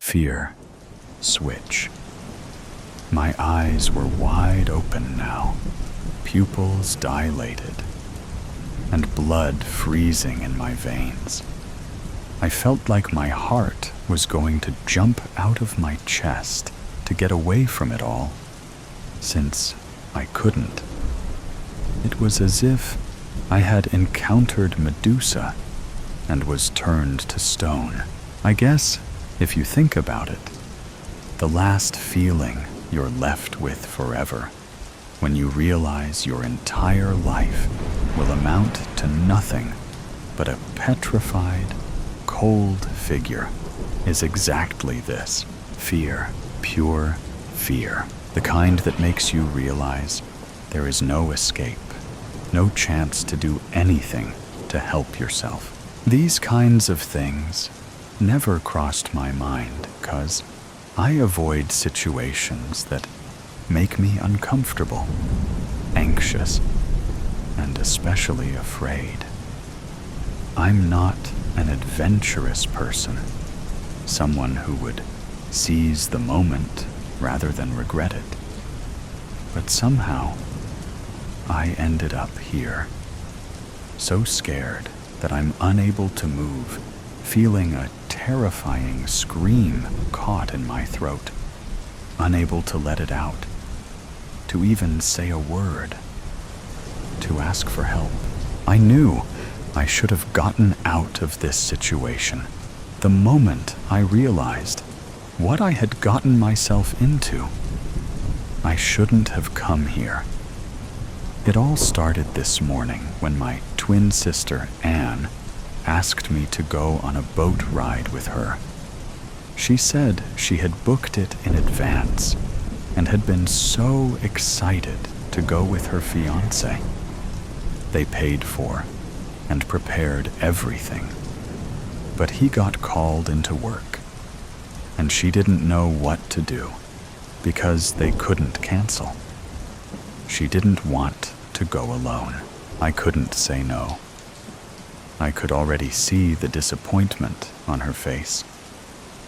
Fear. Switch. My eyes were wide open now, pupils dilated, and blood freezing in my veins. I felt like my heart was going to jump out of my chest to get away from it all, since I couldn't. It was as if I had encountered Medusa and was turned to stone. I guess, if you think about it, the last feeling you're left with forever, when you realize your entire life will amount to nothing but a petrified, cold figure, is exactly this. Fear. Pure fear. The kind that makes you realize there is no escape, no chance to do anything to help yourself. These kinds of things never crossed my mind, 'cause I avoid situations that make me uncomfortable, anxious, and especially afraid. I'm not an adventurous person, someone who would seize the moment rather than regret it. But somehow, I ended up here, so scared that I'm unable to move, feeling a terrifying scream caught in my throat, unable to let it out, to even say a word, to ask for help. I knew I should have gotten out of this situation the moment I realized what I had gotten myself into. I shouldn't have come here. It all started this morning when my twin sister, Anne, asked me to go on a boat ride with her. She said she had booked it in advance and had been so excited to go with her fiancé. They paid for and prepared everything, but he got called into work, and she didn't know what to do because they couldn't cancel. She didn't want to go alone. I couldn't say no. I could already see the disappointment on her face,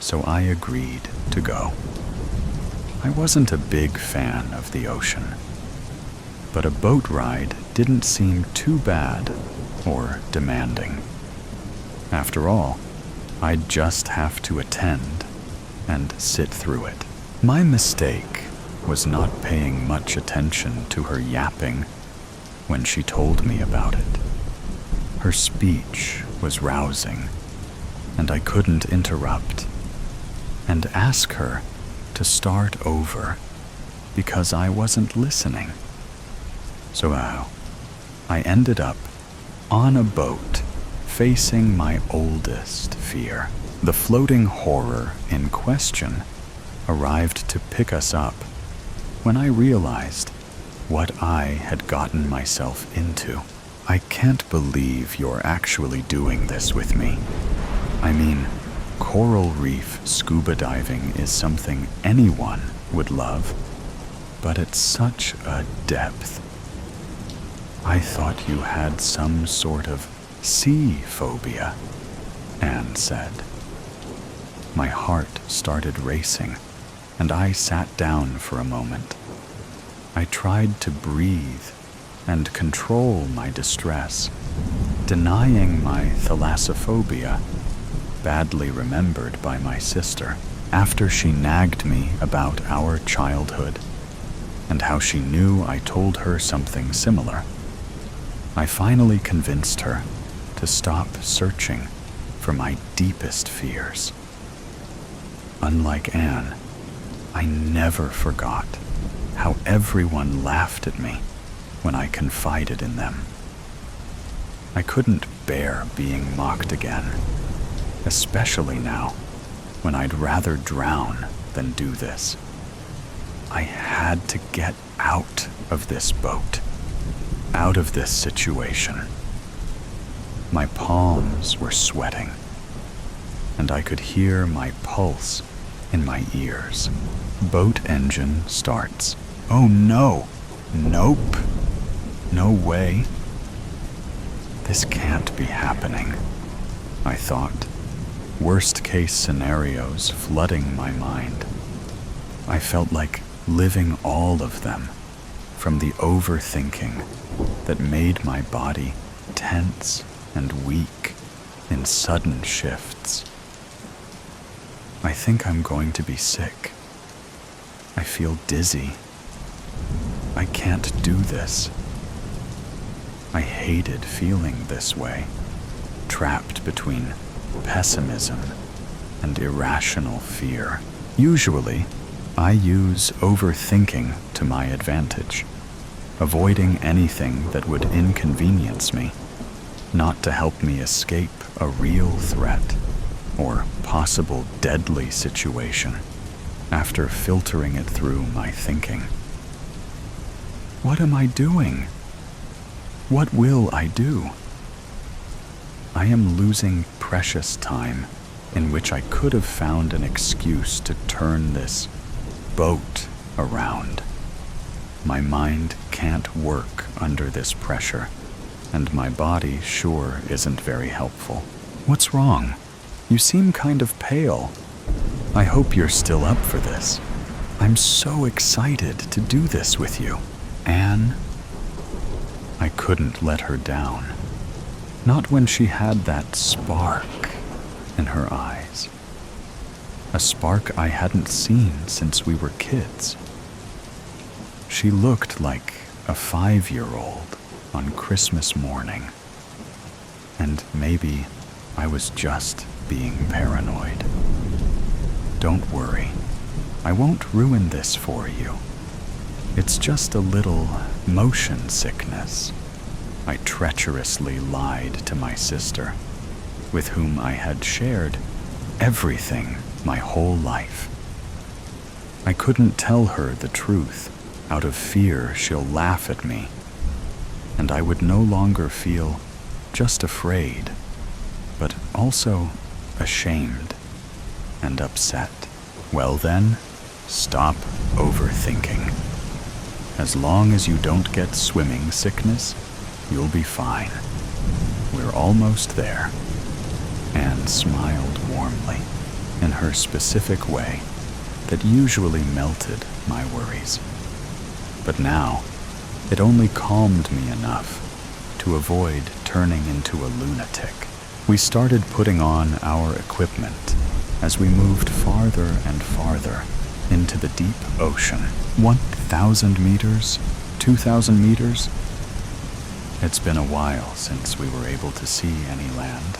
so I agreed to go. I wasn't a big fan of the ocean, but a boat ride didn't seem too bad or demanding. After all, I'd just have to attend and sit through it. My mistake was not paying much attention to her yapping when she told me about it. Her speech was rousing, and I couldn't interrupt and ask her to start over because I wasn't listening. So I ended up on a boat facing my oldest fear. The floating horror in question arrived to pick us up when I realized what I had gotten myself into. I can't believe you're actually doing this with me. I mean, coral reef scuba diving is something anyone would love, but at such a depth. I thought you had some sort of sea phobia, Anne said. My heart started racing, and I sat down for a moment. I tried to breathe and control my distress, denying my thalassophobia, badly remembered by my sister, after she nagged me about our childhood and how she knew I told her something similar. I finally convinced her to stop searching for my deepest fears. Unlike Anne, I never forgot how everyone laughed at me when I confided in them. I couldn't bear being mocked again, especially now when I'd rather drown than do this. I had to get out of this boat, out of this situation. My palms were sweating, and I could hear my pulse in my ears. Boat engine starts. Oh no! Nope! No way. This can't be happening, I thought. worst-case scenarios flooding my mind. I felt like living all of them, from the overthinking that made my body tense and weak in sudden shifts. I think I'm going to be sick. I feel dizzy. I can't do this. I hated feeling this way, trapped between pessimism and irrational fear. Usually, I use overthinking to my advantage, avoiding anything that would inconvenience me, not to help me escape a real threat or possible deadly situation after filtering it through my thinking. What am I doing? What will I do? I am losing precious time in which I could have found an excuse to turn this boat around. My mind can't work under this pressure, and my body sure isn't very helpful. What's wrong? You seem kind of pale. I hope you're still up for this. I'm so excited to do this with you. Anne? I couldn't let her down. Not when she had that spark in her eyes. A spark I hadn't seen since we were kids. She looked like a 5-year-old on Christmas morning. And maybe I was just being paranoid. Don't worry. I won't ruin this for you. It's just a little motion sickness. I treacherously lied to my sister, with whom I had shared everything my whole life. I couldn't tell her the truth out of fear she'll laugh at me, and I would no longer feel just afraid, but also ashamed and upset. Well then, stop overthinking. As long as you don't get swimming sickness, you'll be fine. We're almost there. Anne smiled warmly, in her specific way that usually melted my worries. But now, it only calmed me enough to avoid turning into a lunatic. We started putting on our equipment as we moved farther and farther into the deep ocean. 1,000 meters? 2,000 meters? It's been a while since we were able to see any land.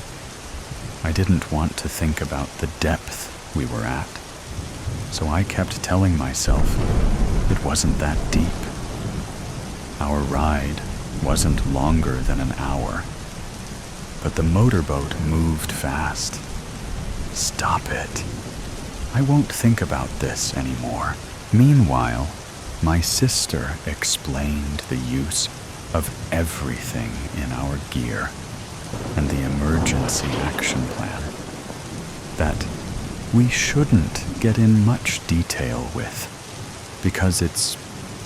I didn't want to think about the depth we were at, so I kept telling myself it wasn't that deep. Our ride wasn't longer than an hour, but the motorboat moved fast. Stop it. I won't think about this anymore. Meanwhile, my sister explained the use of everything in our gear and the emergency action plan that we shouldn't get in much detail with because it's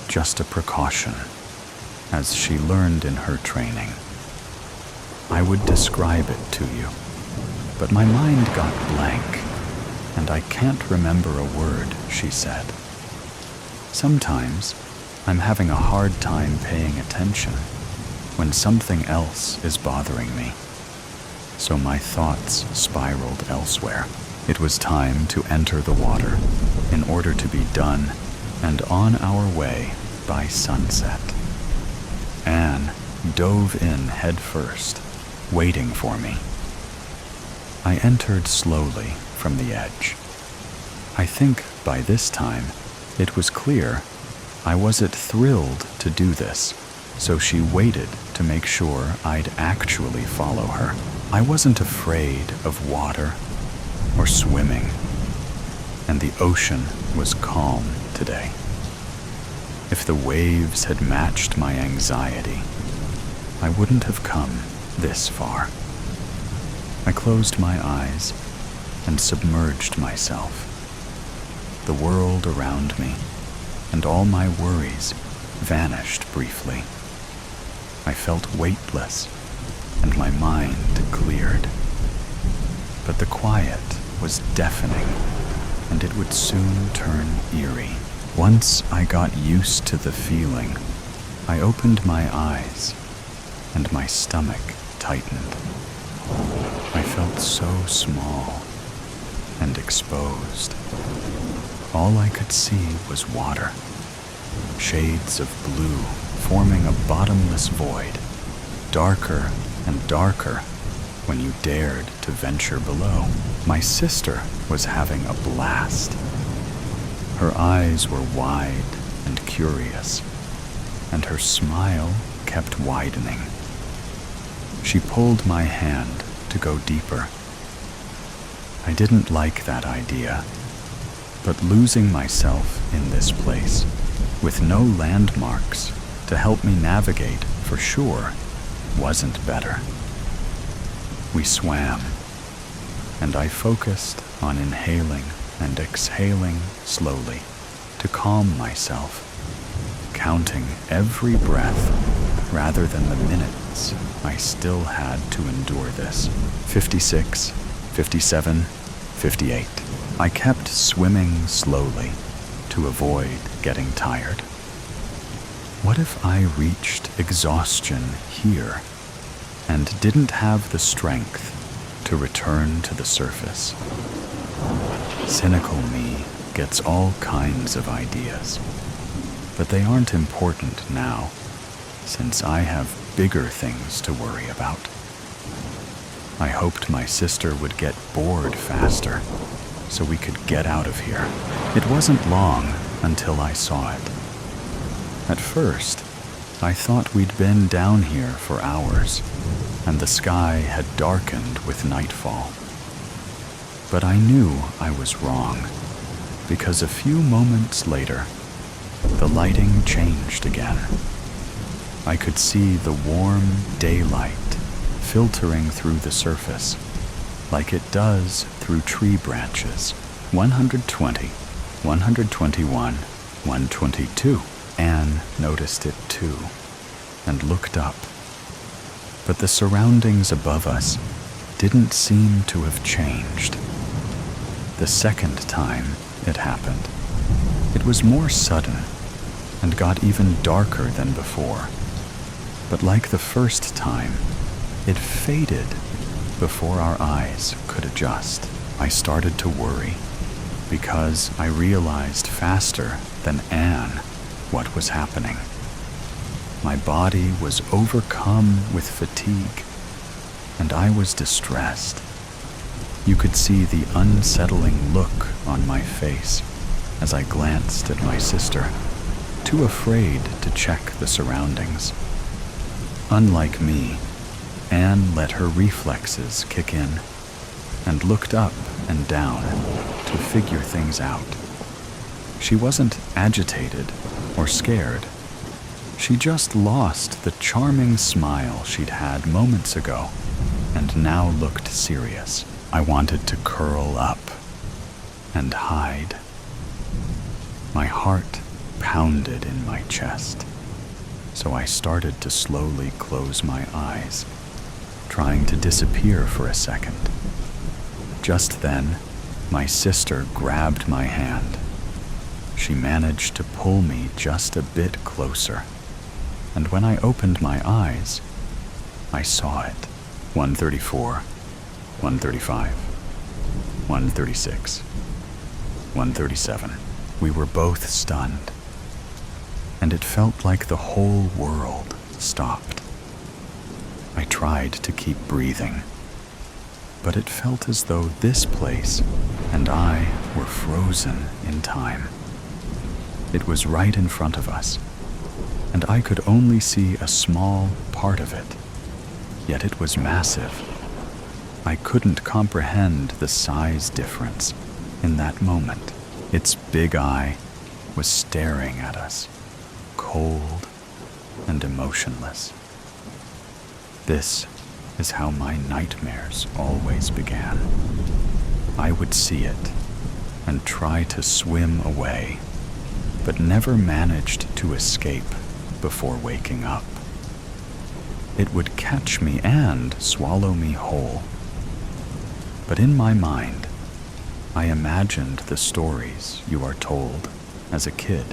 just a precaution, as she learned in her training. I would describe it to you, but my mind got blank, and I can't remember a word she said. Sometimes I'm having a hard time paying attention when something else is bothering me, so my thoughts spiraled elsewhere. It was time to enter the water in order to be done and on our way by sunset. Anne dove in head first, waiting for me. I entered slowly from the edge. I think by this time it was clear I wasn't thrilled to do this, so she waited to make sure I'd actually follow her. I wasn't afraid of water or swimming, and the ocean was calm today. If the waves had matched my anxiety, I wouldn't have come this far. I closed my eyes and submerged myself. The world around me and all my worries vanished briefly. I felt weightless and my mind cleared. but the quiet was deafening, and it would soon turn eerie. Once I got used to the feeling, I opened my eyes, and my stomach tightened. I felt so small and exposed. All I could see was water, shades of blue forming a bottomless void, darker and darker when you dared to venture below. My sister was having a blast. Her eyes were wide and curious, and her smile kept widening. She pulled my hand to go deeper. I didn't like that idea, but losing myself in this place, with no landmarks to help me navigate for sure, wasn't better. We swam, and I focused on inhaling and exhaling slowly to calm myself, counting every breath rather than the minutes I still had to endure this. 56, 57, 58. I kept swimming slowly to avoid getting tired. What if I reached exhaustion here and didn't have the strength to return to the surface? Cynical me gets all kinds of ideas, but they aren't important now, since I have bigger things to worry about. I hoped my sister would get bored faster, so we could get out of here. It wasn't long until I saw it. At first, I thought we'd been down here for hours, and the sky had darkened with nightfall. But I knew I was wrong, because a few moments later, the lighting changed again. I could see the warm daylight filtering through the surface, like it does through tree branches. 120, 121, 122. Anne noticed it too, and looked up. But the surroundings above us didn't seem to have changed. The second time it happened, it was more sudden and got even darker than before. But like the first time, it faded before our eyes could adjust. I started to worry because I realized faster than Anne what was happening. My body was overcome with fatigue, and I was distressed. You could see the unsettling look on my face as I glanced at my sister, too afraid to check the surroundings. Unlike me, Anne let her reflexes kick in and looked up and down to figure things out. She wasn't agitated or scared. She just lost the charming smile she'd had moments ago and now looked serious. I wanted to curl up and hide. My heart pounded in my chest, so I started to slowly close my eyes, trying to disappear for a second. Just then, my sister grabbed my hand. She managed to pull me just a bit closer, and when I opened my eyes, I saw it. 134, 135, 136, 137. We were both stunned, and it felt like the whole world stopped. I tried to keep breathing, but it felt as though this place and I were frozen in time. It was right in front of us, and I could only see a small part of it, yet it was massive. I couldn't comprehend the size difference in that moment. Its big eye was staring at us, cold and emotionless. This is how my nightmares always began. I would see it and try to swim away, but never managed to escape before waking up. It would catch me and swallow me whole. But in my mind, I imagined the stories you are told as a kid,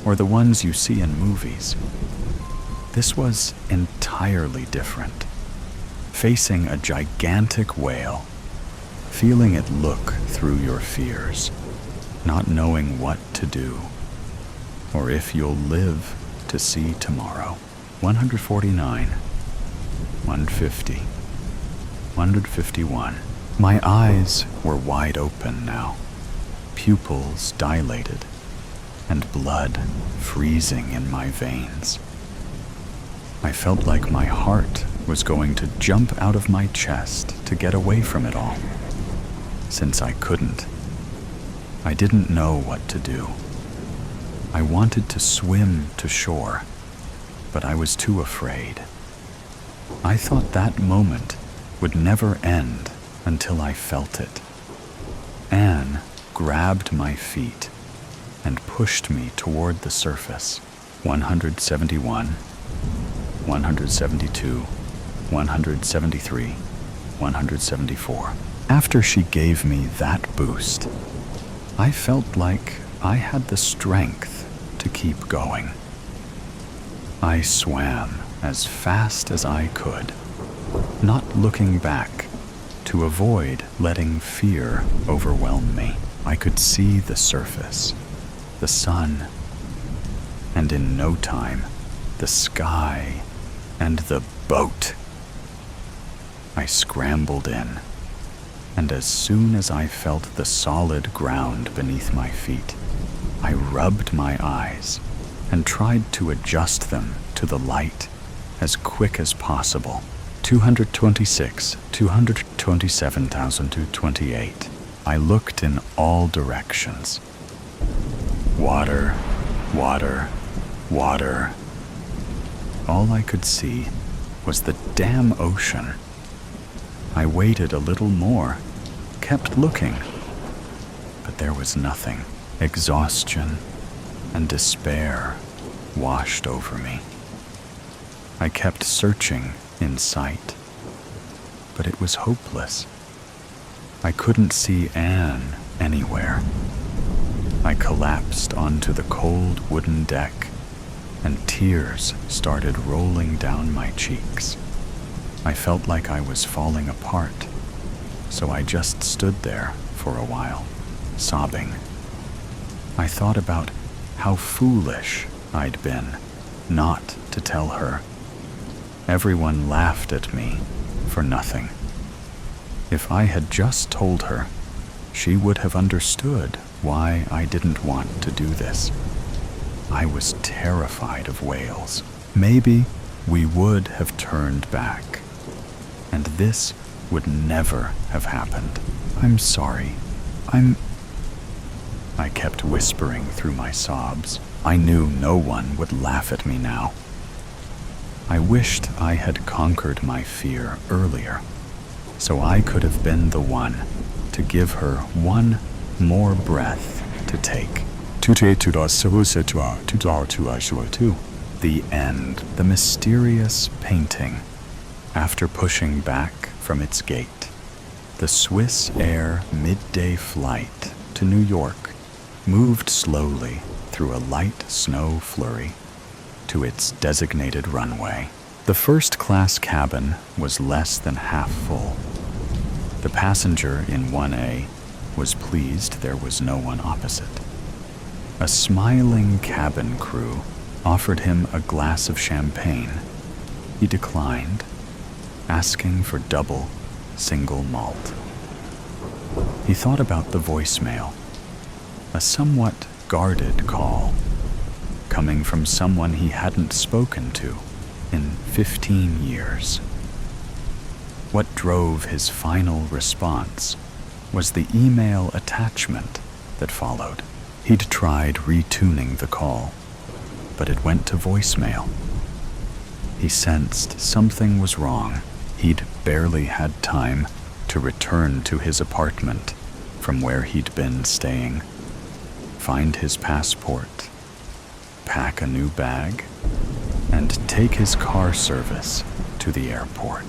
or the ones you see in movies. This was entirely different. Facing a gigantic whale, feeling it look through your fears, not knowing what to do, or if you'll live to see tomorrow. 149, 150, 151. My eyes were wide open now, pupils dilated, and blood freezing in my veins. I felt like my heart was going to jump out of my chest to get away from it all. Since I couldn't, I didn't know what to do. I wanted to swim to shore, but I was too afraid. I thought that moment would never end until I felt it. Anne grabbed my feet and pushed me toward the surface. 171, 172, 173, 174. After she gave me that boost, I felt like I had the strength to keep going. I swam as fast as I could, not looking back to avoid letting fear overwhelm me. I could see the surface, the sun, and in no time, the sky and the boat. I scrambled in, and as soon as I felt the solid ground beneath my feet, I rubbed my eyes and tried to adjust them to the light as quick as possible. 226, 227,228. I looked in all directions. Water, water, water. All I could see was the damn ocean. I waited a little more, kept looking, but there was nothing. Exhaustion and despair washed over me. I kept searching in sight, but it was hopeless. I couldn't see Anne anywhere. I collapsed onto the cold wooden deck, and tears started rolling down my cheeks. I felt like I was falling apart, so I just stood there for a while, sobbing. I thought about how foolish I'd been not to tell her. Everyone laughed at me for nothing. If I had just told her, she would have understood why I didn't want to do this. I was terrified of whales. Maybe we would have turned back, and this would never have happened. I'm sorry. I kept whispering through my sobs. I knew no one would laugh at me now. I wished I had conquered my fear earlier, so I could have been the one to give her one more breath to take. The end. The mysterious painting. After pushing back from its gate, the Swiss Air midday flight to New York moved slowly through a light snow flurry to its designated runway. The first-class cabin was less than half full. The passenger in 1A was pleased there was no one opposite. A smiling cabin crew offered him a glass of champagne. He declined, asking for double single malt. He thought about the voicemail, a somewhat guarded call, coming from someone he hadn't spoken to in 15 years. What drove his final response was the email attachment that followed. He'd tried retuning the call, but it went to voicemail. He sensed something was wrong. He'd barely had time to return to his apartment from where he'd been staying, find his passport, pack a new bag, and take his car service to the airport.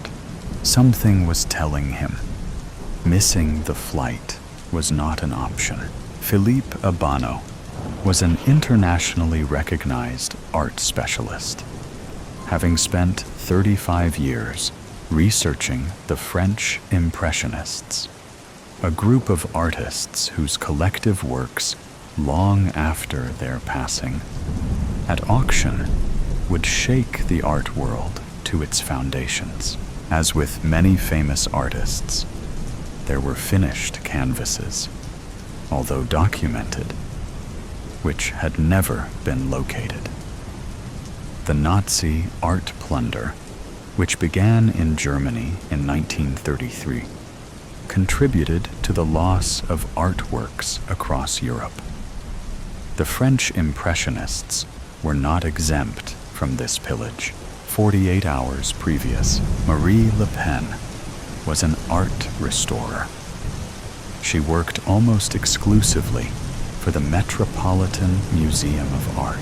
Something was telling him Missing the flight was not an option. Philippe Abano was an internationally recognized art specialist, having spent 35 years researching the French Impressionists, a group of artists whose collective works, long after their passing, at auction would shake the art world to its foundations. As with many famous artists, there were finished canvases, although documented, which had never been located. The Nazi art plunder, which began in Germany in 1933, contributed to the loss of artworks across Europe. The French Impressionists were not exempt from this pillage. 48 hours previous, Marie Le Pen was an art restorer. She worked almost exclusively for the Metropolitan Museum of Art,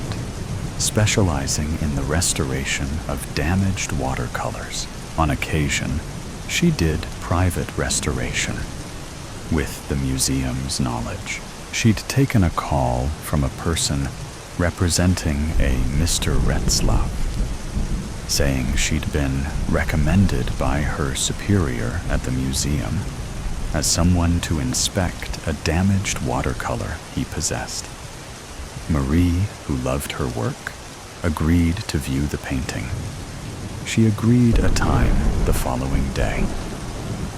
specializing in the restoration of damaged watercolors. On occasion, she did private restoration. With the museum's knowledge, she'd taken a call from a person representing a Mr. Retzlaff, saying she'd been recommended by her superior at the museum as someone to inspect a damaged watercolor he possessed. Marie, who loved her work, agreed to view the painting. She agreed a time the following day.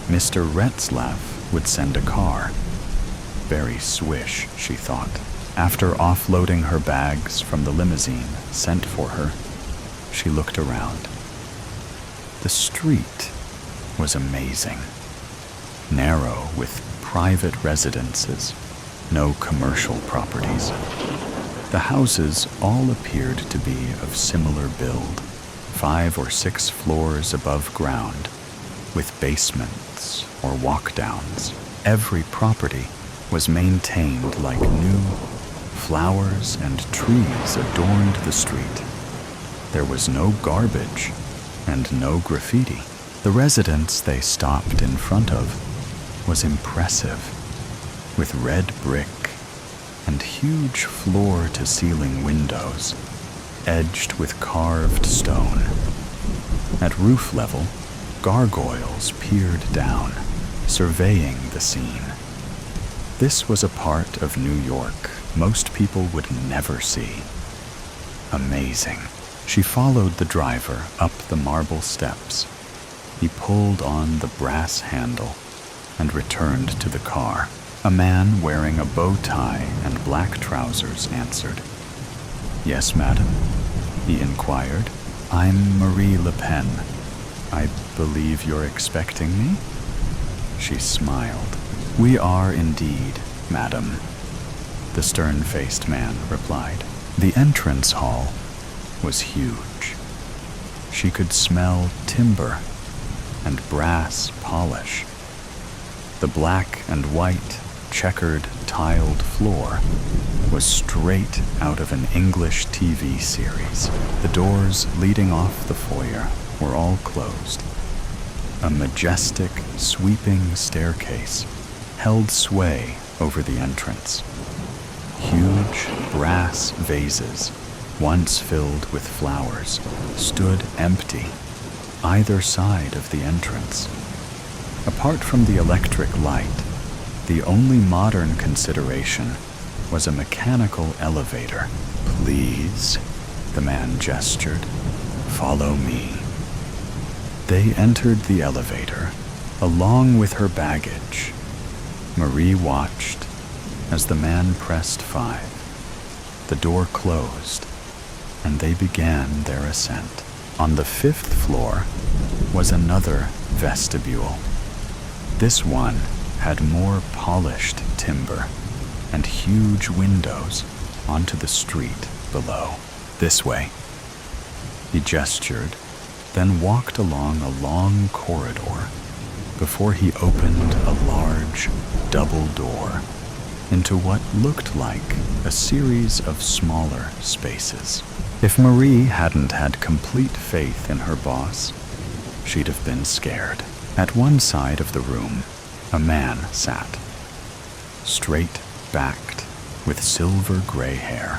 Mr. Retzlaff would send a car. Very swish, she thought. After offloading her bags from the limousine sent for her, she looked around. The street was amazing. Narrow with private residences, no commercial properties. The houses all appeared to be of similar build, 5 or 6 floors above ground, with basements or walk-downs. Every property was maintained like new. Flowers and trees adorned the street. There was no garbage and no graffiti. The residence they stopped in front of was impressive, with red brick and huge floor-to-ceiling windows, edged with carved stone. At roof level, gargoyles peered down, surveying the scene. This was a part of New York most people would never see. Amazing. She followed the driver up the marble steps. He pulled on the brass handle and returned to the car. A man wearing a bow tie and black trousers answered. "Yes, madam?" he inquired. "I'm Marie Le Pen. I believe you're expecting me?" She smiled. "We are indeed, madam," the stern-faced man replied. The entrance hall was huge. She could smell timber and brass polish. The black and white checkered tiled floor was straight out of an English TV series. The doors leading off the foyer were all closed. A majestic, sweeping staircase held sway over the entrance. Huge brass vases, once filled with flowers, stood empty either side of the entrance. Apart from the electric light, the only modern consideration was a mechanical elevator. "Please," the man gestured, "follow me." They entered the elevator, along with her baggage. Marie watched as the man pressed 5. The door closed, and they began their ascent. On the 5th floor was another vestibule. This one had more polished timber and huge windows onto the street below. "This way." He gestured, then walked along a long corridor before he opened a large double door into what looked like a series of smaller spaces. If Marie hadn't had complete faith in her boss, she'd have been scared. At one side of the room, A man sat, straight-backed, with silver-gray hair.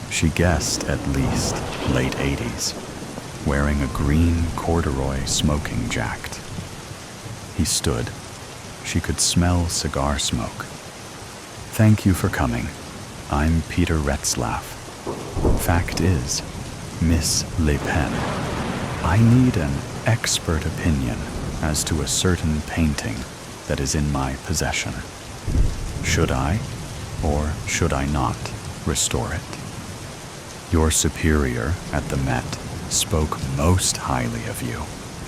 She guessed at least late 80s, wearing a green corduroy smoking jacket. He stood. She could smell cigar smoke. "Thank you for coming. I'm Peter Retzlaff. Fact is, Miss Le Pen, I need an expert opinion as to a certain painting that is in my possession. Should I, or should I not, restore it? Your superior at the Met spoke most highly of you."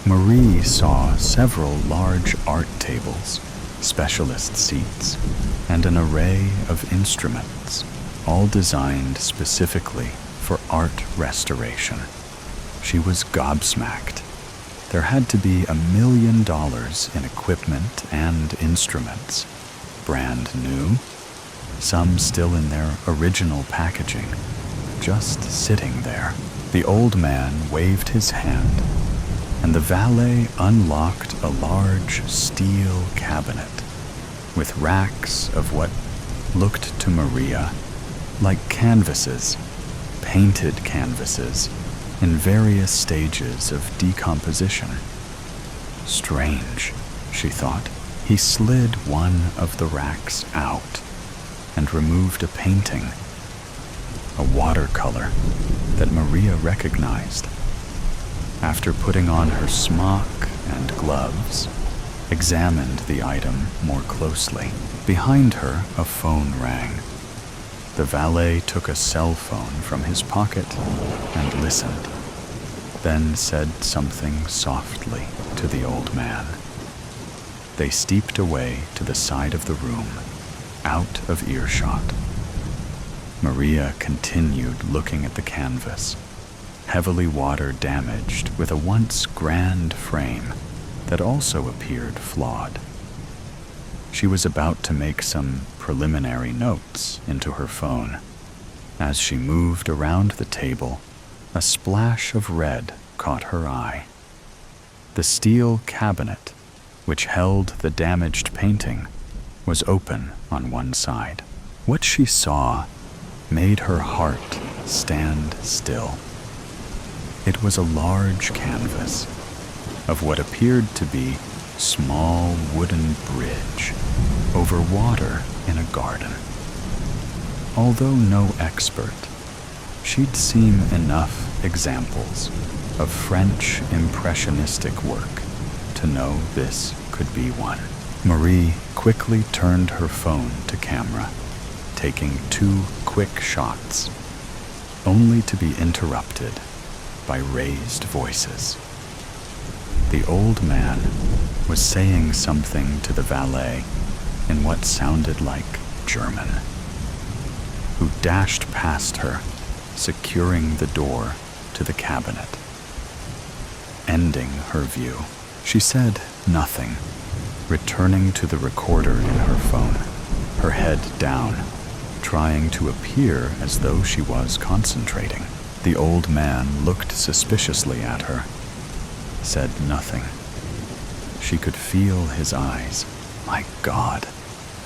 Marie saw several large art tables, specialist seats, and an array of instruments, all designed specifically for art restoration. She was gobsmacked. There had to be $1 million in equipment and instruments, brand new, some still in their original packaging, just sitting there. The old man waved his hand, and the valet unlocked a large steel cabinet with racks of what looked to Maria like canvases, painted canvases, in various stages of decomposition. Strange, she thought. He slid one of the racks out and removed a painting, a watercolor that Maria recognized. After putting on her smock and gloves, examined the item more closely. Behind her, a phone rang. The valet took a cell phone from his pocket and listened, then said something softly to the old man. They steeped away to the side of the room, out of earshot. Maria continued looking at the canvas, heavily water-damaged with a once grand frame that also appeared flawed. She was about to make some preliminary notes into her phone. As she moved around the table, a splash of red caught her eye. The steel cabinet, which held the damaged painting, was open on one side. What she saw made her heart stand still. It was a large canvas of what appeared to be small wooden bridge over water in a garden. Although no expert, she'd seen enough examples of French impressionistic work to know this could be one. Marie quickly turned her phone to camera, taking 2 quick shots, only to be interrupted by raised voices. The old man was saying something to the valet in what sounded like German, who dashed past her, securing the door to the cabinet, ending her view. She said nothing, returning to the recorder in her phone, her head down, trying to appear as though she was concentrating. The old man looked suspiciously at her, said nothing. She could feel his eyes. "My God,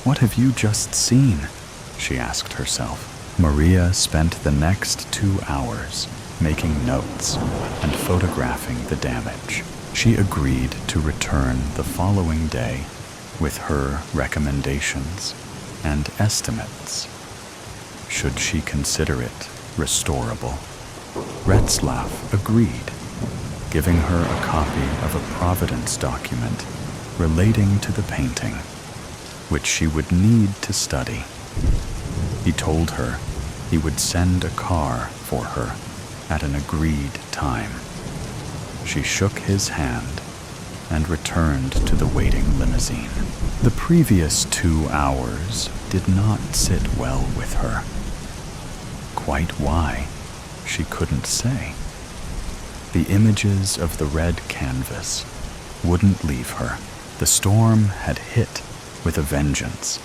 what have you just seen?" she asked herself. Maria spent the next 2 hours making notes and photographing the damage. She agreed to return the following day with her recommendations and estimates, should she consider it restorable. Retzlaff agreed, giving her a copy of a providence document relating to the painting, which she would need to study. He told her he would send a car for her at an agreed time. She shook his hand and returned to the waiting limousine. The previous 2 hours did not sit well with her. Quite why, she couldn't say. The images of the red canvas wouldn't leave her. The storm had hit with a vengeance.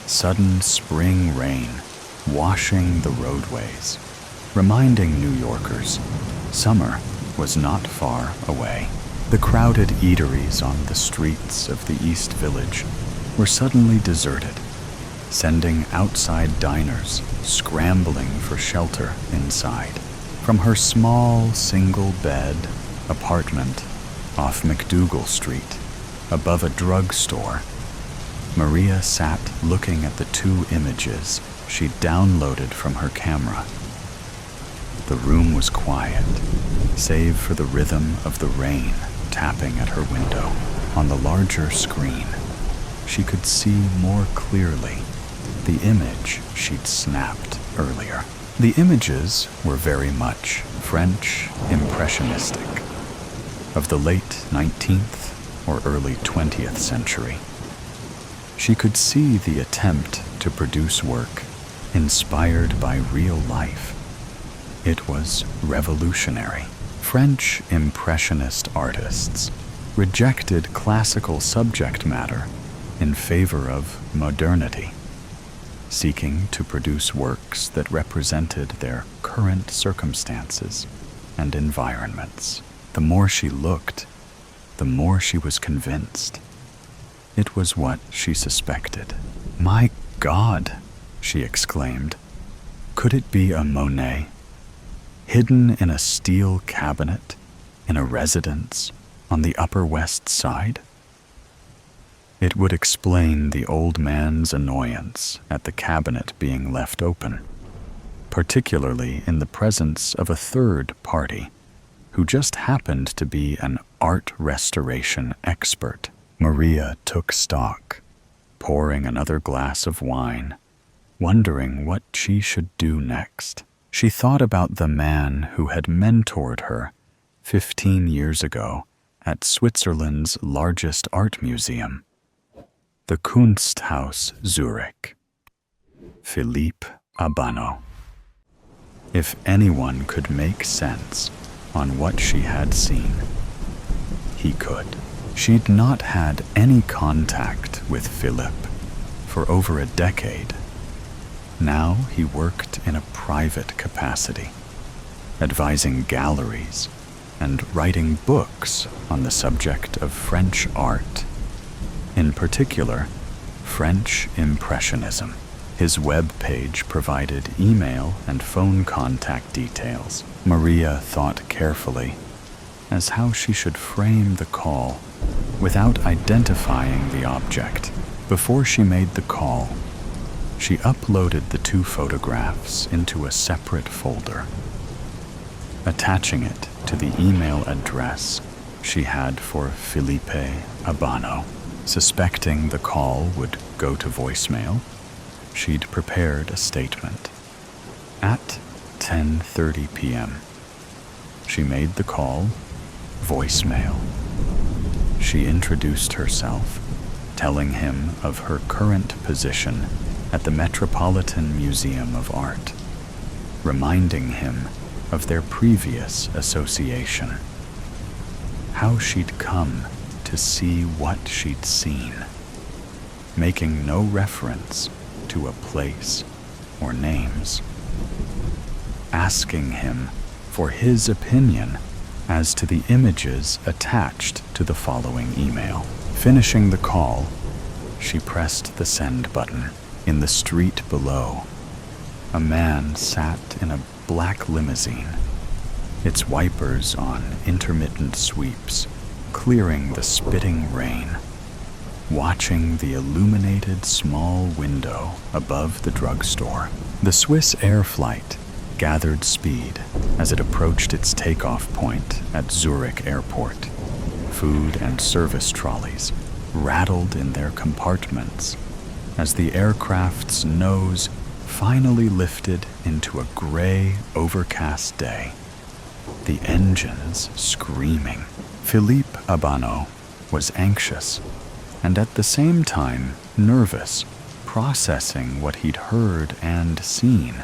Sudden spring rain washing the roadways, reminding New Yorkers summer was not far away. The crowded eateries on the streets of the East Village were suddenly deserted, sending outside diners scrambling for shelter inside. From her small, single-bed apartment off McDougal Street, above a drugstore, Maria sat looking at the 2 images she'd downloaded from her camera. The room was quiet, save for the rhythm of the rain tapping at her window. On the larger screen, she could see more clearly the image she'd snapped earlier. The images were very much French impressionistic, of the late 19th or early 20th century. She could see the attempt to produce work inspired by real life. It was revolutionary. French impressionist artists rejected classical subject matter in favor of modernity, seeking to produce works that represented their current circumstances and environments. The more she looked, the more she was convinced. It was what she suspected. "My God," she exclaimed. "Could it be a Monet? Hidden in a steel cabinet in a residence on the Upper West Side?" It would explain the old man's annoyance at the cabinet being left open, particularly in the presence of a third party who just happened to be an art restoration expert. Maria took stock, pouring another glass of wine, wondering what she should do next. She thought about the man who had mentored her 15 years ago at Switzerland's largest art museum, the Kunsthaus Zurich, Philippe Abano. If anyone could make sense on what she had seen, he could. She'd not had any contact with Philippe for over a decade. Now he worked in a private capacity, advising galleries and writing books on the subject of French art, in particular, French Impressionism. His web page provided email and phone contact details. Maria thought carefully as how she should frame the call without identifying the object. Before she made the call, she uploaded the 2 photographs into a separate folder, attaching it to the email address she had for Felipe Abano. Suspecting the call would go to voicemail, she'd prepared a statement. At 10:30 p.m., she made the call, voicemail. She introduced herself, telling him of her current position at the Metropolitan Museum of Art, reminding him of their previous association, how she'd come to see what she'd seen, making no reference to a place or names, asking him for his opinion as to the images attached to the following email. Finishing the call, she pressed the send button. In the street below, a man sat in a black limousine, its wipers on intermittent sweeps, clearing the spitting rain, watching the illuminated small window above the drugstore. The Swiss Air flight gathered speed as it approached its takeoff point at Zurich Airport. Food and service trolleys rattled in their compartments as the aircraft's nose finally lifted into a gray, overcast day, the engines screaming. Philippe Abano was anxious and at the same time nervous, processing what he'd heard and seen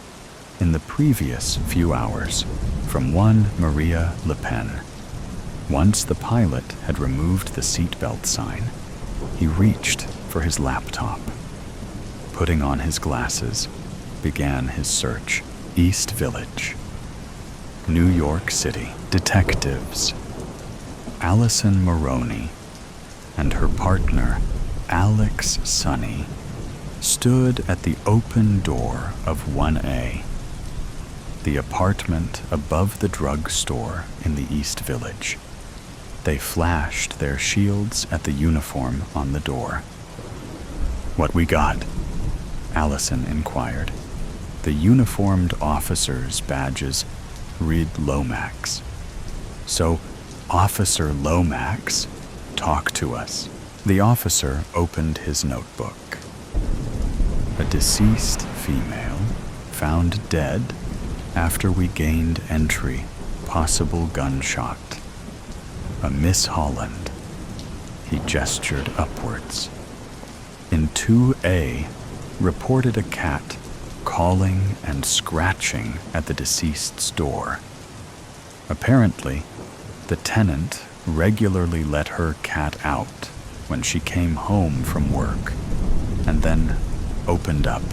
in the previous few hours from one Maria Le Pen. Once the pilot had removed the seatbelt sign, he reached for his laptop. Putting on his glasses, began his search. East Village, New York City. Detectives. Allison Maroney and her partner, Alex Sonny, stood at the open door of 1A, the apartment above the drugstore in the East Village. They flashed their shields at the uniform on the door. "What we got?" Allison inquired. The uniformed officers' badges read Lomax. "So, Officer Lomax, talk to us." The officer opened his notebook. "A deceased female found dead after we gained entry, possible gunshot. A Miss Holland." He gestured upwards. "In 2A, reported a cat calling and scratching at the deceased's door. Apparently, the tenant regularly let her cat out when she came home from work, and then opened up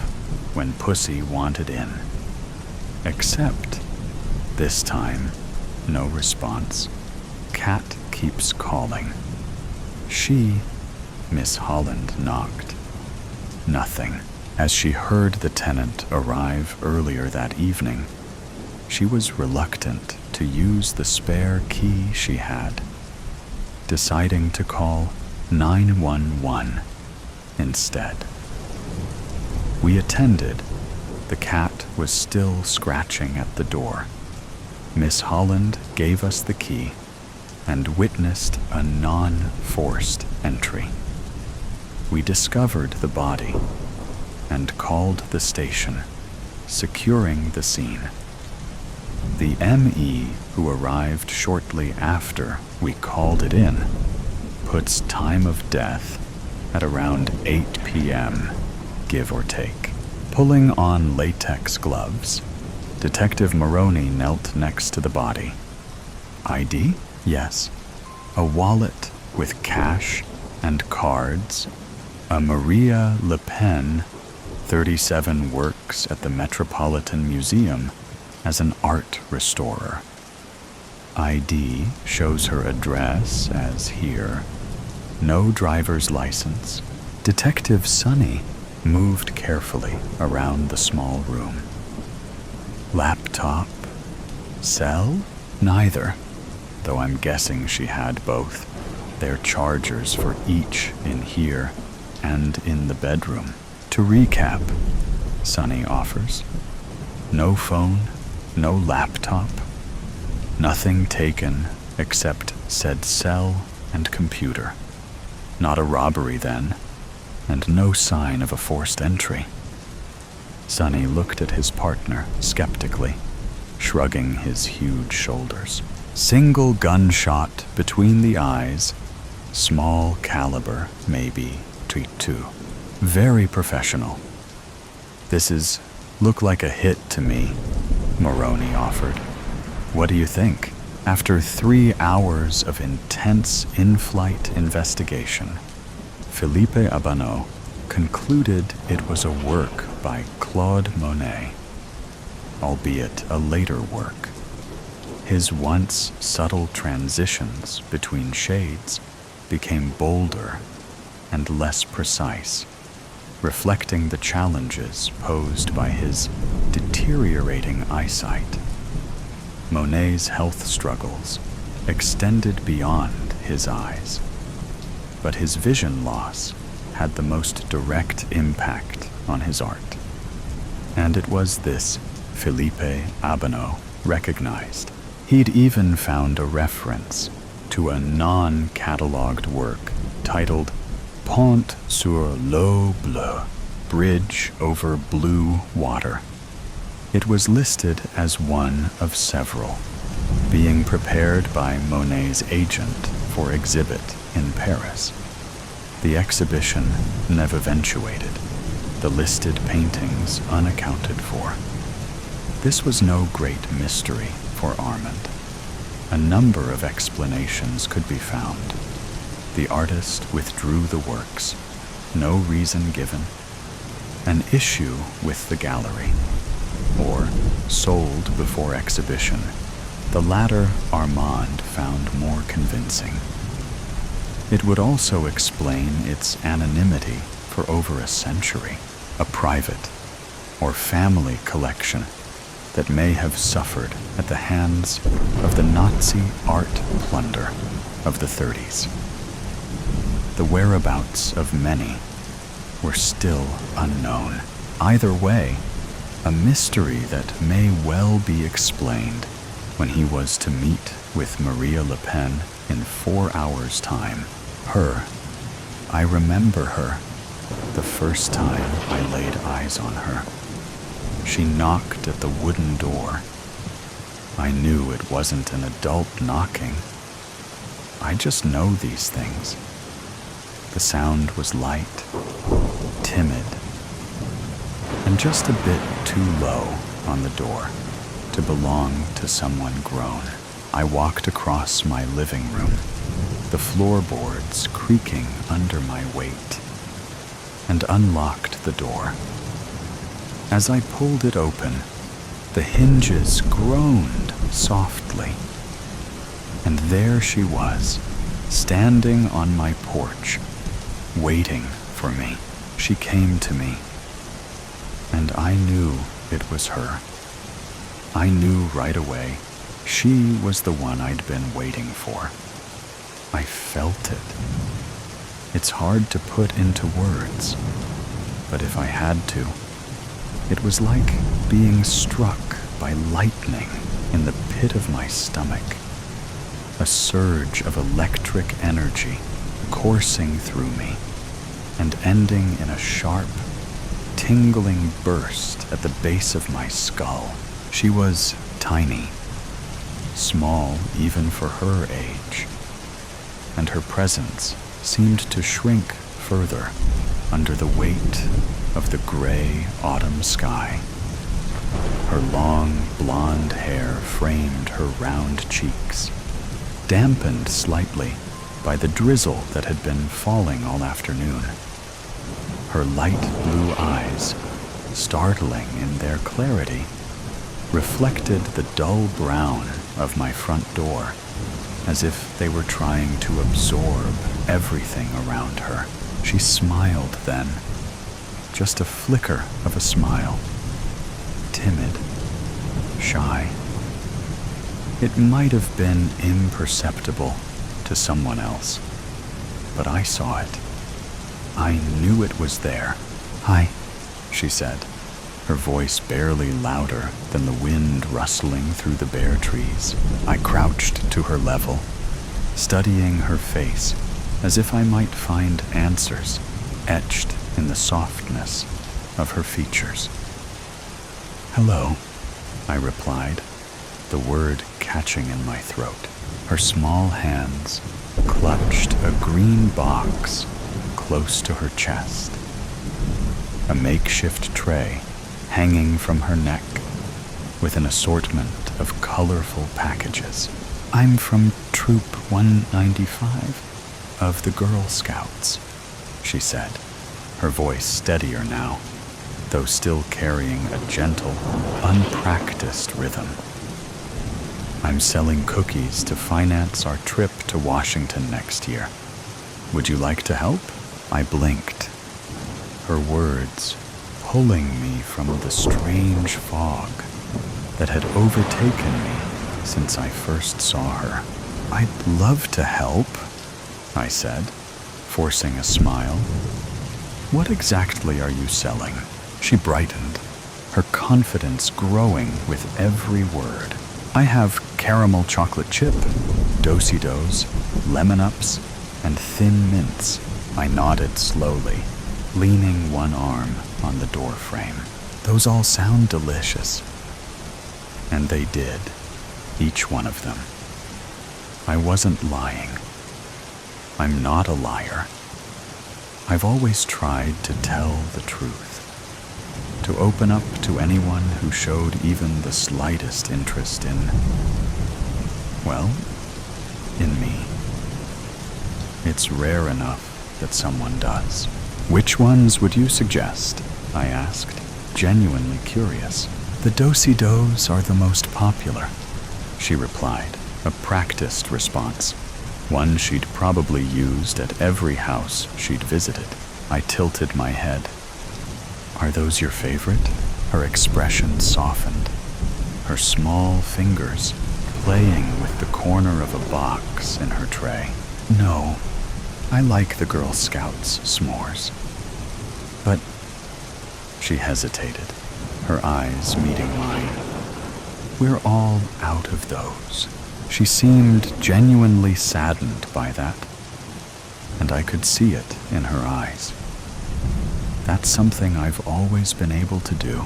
when Pussy wanted in. Except, this time, no response. Cat keeps calling. She, Miss Holland, knocked. Nothing. As she heard the tenant arrive earlier that evening, she was reluctant to use the spare key she had, deciding to call 911 instead. We attended. The cat was still scratching at the door. Miss Holland gave us the key and witnessed a non-forced entry. We discovered the body and called the station, securing the scene. The ME, who arrived shortly after we called it in, puts time of death at around 8 p.m., give or take. Pulling on latex gloves, Detective Maroney knelt next to the body. ID? Yes. A wallet with cash and cards. A Maria Le Pen, 37, works at the Metropolitan Museum as an art restorer. ID shows her address as here. No driver's license. Detective Sonny moved carefully around the small room. Laptop? Cell? Neither, though I'm guessing she had both. They're chargers for each in here and in the bedroom. To recap, Sonny offers. No phone, no laptop, nothing taken except said cell and computer. Not a robbery then, and no sign of a forced entry. Sonny looked at his partner skeptically, shrugging his huge shoulders. Single gunshot between the eyes, small caliber, maybe .32. Very professional. This look like a hit to me, Maroney offered. What do you think? After 3 hours of intense in-flight investigation, Philippe Abanot concluded it was a work by Claude Monet, albeit a later work. His once subtle transitions between shades became bolder and less precise, reflecting the challenges posed by his deteriorating eyesight. Monet's health struggles extended beyond his eyes, but his vision loss had the most direct impact on his art. And it was this Philippe Abanot recognized. He'd even found a reference to a non-catalogued work titled Pont sur l'eau bleue, Bridge over Blue Water. It was listed as one of several, being prepared by Monet's agent for exhibit in Paris. The exhibition never eventuated, the listed paintings unaccounted for. This was no great mystery for Armand. A number of explanations could be found. The artist withdrew the works, no reason given, an issue with the gallery, or sold before exhibition, The latter Armand found more convincing. It would also explain its anonymity for over a century, a private or family collection that may have suffered at the hands of the Nazi art plunder of the 30s. The whereabouts of many were still unknown. Either way, a mystery that may well be explained when he was to meet with Maria Le Pen in 4 hours' time. Her. I remember her, the first time I laid eyes on her. She knocked at the wooden door. I knew it wasn't an adult knocking. I just know these things. The sound was light, timid, and just a bit too low on the door to belong to someone grown. I walked across my living room, the floorboards creaking under my weight, and unlocked the door. As I pulled it open, the hinges groaned softly, and there she was, standing on my porch, waiting for me. She came to me, and I knew it was her. I knew right away she was the one I'd been waiting for. I felt it. It's hard to put into words, but if I had to, it was like being struck by lightning in the pit of my stomach. A surge of electric energy coursing through me and ending in a sharp, tingling burst at the base of my skull. She was tiny, small even for her age, and her presence seemed to shrink further under the weight of the gray autumn sky. Her long, blonde hair framed her round cheeks, dampened slightly by the drizzle that had been falling all afternoon. Her light blue eyes, startling in their clarity, reflected the dull brown of my front door, as if they were trying to absorb everything around her. She smiled then, just a flicker of a smile, timid, shy. It might have been imperceptible to someone else, but I saw it. I knew it was there. "Hi," she said, her voice barely louder than the wind rustling through the bare trees. I crouched to her level, studying her face as if I might find answers etched in the softness of her features. "Hello," I replied, the word catching in my throat. Her small hands clutched a green box close to her chest, a makeshift tray hanging from her neck with an assortment of colorful packages. "I'm from Troop 195 of the Girl Scouts," she said, her voice steadier now, though still carrying a gentle, unpracticed rhythm. "I'm selling cookies to finance our trip to Washington next year. Would you like to help?" I blinked, her words pulling me from the strange fog that had overtaken me since I first saw her. "I'd love to help," I said, forcing a smile. "What exactly are you selling?" She brightened, her confidence growing with every word. "I have caramel chocolate chip, Do-si-dos, lemon-ups, and thin mints." I nodded slowly, leaning one arm on the door frame. "Those all sound delicious." And they did, each one of them. I wasn't lying. I'm not a liar. I've always tried to tell the truth, to open up to anyone who showed even the slightest interest in, well, in me. It's rare enough that someone does. "Which ones would you suggest?" I asked, genuinely curious. "The Do-si-dos are the most popular. she replied, a practiced response, one she'd probably used at every house she'd visited. I tilted my head. Are those your favorite? Her expression softened, her small fingers playing with the corner of a box in her tray. No, I like the Girl Scouts s'mores. But she hesitated, her eyes meeting mine. We're all out of those. She seemed genuinely saddened by that, and I could see it in her eyes. That's something I've always been able to do.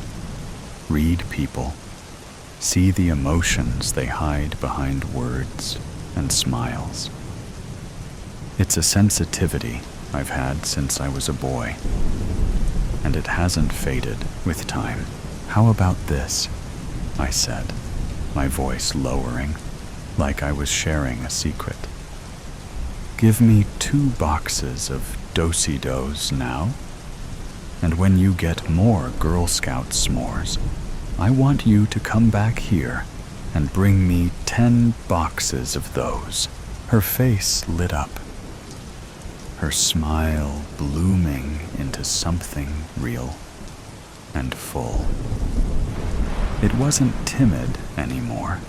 Read people, see the emotions they hide behind words and smiles. It's a sensitivity I've had since I was a boy, and it hasn't faded with time. How about this? I said, my voice lowering, like I was sharing a secret. Give me 2 boxes of do-si-dos now, and when you get more Girl Scout s'mores, I want you to come back here and bring me 10 boxes of those. Her face lit up, her smile blooming into something real and full. It wasn't timid anymore.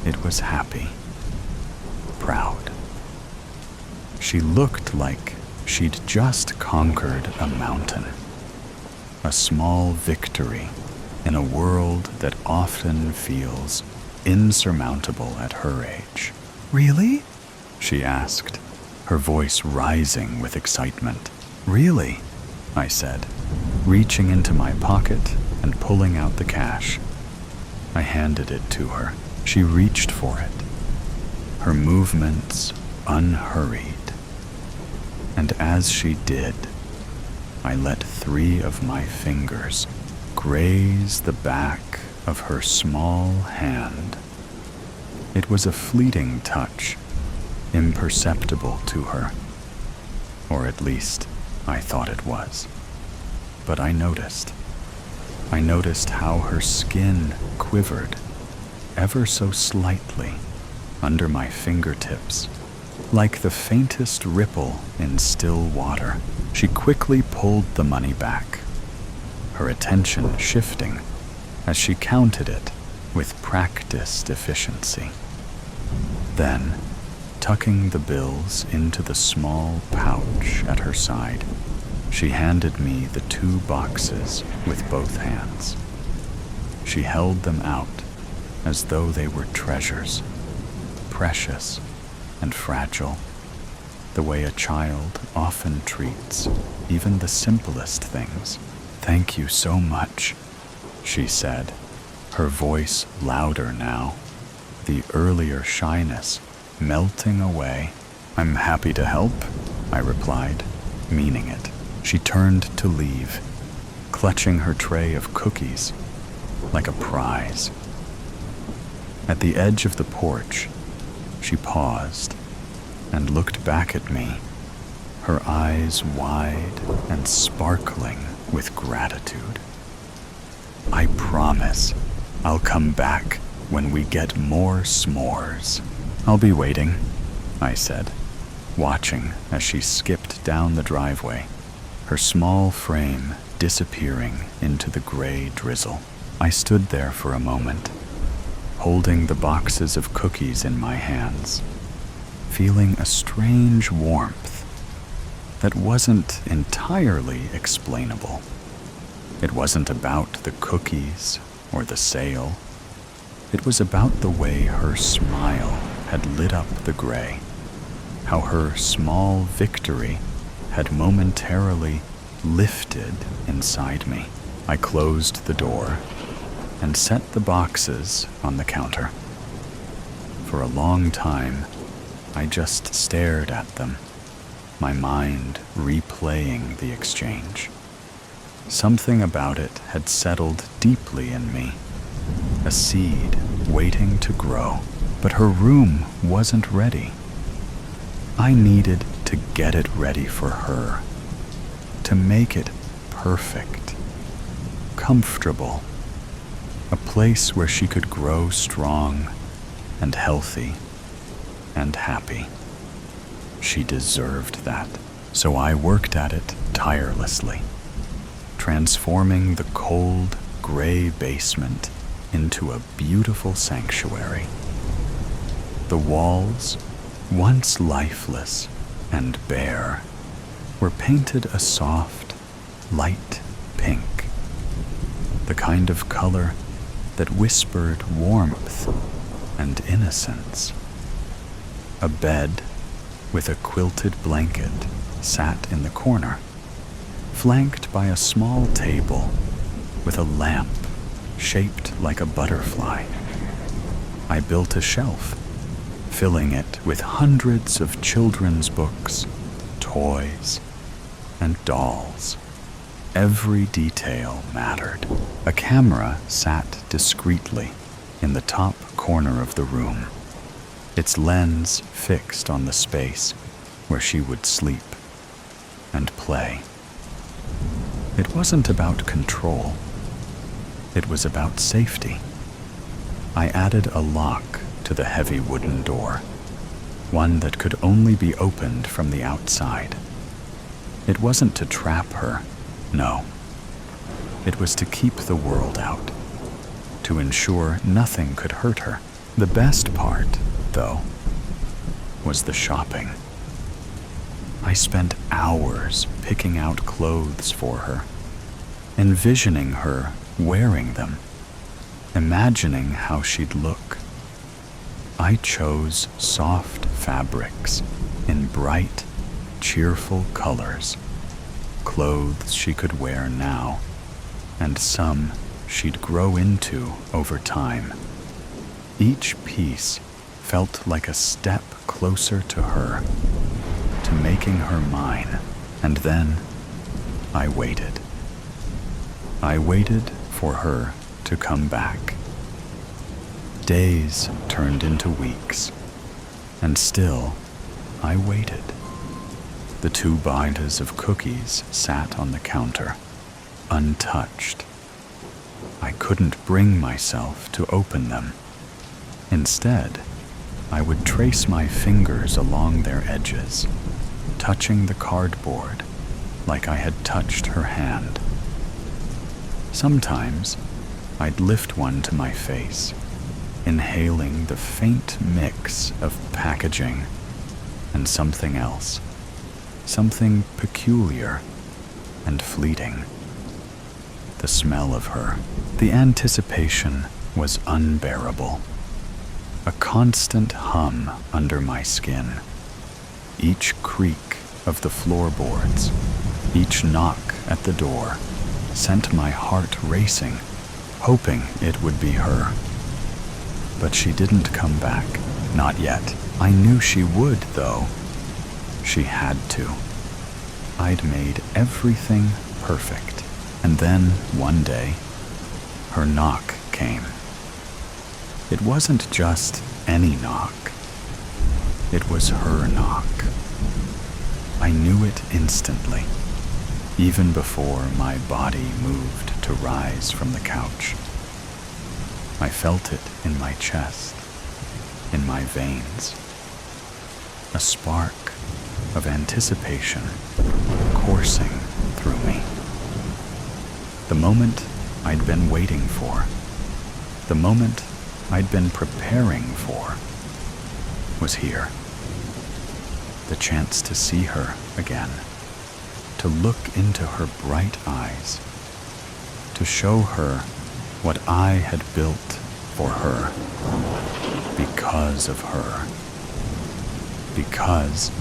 It was happy, proud. She looked like she'd just conquered a mountain, a small victory in a world that often feels insurmountable at her age. Really? She asked, her voice rising with excitement. Really? I said, reaching into my pocket and pulling out the cash. I handed it to her. She reached for it, her movements unhurried. And as she did, I let 3 of my fingers graze the back of her small hand. It was a fleeting touch, imperceptible to her, or at least I thought it was. But I noticed how her skin quivered ever so slightly under my fingertips, like the faintest ripple in still water. She quickly pulled the money back, her attention shifting as she counted it with practiced efficiency. Then, tucking the bills into the small pouch at her side, she handed me the 2 boxes with both hands. She held them out as though they were treasures, precious and fragile, the way a child often treats even the simplest things. Thank you so much, she said, her voice louder now, the earlier shyness melting away. I'm happy to help, I replied, meaning it. She turned to leave, clutching her tray of cookies like a prize. At the edge of the porch, she paused and looked back at me, her eyes wide and sparkling with gratitude. I promise I'll come back when we get more s'mores. I'll be waiting, I said, watching as she skipped down the driveway, her small frame disappearing into the gray drizzle. I stood there for a moment, holding the boxes of cookies in my hands, feeling a strange warmth that wasn't entirely explainable. It wasn't about the cookies or the sale. It was about the way her smile had lit up the gray, how her small victory had momentarily lifted inside me. I closed the door and set the boxes on the counter. For a long time, I just stared at them, my mind replaying the exchange. Something about it had settled deeply in me, a seed waiting to grow, but her room wasn't ready. I needed to get it ready for her, to make it perfect, comfortable, a place where she could grow strong and healthy and happy. She deserved that, so I worked at it tirelessly, transforming the cold, gray basement into a beautiful sanctuary. The walls, once lifeless and bare, were painted a soft, light pink, the kind of color that whispered warmth and innocence. A bed with a quilted blanket sat in the corner, flanked by a small table with a lamp shaped like a butterfly. I built a shelf, filling it with hundreds of children's books, toys, and dolls. Every detail mattered. A camera sat discreetly in the top corner of the room, its lens fixed on the space where she would sleep and play. It wasn't about control. It was about safety. I added a lock to the heavy wooden door, one that could only be opened from the outside. It wasn't to trap her, no. It was to keep the world out, to ensure nothing could hurt her. The best part, though, was the shopping. I spent hours picking out clothes for her, envisioning her wearing them, imagining how she'd look. I chose soft fabrics in bright, cheerful colors, clothes she could wear now, and some she'd grow into over time. Each piece felt like a step closer to her, to making her mine. And then I waited. I waited for her to come back. Days turned into weeks, and still I waited. The 2 binders of cookies sat on the counter, untouched. I couldn't bring myself to open them. Instead, I would trace my fingers along their edges, touching the cardboard like I had touched her hand. Sometimes I'd lift one to my face, inhaling the faint mix of packaging and something else, something peculiar and fleeting. The smell of her, the anticipation was unbearable. A constant hum under my skin. Each creak of the floorboards, each knock at the door, sent my heart racing, hoping it would be her. But she didn't come back, not yet. I knew she would, though. She had to. I'd made everything perfect. And then, one day, her knock came. It wasn't just any knock. It was her knock. I knew it instantly, even before my body moved to rise from the couch. I felt it in my chest, in my veins. A spark of anticipation coursing through me. The moment I'd been waiting for, the moment I'd been preparing for, was here. The chance to see her again, to look into her bright eyes, to show her what I had built for her, because of her. Because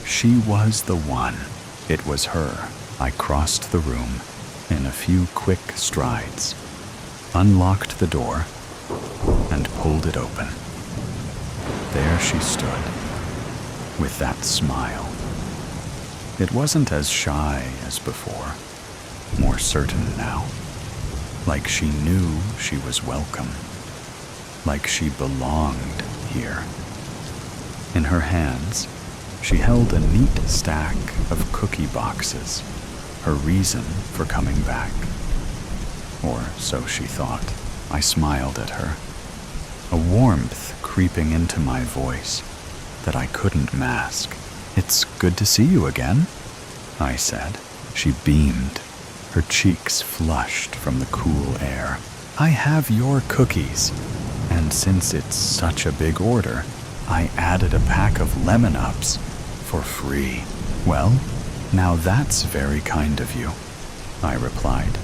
she was the one. It was her. I crossed the room in a few quick strides, unlocked the door, and pulled it open. There she stood, with that smile. It wasn't as shy as before, more certain now, like she knew she was welcome, like she belonged here. In her hands, she held a neat stack of cookie boxes, her reason for coming back. Or so she thought. I smiled at her. A warmth creeping into my voice that I couldn't mask. "It's good to see you again," I said. She beamed, her cheeks flushed from the cool air. "I have your cookies, and since it's such a big order, I added a pack of lemon ups for free." "Well, now that's very kind of you," I replied,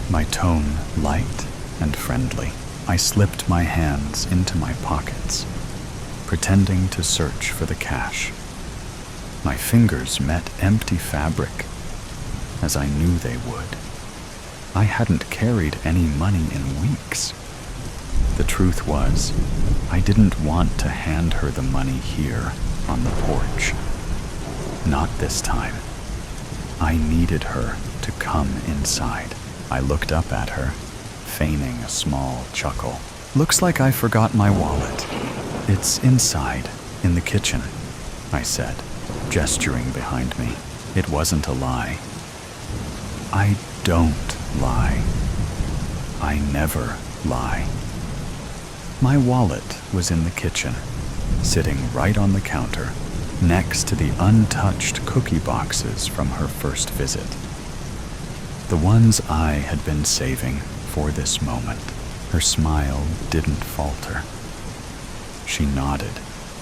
my tone light and friendly. I slipped my hands into my pockets, pretending to search for the cash. My fingers met empty fabric, as I knew they would. I hadn't carried any money in weeks. The truth was, I didn't want to hand her the money here on the porch. Not this time. I needed her to come inside. I looked up at her, feigning a small chuckle. "Looks like I forgot my wallet. It's inside, in the kitchen," I said, gesturing behind me. It wasn't a lie. I don't lie. I never lie. My wallet was in the kitchen, sitting right on the counter, next to the untouched cookie boxes from her first visit. The ones I had been saving for this moment. Her smile didn't falter. She nodded,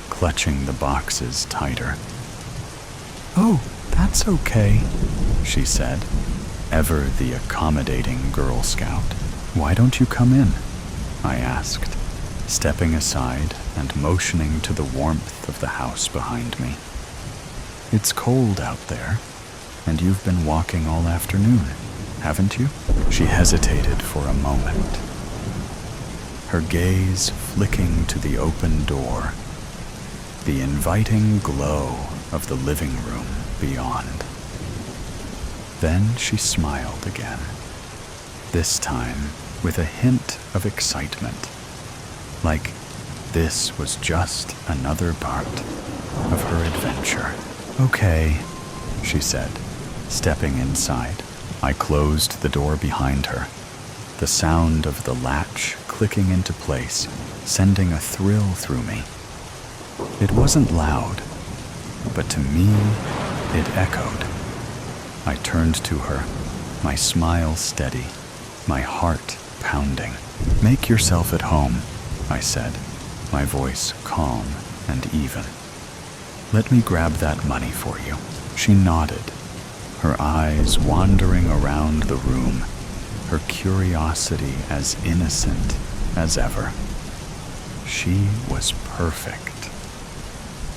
clutching the boxes tighter. "Oh, that's okay," she said, ever the accommodating Girl Scout. "Why don't you come in?" I asked, stepping aside and motioning to the warmth of the house behind me. "It's cold out there, and you've been walking all afternoon, haven't you?" She hesitated for a moment, her gaze flicking to the open door, the inviting glow of the living room beyond. Then she smiled again, this time with a hint of excitement, like this was just another part of her adventure. "Okay," she said, stepping inside. I closed the door behind her, the sound of the latch clicking into place, sending a thrill through me. It wasn't loud, but to me, it echoed. I turned to her, my smile steady, my heart pounding. "Make yourself at home," I said, my voice calm and even. "Let me grab that money for you." She nodded, her eyes wandering around the room, her curiosity as innocent as ever. She was perfect.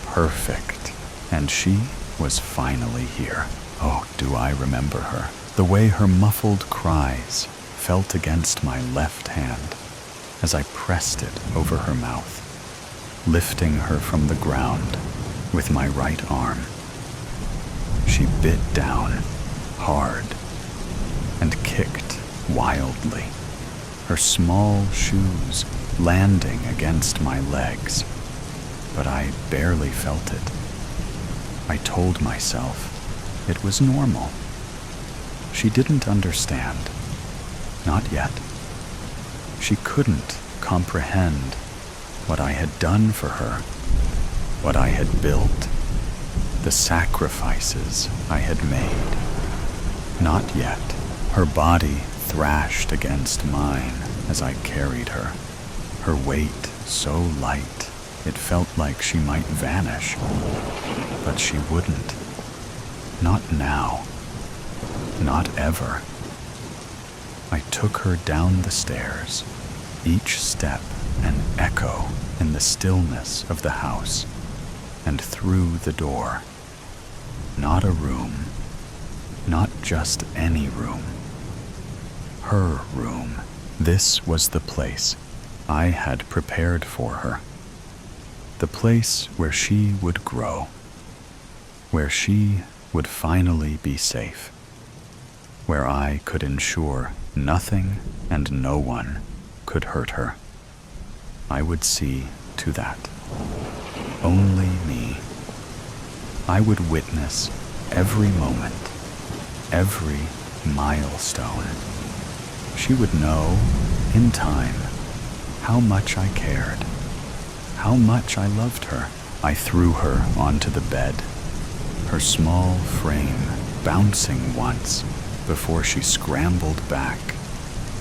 Perfect. And she was finally here. Oh, do I remember her. The way her muffled cries felt against my left hand as I pressed it over her mouth, lifting her from the ground with my right arm. She bit down hard and kicked wildly, her small shoes landing against my legs, but I barely felt it. I told myself it was normal. She didn't understand. Not yet. She couldn't comprehend what I had done for her, what I had built, the sacrifices I had made. Not yet. Her body thrashed against mine as I carried her, her weight so light it felt like she might vanish. But she wouldn't. Not now. Not ever. I took her down the stairs, each step an echo in the stillness of the house, and through the door. Not a room, not just any room. Her room. This was the place I had prepared for her. The place where she would grow, where she would finally be safe, where I could ensure nothing and no one could hurt her. I would see to that. Only me. I would witness every moment, every milestone. She would know, in time, how much I cared, how much I loved her. I threw her onto the bed, her small frame bouncing once before she scrambled back,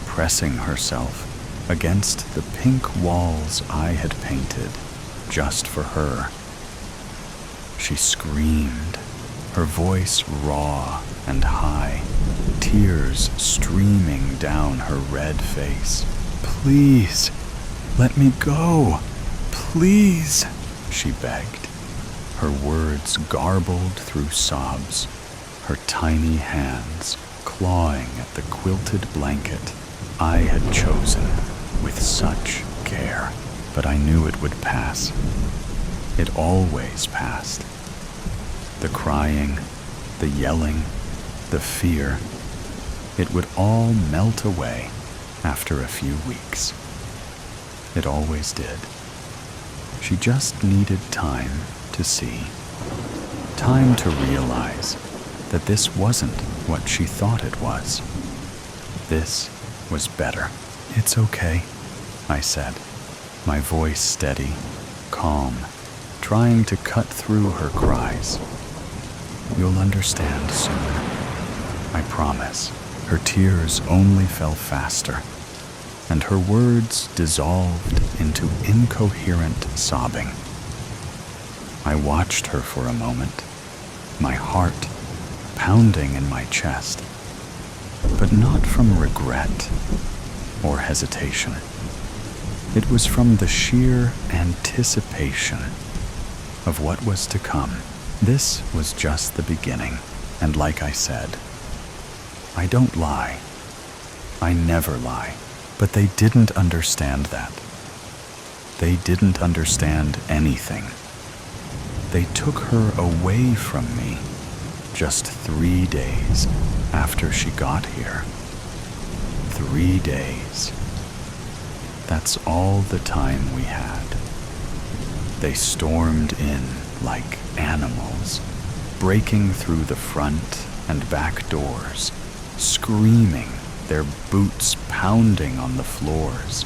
pressing herself against the pink walls I had painted just for her. She screamed, her voice raw and high, tears streaming down her red face. "Please, let me go. Please," she begged, her words garbled through sobs, her tiny hands clawing at the quilted blanket I had chosen with such care. But I knew it would pass. It always passed. The crying, the yelling, the fear, it would all melt away after a few weeks. It always did. She just needed time to see. Time to realize that this wasn't what she thought it was. This was better. "It's okay," I said, my voice steady, calm, trying to cut through her cries. "You'll understand soon. I promise." Her tears only fell faster, and her words dissolved into incoherent sobbing. I watched her for a moment, my heart pounding in my chest, but not from regret or hesitation. It was from the sheer anticipation of what was to come. This was just the beginning, and like I said, I don't lie. I never lie. But they didn't understand that. They didn't understand anything. They took her away from me just 3 days after she got here. 3 days. That's all the time we had. They stormed in like animals, breaking through the front and back doors, screaming, their boots pounding on the floors.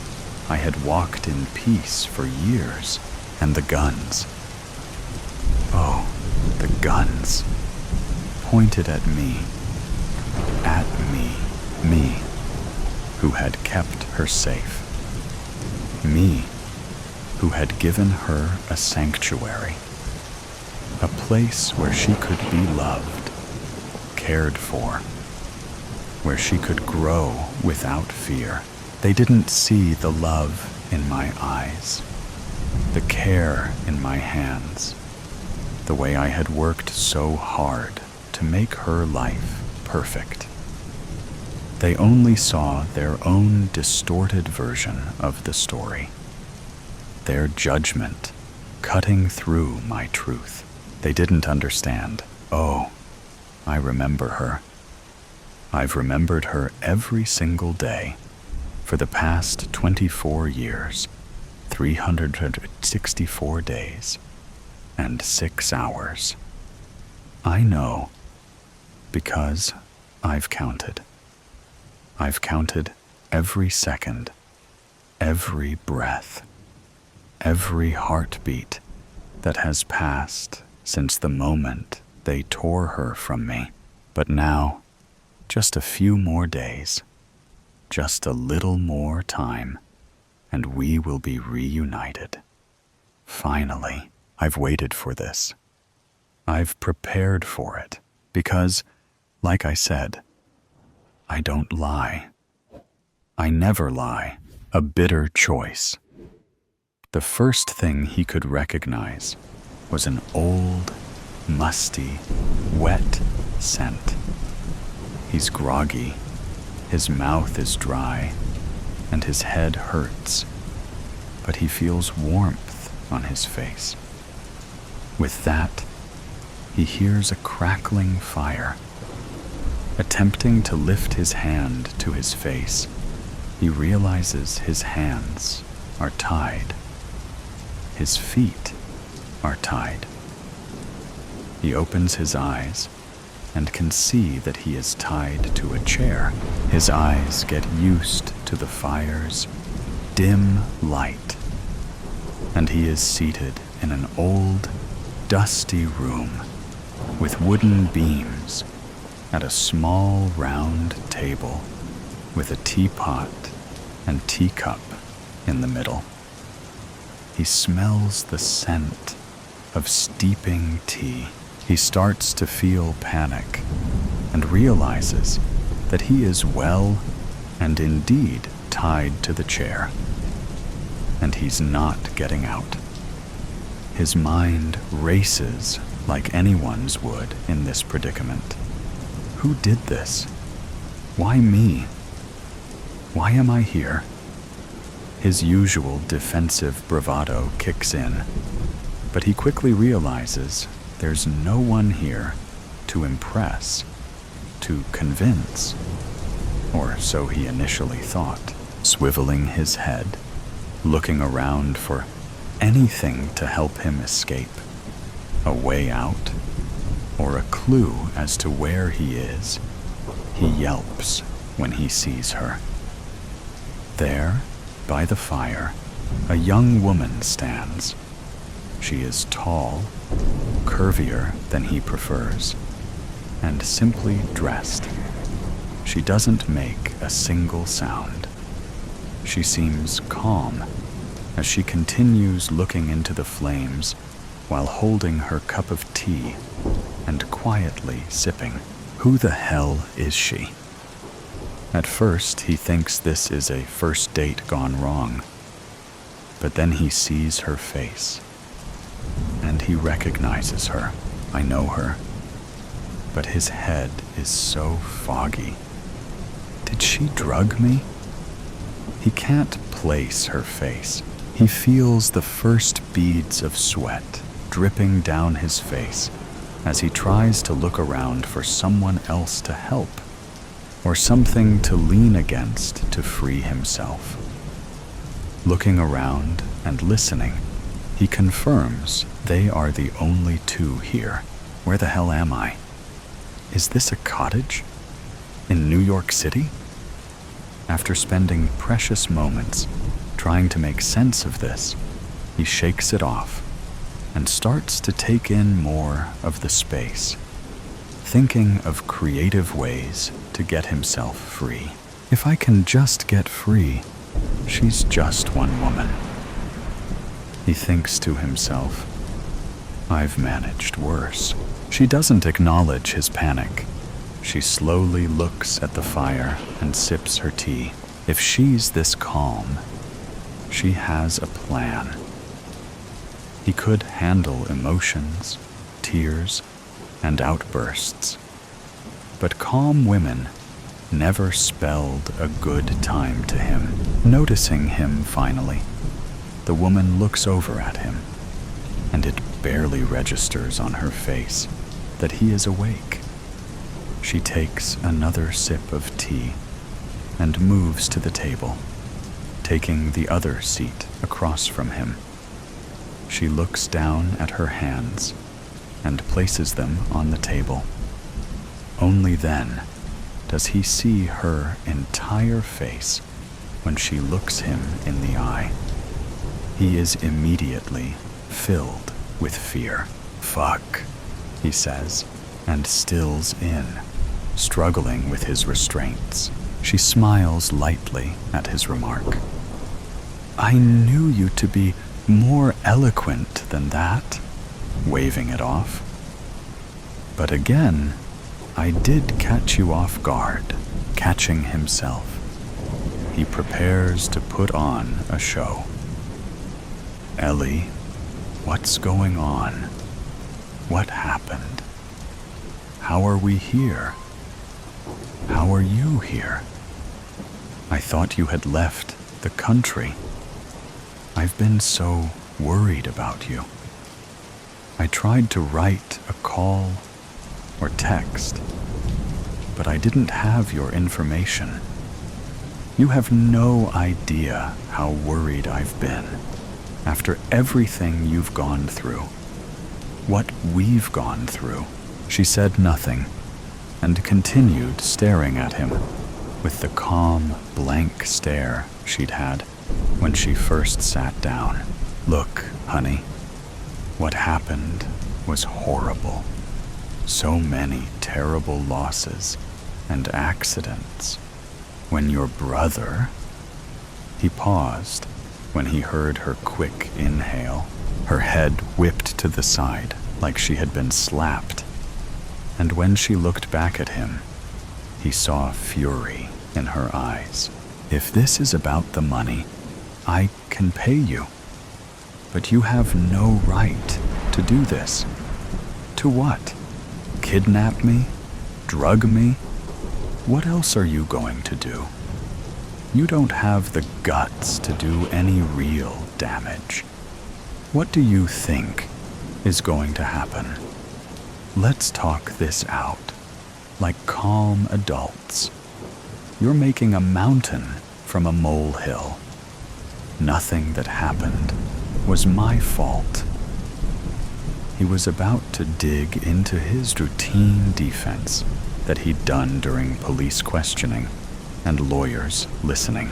I had walked in peace for years. And the guns. Oh, the guns. Pointed at me. At me. Me, who had kept her safe. Me, who had given her a sanctuary. A place where she could be loved, cared for, where she could grow without fear. They didn't see the love in my eyes, the care in my hands, the way I had worked so hard to make her life perfect. They only saw their own distorted version of the story, their judgment cutting through my truth. They didn't understand. Oh, I remember her. I've remembered her every single day for the past 24 years, 364 days, and 6 hours. I know because I've counted. I've counted every second, every breath, every heartbeat that has passed since the moment they tore her from me. But now, just a few more days, just a little more time, and we will be reunited. Finally, I've waited for this. I've prepared for it because, like I said, I don't lie. I never lie. A bitter choice. The first thing he could recognize was an old, musty, wet scent. He's groggy, his mouth is dry, and his head hurts, but he feels warmth on his face. With that, he hears a crackling fire. Attempting to lift his hand to his face, he realizes his hands are tied. His feet are tied. He opens his eyes and can see that he is tied to a chair. His eyes get used to the fire's dim light. and he is seated in an old, dusty room with wooden beams at a small round table with a teapot and teacup in the middle. He smells the scent of steeping tea. He starts to feel panic and realizes that he is well and indeed tied to the chair, and he's not getting out. His mind races like anyone's would in this predicament. Who did this? Why me? Why am I here? His usual defensive bravado kicks in, but he quickly realizes there's no one here to impress, to convince, or so he initially thought. Swiveling his head, looking around for anything to help him escape, a way out, or a clue as to where he is, he yelps when he sees her. There, by the fire, a young woman stands. She is tall, curvier than he prefers, and simply dressed. She doesn't make a single sound. She seems calm as she continues looking into the flames while holding her cup of tea and quietly sipping. Who the hell is she? At first, he thinks this is a first date gone wrong, but then he sees her face, and he recognizes her. I know her, but his head is so foggy. Did she drug me? He can't place her face. He feels the first beads of sweat dripping down his face as he tries to look around for someone else to help, or something to lean against to free himself. Looking around and listening, he confirms they are the only two here. Where the hell am I? Is this a cottage? In New York City? After spending precious moments trying to make sense of this, he shakes it off and starts to take in more of the space, thinking of creative ways to get himself free. If I can just get free, she's just one woman. He thinks to himself, I've managed worse. She doesn't acknowledge his panic. She slowly looks at the fire and sips her tea. If she's this calm, she has a plan. He could handle emotions, tears, and outbursts. But calm women never spelled a good time to him. Noticing him finally, the woman looks over at him, and it barely registers on her face that he is awake. She takes another sip of tea and moves to the table, taking the other seat across from him. She looks down at her hands and places them on the table. Only then does he see her entire face when she looks him in the eye. He is immediately filled with fear. Fuck, he says, and stills in, struggling with his restraints. She smiles lightly at his remark. I knew you to be more eloquent than that, waving it off. But again, I did catch you off guard. Catching himself, he prepares to put on a show. Ellie, what's going on? What happened? How are we here? How are you here? I thought you had left the country. I've been so worried about you. I tried to write a call or text, but I didn't have your information. You have no idea how worried I've been after everything you've gone through, what we've gone through. She said nothing and continued staring at him with the calm, blank stare she'd had when she first sat down. Look, honey, what happened was horrible. So many terrible losses and accidents. When your brother... He paused when he heard her quick inhale. Her head whipped to the side like she had been slapped. And when she looked back at him, he saw fury in her eyes. If this is about the money, I can pay you. But you have no right to do this. To what? Kidnap me? Drug me? What else are you going to do? You don't have the guts to do any real damage. What do you think is going to happen? Let's talk this out, like calm adults. You're making a mountain from a molehill. Nothing that happened was my fault. He was about to dig into his routine defense that he'd done during police questioning and lawyers listening.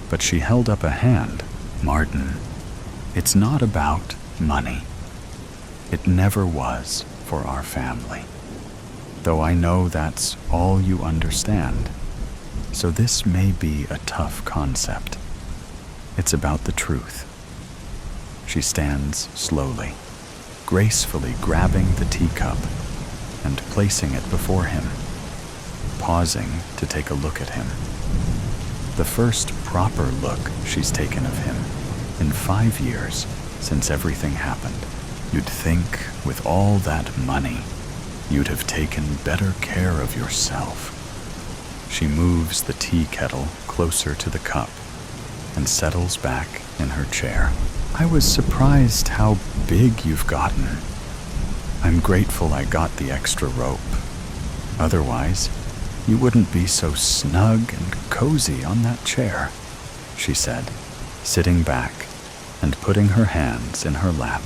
But she held up a hand. Martin, it's not about money. It never was for our family. Though I know that's all you understand. So this may be a tough concept. It's about the truth. She stands slowly, gracefully grabbing the teacup and placing it before him, pausing to take a look at him. The first proper look she's taken of him in 5 years since everything happened. You'd think with all that money, you'd have taken better care of yourself. She moves the tea kettle closer to the cup and settles back in her chair. I was surprised how big you've gotten. I'm grateful I got the extra rope. Otherwise, you wouldn't be so snug and cozy on that chair, she said, sitting back and putting her hands in her lap.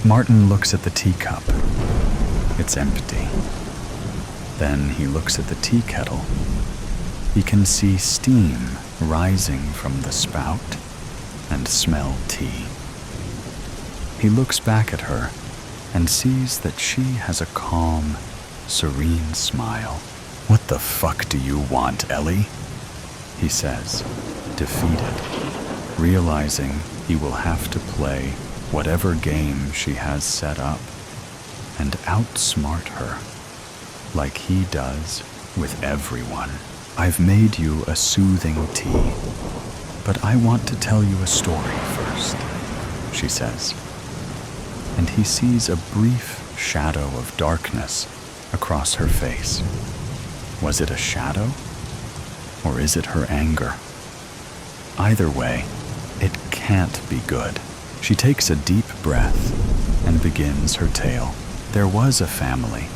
Martin looks at the teacup. It's empty. Then he looks at the tea kettle. He can see steam rising from the spout and smell tea. He looks back at her and sees that she has a calm, serene smile. What the fuck do you want, Ellie? He says, defeated, realizing he will have to play whatever game she has set up and outsmart her, like he does with everyone. I've made you a soothing tea, but I want to tell you a story first, she says. And he sees a brief shadow of darkness across her face. Was it a shadow? Or is it her anger? Either way, it can't be good. She takes a deep breath and begins her tale. There was a family,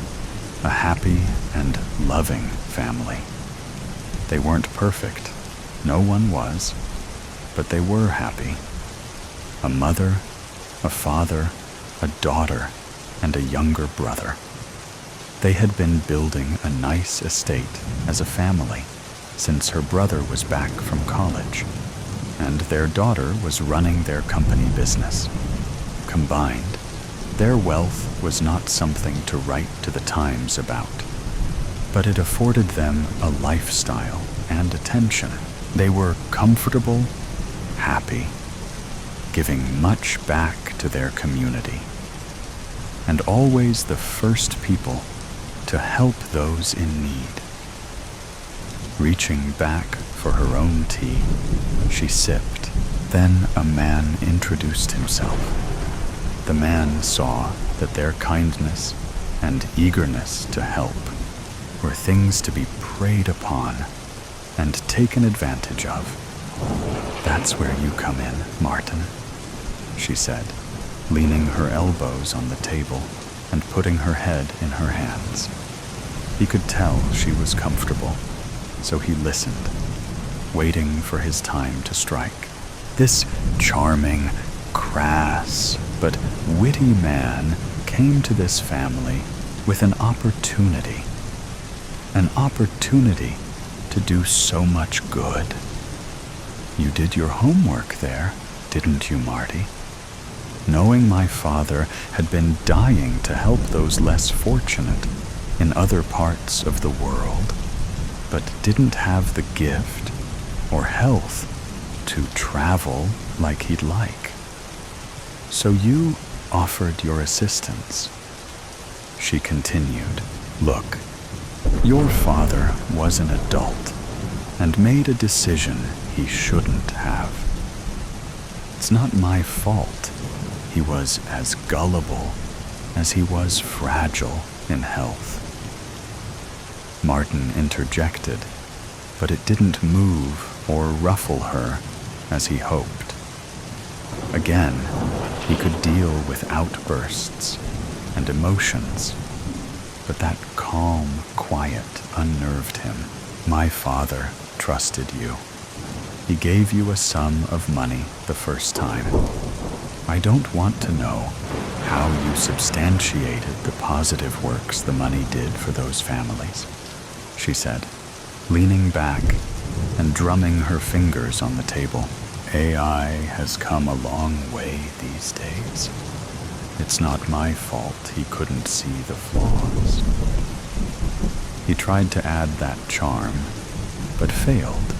a happy and loving family. They weren't perfect. No one was. But they were happy. A mother, a father, a daughter, and a younger brother. They had been building a nice estate as a family since her brother was back from college, and their daughter was running their company business. Combined, their wealth was not something to write to the Times about, but it afforded them a lifestyle and attention. They were comfortable, happy, giving much back to their community, and always the first people to help those in need. Reaching back for her own tea, she sipped. Then a man introduced himself. The man saw that their kindness and eagerness to help were things to be preyed upon and taken advantage of. That's where you come in, Martin, she said, leaning her elbows on the table and putting her head in her hands. He could tell she was comfortable, so he listened, waiting for his time to strike. This charming, crass, but witty man came to this family with an opportunity to do so much good. You did your homework there, didn't you, Marty? knowing my father had been dying to help those less fortunate in other parts of the world, but didn't have the gift or health to travel like he'd like. So you offered your assistance. She continued, "Look, your father was an adult and made a decision he shouldn't have. It's not my fault he was as gullible as he was fragile in health." Martin interjected, but it didn't move or ruffle her as he hoped. Again, he could deal with outbursts and emotions, but that calm quiet unnerved him. "My father trusted you. He gave you a sum of money the first time. I don't want to know how you substantiated the positive works the money did for those families," she said, leaning back and drumming her fingers on the table. "AI has come a long way these days. It's not my fault he couldn't see the flaws." He tried to add that charm, but failed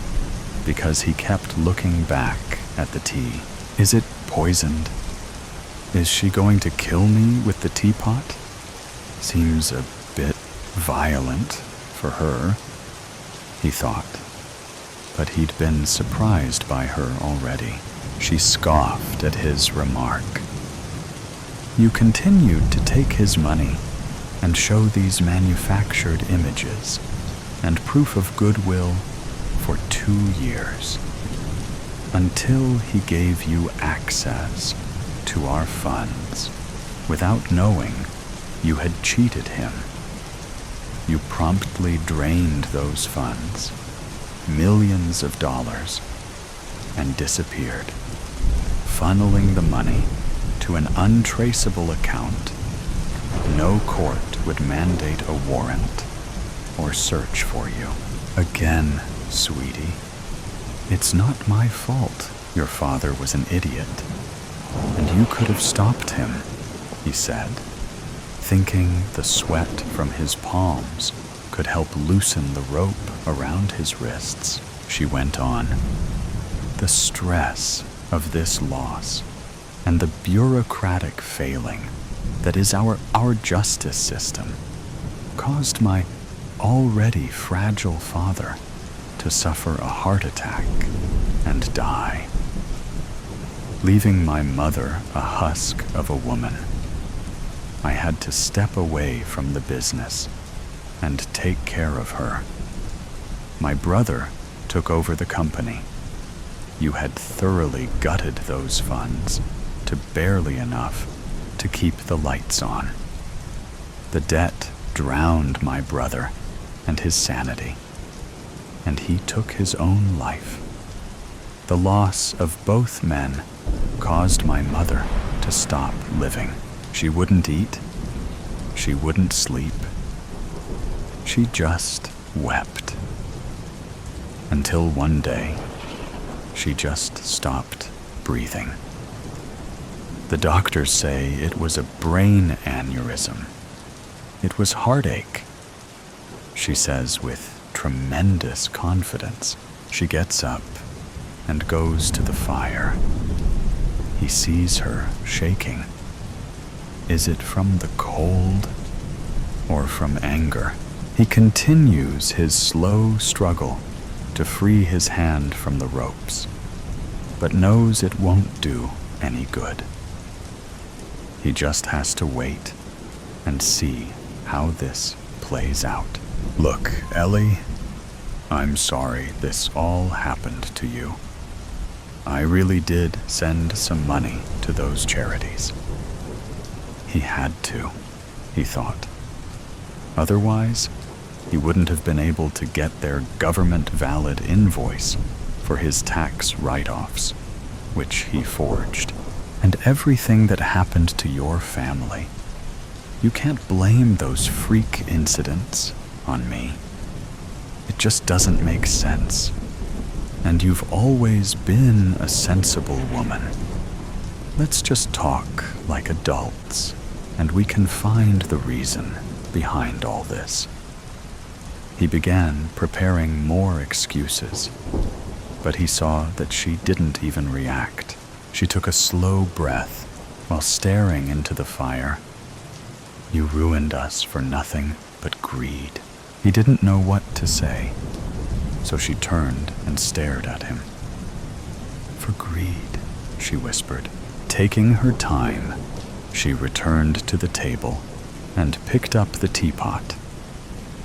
because he kept looking back at the tea. "Is it poisoned? Is she going to kill me with the teapot? Seems a bit violent for her," he thought. But he'd been surprised by her already. She scoffed at his remark. "You continued to take his money and show these manufactured images and proof of goodwill for 2 years, until he gave you access to our funds without knowing you had cheated him. You promptly drained those funds, millions of dollars, and disappeared, funneling the money to an untraceable account. No court would mandate a warrant or search for you. Again, sweetie, it's not my fault your father was an idiot, and you could have stopped him," he said, thinking the sweat from his palms could help loosen the rope around his wrists. She went on, "The stress of this loss and the bureaucratic failing that is our justice system caused my already fragile father to suffer a heart attack and die, leaving my mother a husk of a woman. I had to step away from the business and take care of her. My brother took over the company. You had thoroughly gutted those funds to barely enough to keep the lights on. The debt drowned my brother and his sanity, and he took his own life. The loss of both men caused my mother to stop living. She wouldn't eat. She wouldn't sleep. She just wept. Until one day, she just stopped breathing. The doctors say it was a brain aneurysm. It was heartache," she says with tremendous confidence. She gets up and goes to the fire. He sees her shaking. Is it from the cold or from anger? He continues his slow struggle to free his hand from the ropes, but knows it won't do any good. He just has to wait and see how this plays out. "Look, Ellie, I'm sorry this all happened to you. I really did send some money to those charities. He had to," he thought. Otherwise, he wouldn't have been able to get their government-valid invoice for his tax write-offs, which he forged. And everything that happened to your family, you can't blame those freak incidents on me. It just doesn't make sense. And you've always been a sensible woman. Let's just talk like adults, and we can find the reason behind all this." He began preparing more excuses, but he saw that she didn't even react. She took a slow breath while staring into the fire. "You ruined us for nothing but greed." He didn't know what to say, so she turned and stared at him. "For greed," she whispered. Taking her time, she returned to the table and picked up the teapot.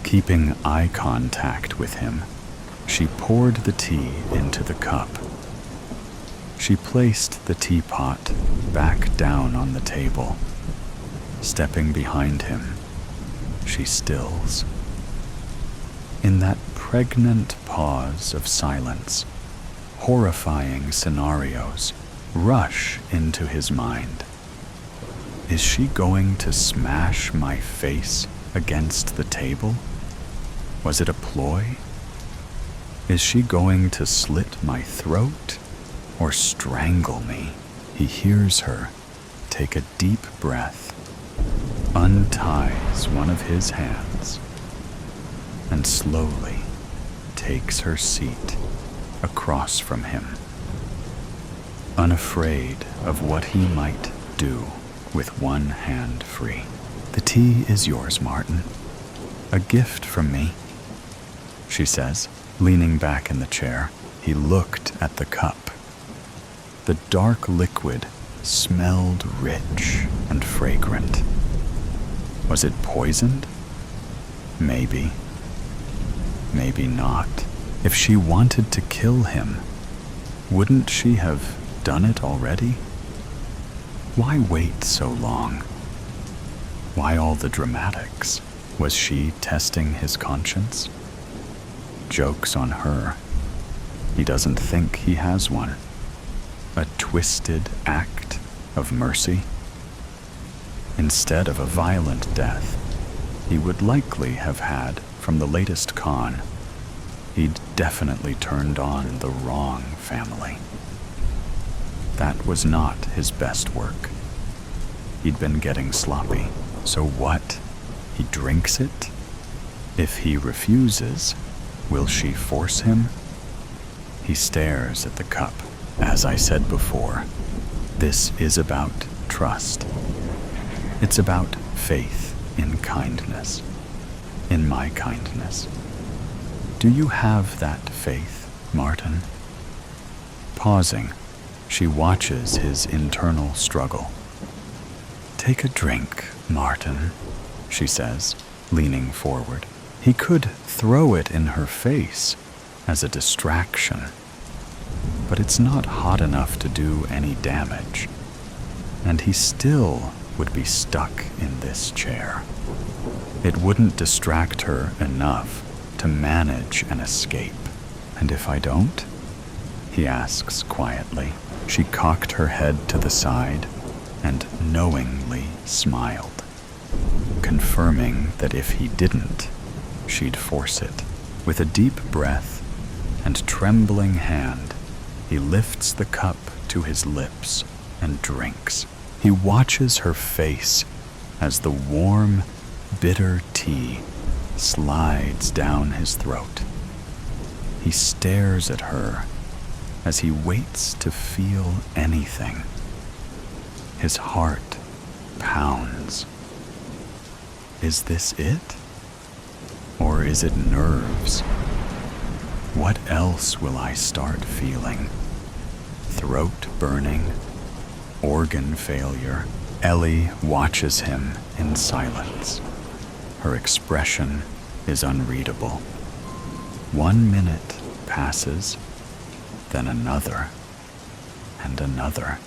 Keeping eye contact with him, she poured the tea into the cup. She placed the teapot back down on the table. Stepping behind him, she stills. In that pregnant pause of silence, horrifying scenarios rush into his mind. Is she going to smash my face against the table? Was it a ploy? Is she going to slit my throat or strangle me? He hears her take a deep breath, unties one of his hands, and slowly takes her seat across from him. Unafraid of what he might do with one hand free. "The tea is yours, Martin. A gift from me," she says, leaning back in the chair. He looked at the cup. The dark liquid smelled rich and fragrant. Was it poisoned? Maybe. Maybe not. If she wanted to kill him, wouldn't she have done it already? Why wait so long? Why all the dramatics? Was she testing his conscience? Joke's on her. He doesn't think he has one. A twisted act of mercy? Instead of a violent death, he would likely have had from the latest con. He'd definitely turned on the wrong family. That was not his best work. He'd been getting sloppy. So what? He drinks it? If he refuses, will she force him? He stares at the cup. As I said before, this is about trust. It's about faith in kindness, in my kindness. Do you have that faith, Martin? Pausing, she watches his internal struggle. Take a drink, Martin, she says, leaning forward. He could throw it in her face as a distraction, but it's not hot enough to do any damage, and he still would be stuck in this chair. It wouldn't distract her enough to manage an escape. And if I don't? He asks quietly. She cocked her head to the side and knowingly smiled, confirming that if he didn't, she'd force it. With a deep breath and trembling hand, he lifts the cup to his lips and drinks. He watches her face as the warm, bitter tea slides down his throat. He stares at her as he waits to feel anything. His heart pounds. Is this it? Or is it nerves? What else will I start feeling? Throat burning? Organ failure? Ellie watches him in silence. Her expression is unreadable. 1 minute passes, then another, and another.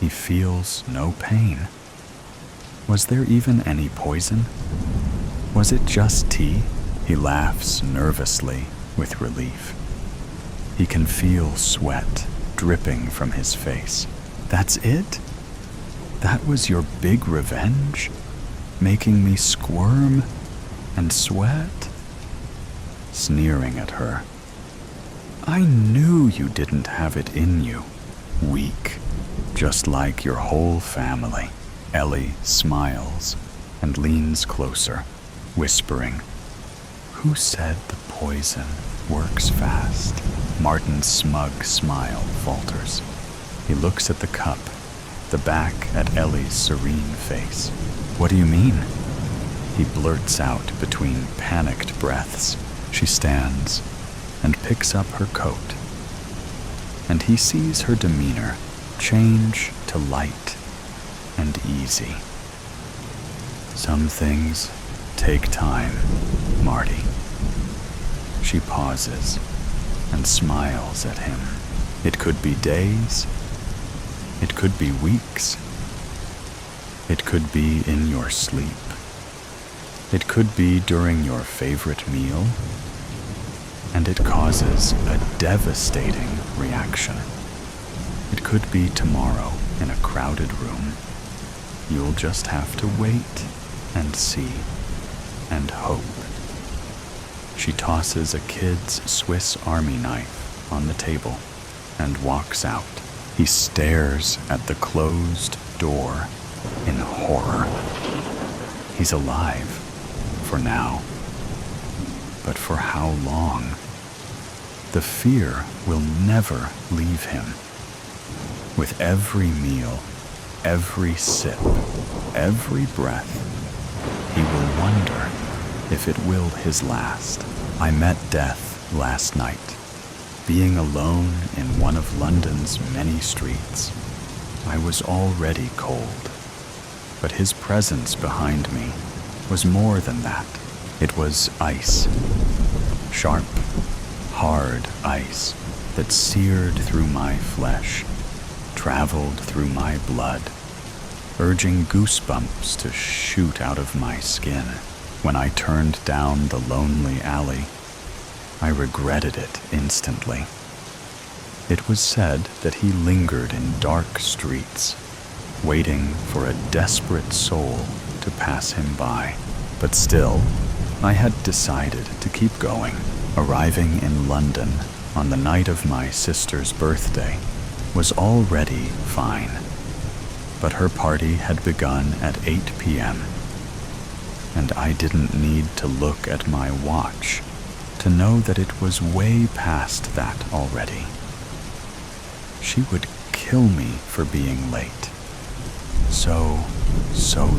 He feels no pain. Was there even any poison? Was it just tea? He laughs nervously with relief. He can feel sweat dripping from his face. That's it? That was your big revenge? Making me squirm and sweat? Sneering at her. I knew you didn't have it in you. Weak, just like your whole family. Ellie smiles and leans closer, whispering, "Who said the poison works fast?" Martin's smug smile falters. He looks at the cup, the back at Ellie's serene face. "What do you mean?" He blurts out between panicked breaths. She stands and picks up her coat, and he sees her demeanor change to light and easy. "Some things take time, Marty." She pauses and smiles at him. "It could be days. It could be weeks. It could be in your sleep. It could be during your favorite meal. And it causes a devastating reaction. It could be tomorrow in a crowded room. You'll just have to wait and see and hope." She tosses a kid's Swiss Army knife on the table and walks out. He stares at the closed door in horror. He's alive, for now. But for how long? The fear will never leave him. With every meal, every sip, every breath, he will wonder if it will his last. I met death last night, being alone in one of London's many streets. I was already cold, but his presence behind me was more than that. It was ice, sharp, hard ice that seared through my flesh, traveled through my blood, urging goosebumps to shoot out of my skin. When I turned down the lonely alley, I regretted it instantly. It was said that he lingered in dark streets, waiting for a desperate soul to pass him by. But still, I had decided to keep going. Arriving in London on the night of my sister's birthday was already fine, but her party had begun at 8 p.m., and I didn't need to look at my watch to know that it was way past that already. She would kill me for being late. So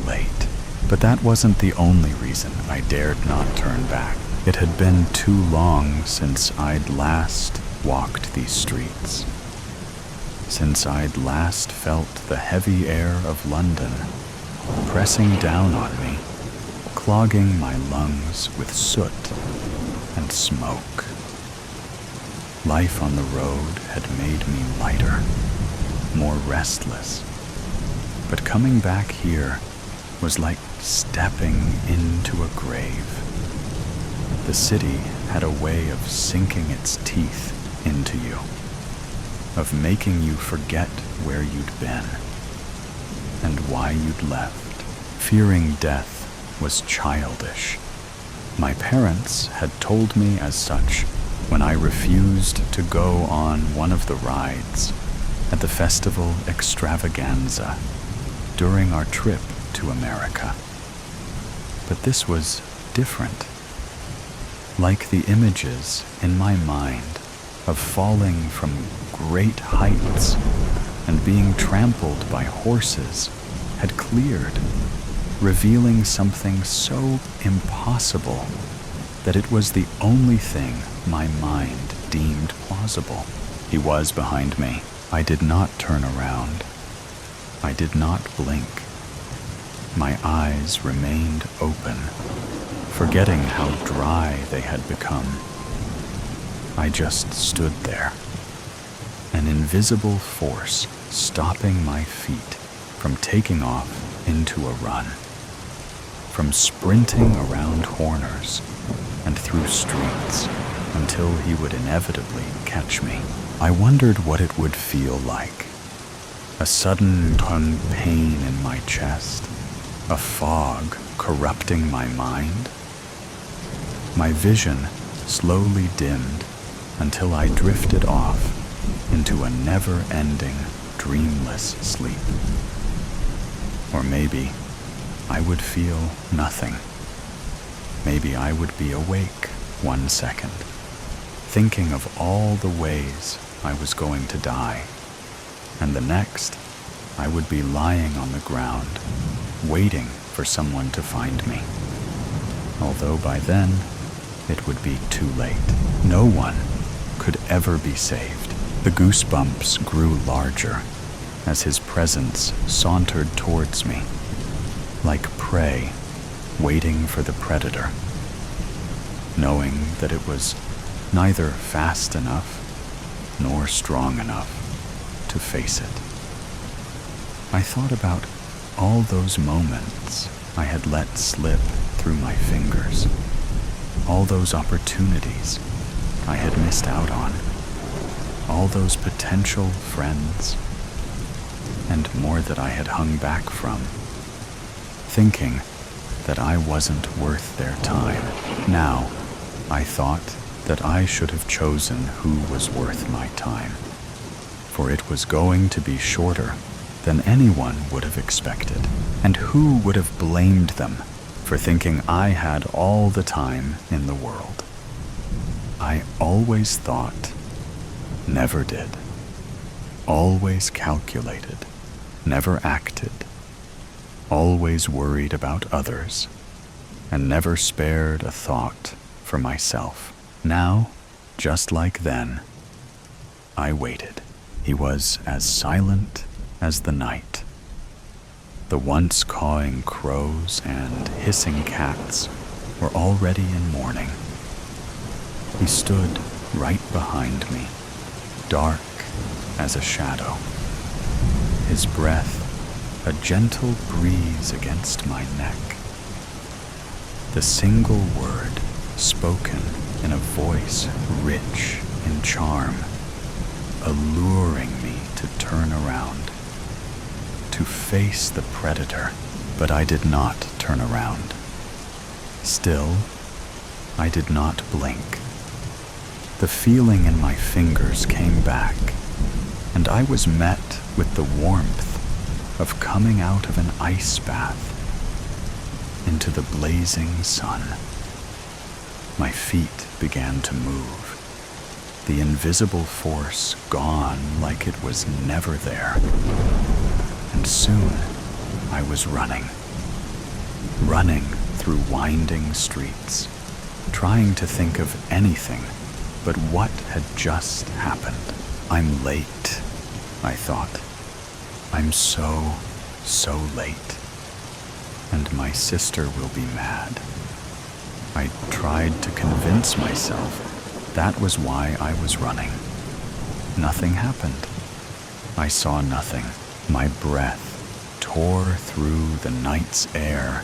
late. But that wasn't the only reason I dared not turn back. It had been too long since I'd last walked these streets, since I'd last felt the heavy air of London pressing down on me, clogging my lungs with soot and smoke. Life on the road had made me lighter, more restless. But coming back here was like stepping into a grave. The city had a way of sinking its teeth into you, of making you forget where you'd been and why you'd left. Fearing death was childish. My parents had told me as such when I refused to go on one of the rides at the festival extravaganza during our trip to America. But this was different. Like the images in my mind of falling from great heights and being trampled by horses had cleared, revealing something so impossible that it was the only thing my mind deemed plausible. He was behind me. I did not turn around. I did not blink. My eyes remained open, forgetting how dry they had become. I just stood there, an invisible force stopping my feet from taking off into a run, from sprinting around corners and through streets until he would inevitably catch me. I wondered what it would feel like. A sudden pain in my chest, a fog corrupting my mind. My vision slowly dimmed until I drifted off into a never-ending dream. dreamless sleep. Or maybe I would feel nothing. Maybe I would be awake 1 second, thinking of all the ways I was going to die, and the next I would be lying on the ground, waiting for someone to find me. Although by then, it would be too late. No one could ever be saved. The goosebumps grew larger as his presence sauntered towards me, like prey waiting for the predator, knowing that it was neither fast enough nor strong enough to face it. I thought about all those moments I had let slip through my fingers, all those opportunities I had missed out on, all those potential friends, and more that I had hung back from, thinking that I wasn't worth their time. Now, I thought that I should have chosen who was worth my time, for it was going to be shorter than anyone would have expected, and who would have blamed them for thinking I had all the time in the world? I always thought, never did, always calculated, never acted, always worried about others, and never spared a thought for myself. Now, just like then, I waited. He was as silent as the night. The once cawing crows and hissing cats were already in mourning. He stood right behind me, dark as a shadow. His breath a gentle breeze against my neck. The single word spoken in a voice rich in charm, alluring me to turn around, to face the predator, but I did not turn around. Still, I did not blink. The feeling in my fingers came back, and I was met with the warmth of coming out of an ice bath into the blazing sun. My feet began to move, the invisible force gone like it was never there. And soon I was running through winding streets, trying to think of anything but what had just happened. I'm late, I thought. I'm so late, and my sister will be mad. I tried to convince myself that was why I was running. Nothing happened. I saw nothing. My breath tore through the night's air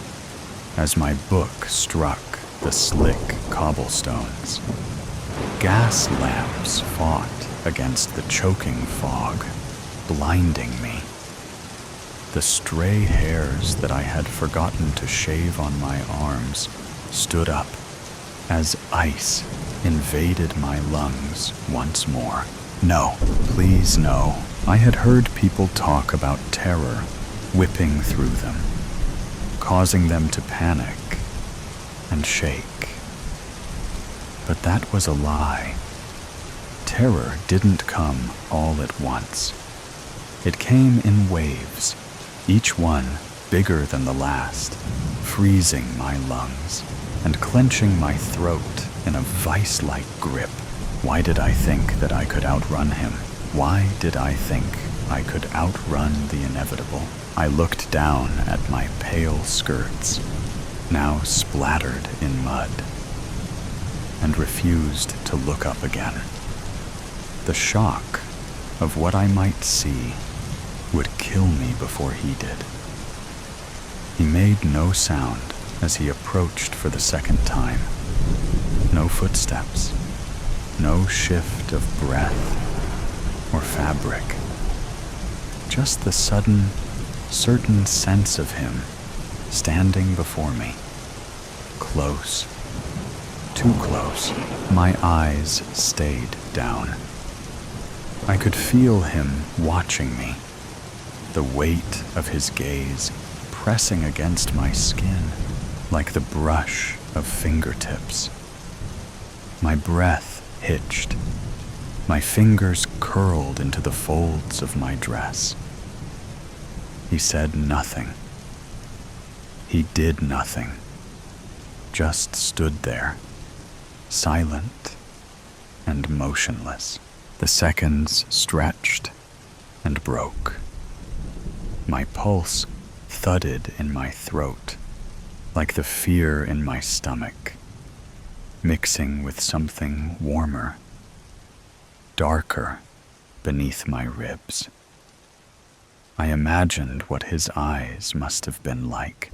as my book struck the slick cobblestones. Gas lamps fought against the choking fog, blinding me. The stray hairs that I had forgotten to shave on my arms stood up as ice invaded my lungs once more. No, please no. I had heard people talk about terror whipping through them, causing them to panic and shake. But that was a lie. Terror didn't come all at once. It came in waves, each one bigger than the last, freezing my lungs and clenching my throat in a vice-like grip. Why did I think that I could outrun him? Why did I think I could outrun the inevitable? I looked down at my pale skirts, now splattered in mud, and refused to look up again. The shock of what I might see would kill me before he did. He made no sound as he approached for the second time. No footsteps, no shift of breath or fabric. Just the sudden, certain sense of him standing before me. Close, too close. My eyes stayed down. I could feel him watching me, the weight of his gaze pressing against my skin like the brush of fingertips. My breath hitched. My fingers curled into the folds of my dress. He said nothing. He did nothing. Just stood there, silent and motionless. The seconds stretched and broke. My pulse thudded in my throat, like the fear in my stomach, mixing with something warmer, darker beneath my ribs. I imagined what his eyes must have been like.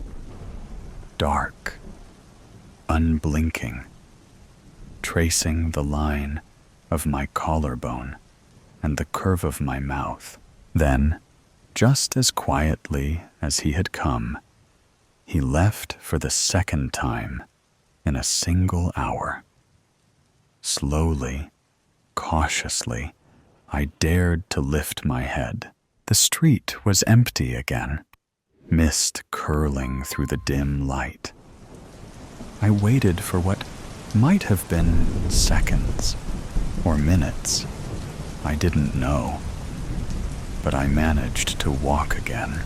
Dark, unblinking, tracing the line of my collarbone and the curve of my mouth. Then, just as quietly as he had come, he left for the second time in a single hour. Slowly, cautiously, I dared to lift my head. The street was empty again, mist curling through the dim light. I waited for what might have been seconds or minutes. I didn't know. But I managed to walk again.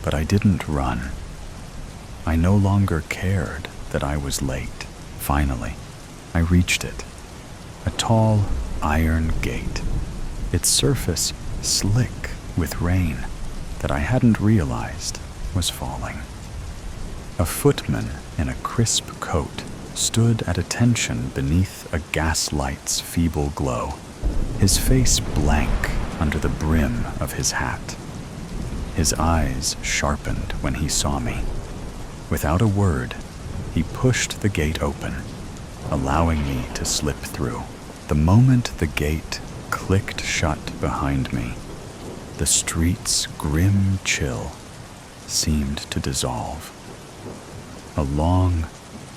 But I didn't run. I no longer cared that I was late. Finally, I reached it. A tall iron gate, its surface slick with rain that I hadn't realized was falling. A footman in a crisp coat stood at attention beneath a gaslight's feeble glow, his face blank under the brim of his hat. His eyes sharpened when he saw me. Without a word, he pushed the gate open, allowing me to slip through. The moment the gate clicked shut behind me, the street's grim chill seemed to dissolve. A long,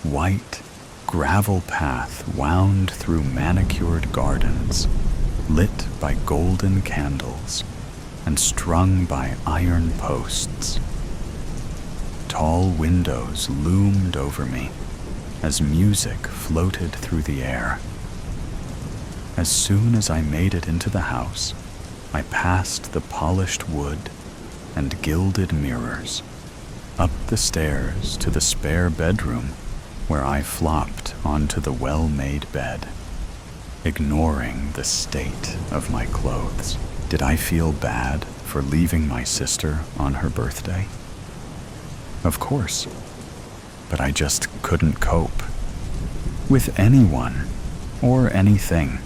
white, gravel path wound through manicured gardens, lit by golden candles and strung by iron posts. Tall windows loomed over me as music floated through the air. As soon as I made it into the house, I passed the polished wood and gilded mirrors, up the stairs to the spare bedroom where I flopped onto the well-made bed, ignoring the state of my clothes. Did I feel bad for leaving my sister on her birthday? Of course, but I just couldn't cope with anyone or anything.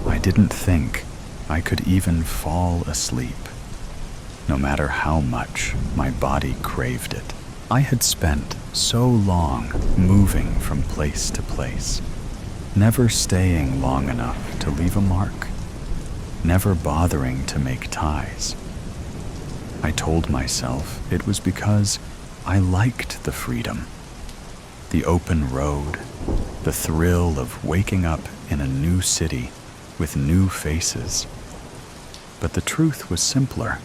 I didn't think I could even fall asleep, no matter how much my body craved it. I had spent so long moving from place to place, never staying long enough to leave a mark, never bothering to make ties. I told myself it was because I liked the freedom, the open road, the thrill of waking up in a new city with new faces. But the truth was simpler.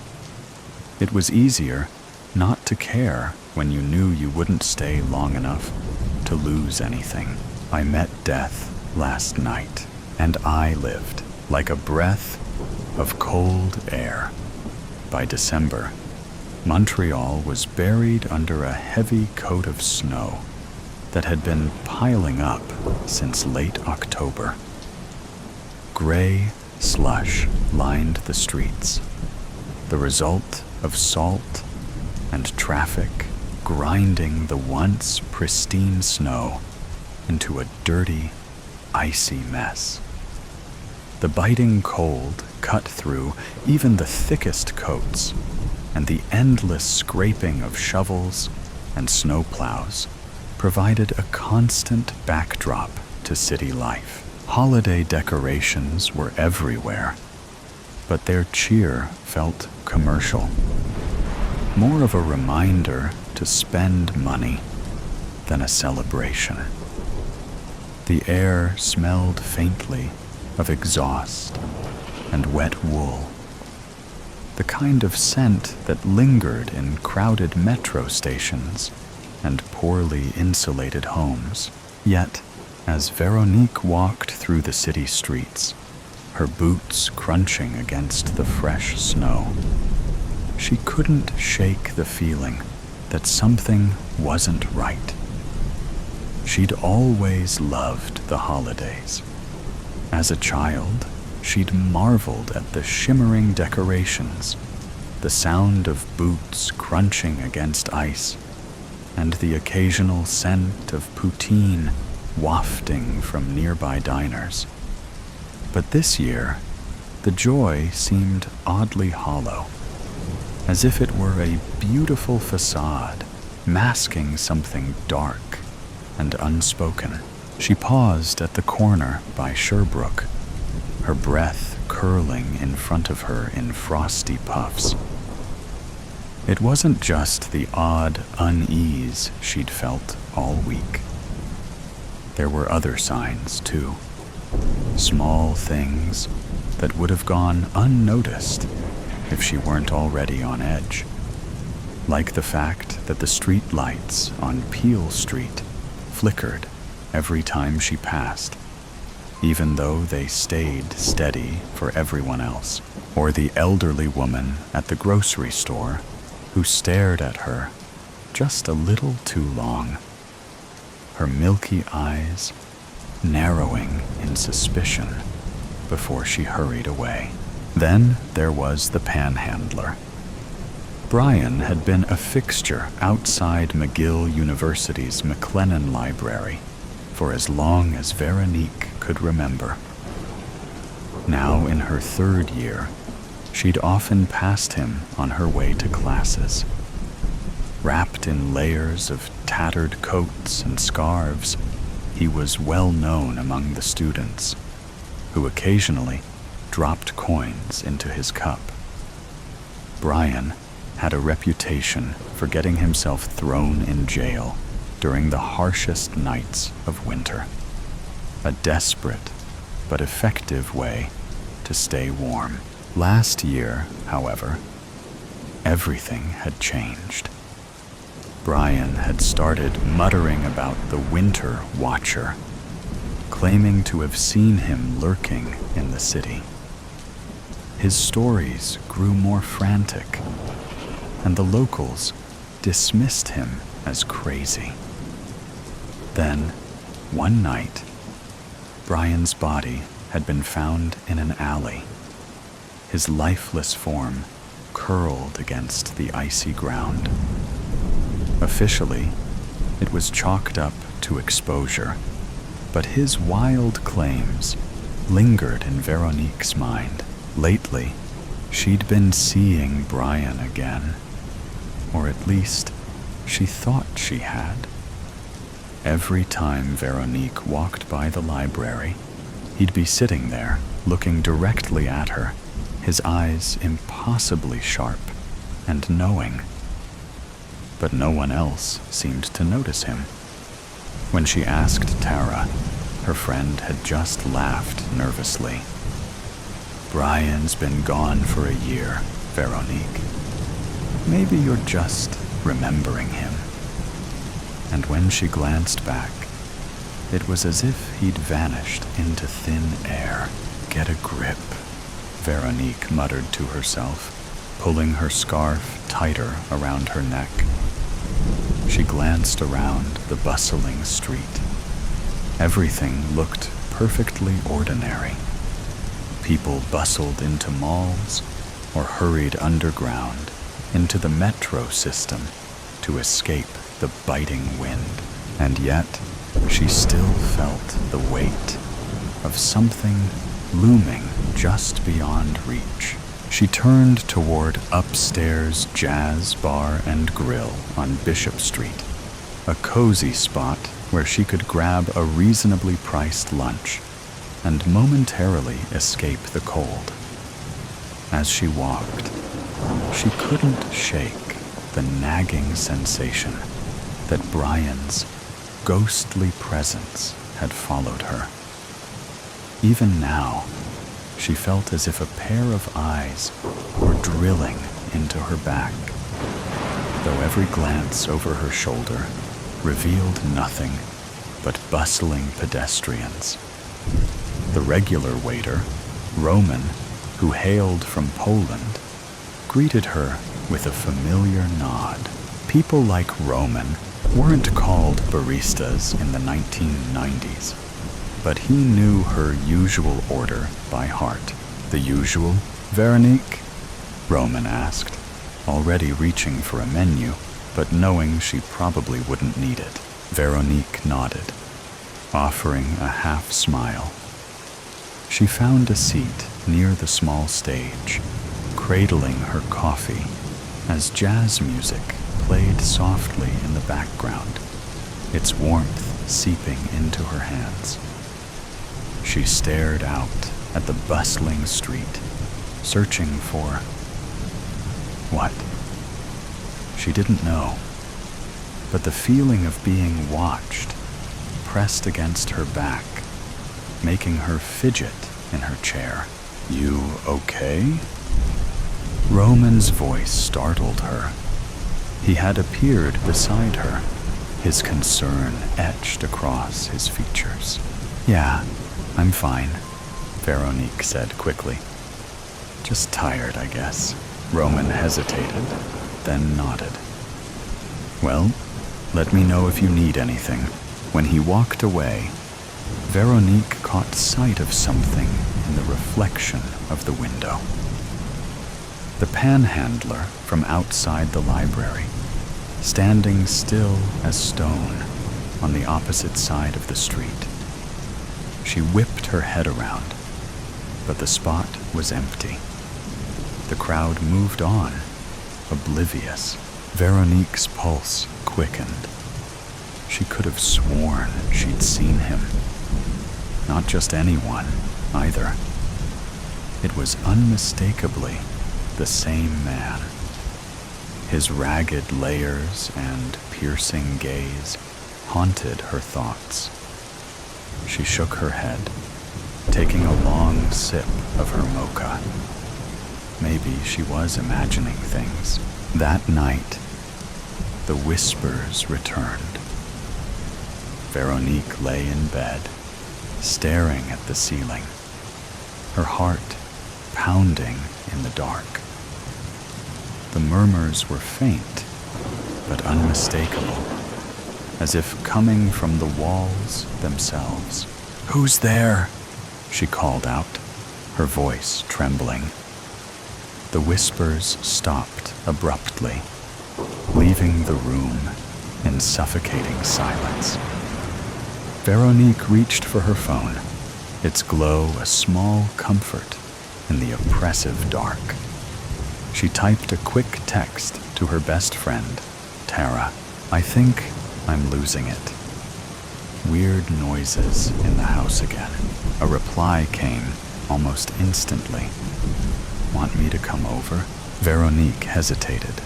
It was easier not to care when you knew you wouldn't stay long enough to lose anything. I met death last night, and I lived like a breath of cold air. By December, Montreal was buried under a heavy coat of snow that had been piling up since late October. Gray slush lined the streets, the result of salt and traffic grinding the once pristine snow into a dirty, icy mess. The biting cold cut through even the thickest coats, and the endless scraping of shovels and snowplows provided a constant backdrop to city life. Holiday decorations were everywhere, but their cheer felt commercial, more of a reminder to spend money than a celebration. The air smelled faintly of exhaust and wet wool, the kind of scent that lingered in crowded metro stations and poorly insulated homes. Yet, as Veronique walked through the city streets, her boots crunching against the fresh snow, she couldn't shake the feeling that something wasn't right. She'd always loved the holidays. As a child, she'd marveled at the shimmering decorations, the sound of boots crunching against ice, and the occasional scent of poutine wafting from nearby diners. But this year, the joy seemed oddly hollow, as if it were a beautiful facade masking something dark and unspoken. She paused at the corner by Sherbrooke, her breath curling in front of her in frosty puffs. It wasn't just the odd unease she'd felt all week. There were other signs, too. Small things that would have gone unnoticed if she weren't already on edge. Like the fact that the street lights on Peel Street flickered every time she passed, even though they stayed steady for everyone else. Or the elderly woman at the grocery store who stared at her just a little too long, her milky eyes narrowing in suspicion before she hurried away. Then there was the panhandler. Brian had been a fixture outside McGill University's McLennan Library for as long as Veronique could remember. Now in her third year, she'd often passed him on her way to classes. Wrapped in layers of tattered coats and scarves, he was well known among the students, who occasionally dropped coins into his cup. Brian had a reputation for getting himself thrown in jail during the harshest nights of winter. A desperate but effective way to stay warm. Last year, however, everything had changed. Brian had started muttering about the Winter Watcher, claiming to have seen him lurking in the city. His stories grew more frantic, and the locals dismissed him as crazy. Then, one night, Brian's body had been found in an alley, his lifeless form curled against the icy ground. Officially, it was chalked up to exposure, but his wild claims lingered in Veronique's mind. Lately, she'd been seeing Brian again, or at least she thought she had. Every time Veronique walked by the library, he'd be sitting there, looking directly at her, his eyes impossibly sharp and knowing. But no one else seemed to notice him. When she asked Tara, her friend had just laughed nervously. "Brian's been gone for a year, Veronique. Maybe you're just remembering him." And when she glanced back, it was as if he'd vanished into thin air. "Get a grip," Veronique muttered to herself, pulling her scarf tighter around her neck. She glanced around the bustling street. Everything looked perfectly ordinary. People bustled into malls or hurried underground into the metro system to escape the biting wind. And yet, she still felt the weight of something looming just beyond reach. She turned toward Upstairs Jazz Bar and Grill on Bishop Street, a cozy spot where she could grab a reasonably priced lunch and momentarily escape the cold. As she walked, she couldn't shake the nagging sensation that Brian's ghostly presence had followed her. Even now, she felt as if a pair of eyes were drilling into her back, though every glance over her shoulder revealed nothing but bustling pedestrians. The regular waiter, Roman, who hailed from Poland, greeted her with a familiar nod. People like Roman weren't called baristas in the 1990s, but he knew her usual order by heart. The usual, Veronique? Roman asked, already reaching for a menu, but knowing she probably wouldn't need it. Veronique nodded, offering a half smile. She found a seat near the small stage, cradling her coffee as jazz music played softly in the background, its warmth seeping into her hands. She stared out at the bustling street, searching for what? She didn't know, but the feeling of being watched pressed against her back, making her fidget in her chair. "You okay?" Roman's voice startled her. He had appeared beside her, his concern etched across his features. "Yeah, I'm fine," Veronique said quickly. "Just tired, I guess." Roman hesitated, then nodded. "Well, let me know if you need anything." When he walked away, Veronique caught sight of something in the reflection of the window. The panhandler from outside the library, standing still as stone on the opposite side of the street. She whipped her head around, but the spot was empty. The crowd moved on, oblivious. Veronique's pulse quickened. She could have sworn she'd seen him. Not just anyone, either. It was unmistakably the same man. His ragged layers and piercing gaze haunted her thoughts. She shook her head, taking a long sip of her mocha. Maybe she was imagining things. That night, the whispers returned. Veronique lay in bed, staring at the ceiling, her heart pounding in the dark. The murmurs were faint, but unmistakable, as if coming from the walls themselves. "Who's there?" she called out, her voice trembling. The whispers stopped abruptly, leaving the room in suffocating silence. Veronique reached for her phone, its glow a small comfort in the oppressive dark. She typed a quick text to her best friend, Tara. "I think I'm losing it." Weird noises in the house again. A reply came almost instantly. "Want me to come over?" Veronique hesitated.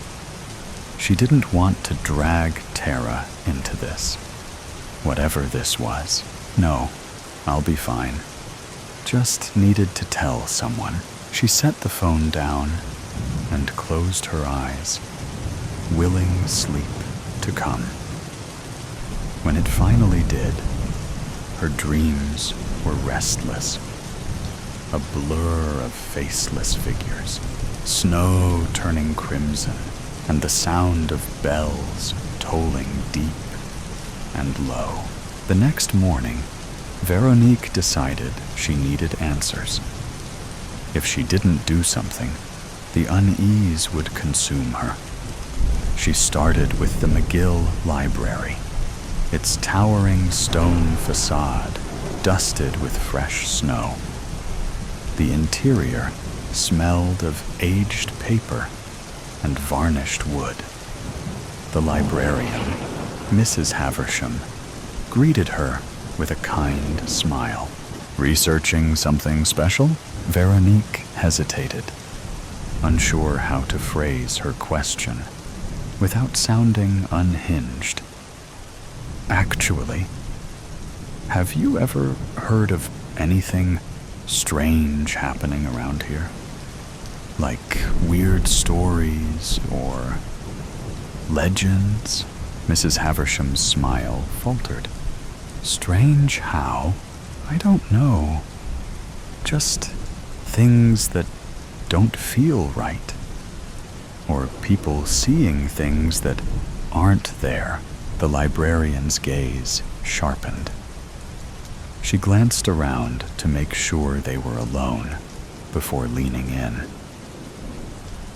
She didn't want to drag Tara into this. Whatever this was. "No, I'll be fine. Just needed to tell someone." She set the phone down and closed her eyes, willing sleep to come. When it finally did, her dreams were restless. A blur of faceless figures, snow turning crimson, and the sound of bells tolling deep and low. The next morning, Veronique decided she needed answers. If she didn't do something, the unease would consume her. She started with the McGill Library, its towering stone facade dusted with fresh snow. The interior smelled of aged paper and varnished wood. The librarian, Mrs. Haversham, greeted her with a kind smile. "Researching something special?" Veronique hesitated, unsure how to phrase her question without sounding unhinged. "Actually, have you ever heard of anything strange happening around here?" Like weird stories or legends? Mrs. Haversham's smile faltered. Strange how? I don't know. Just things that don't feel right. Or people seeing things that aren't there. The librarian's gaze sharpened. She glanced around to make sure they were alone before leaning in.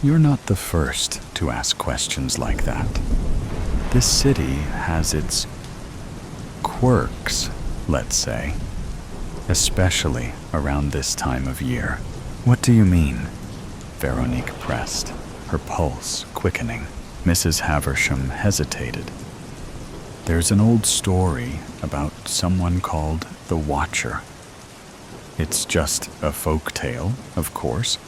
You're not the first to ask questions like that. This city has its quirks, let's say, especially around this time of year. What do you mean? Veronique pressed, her pulse quickening. Mrs. Haversham hesitated. There's an old story about someone called the Watcher. It's just a folk tale, of course,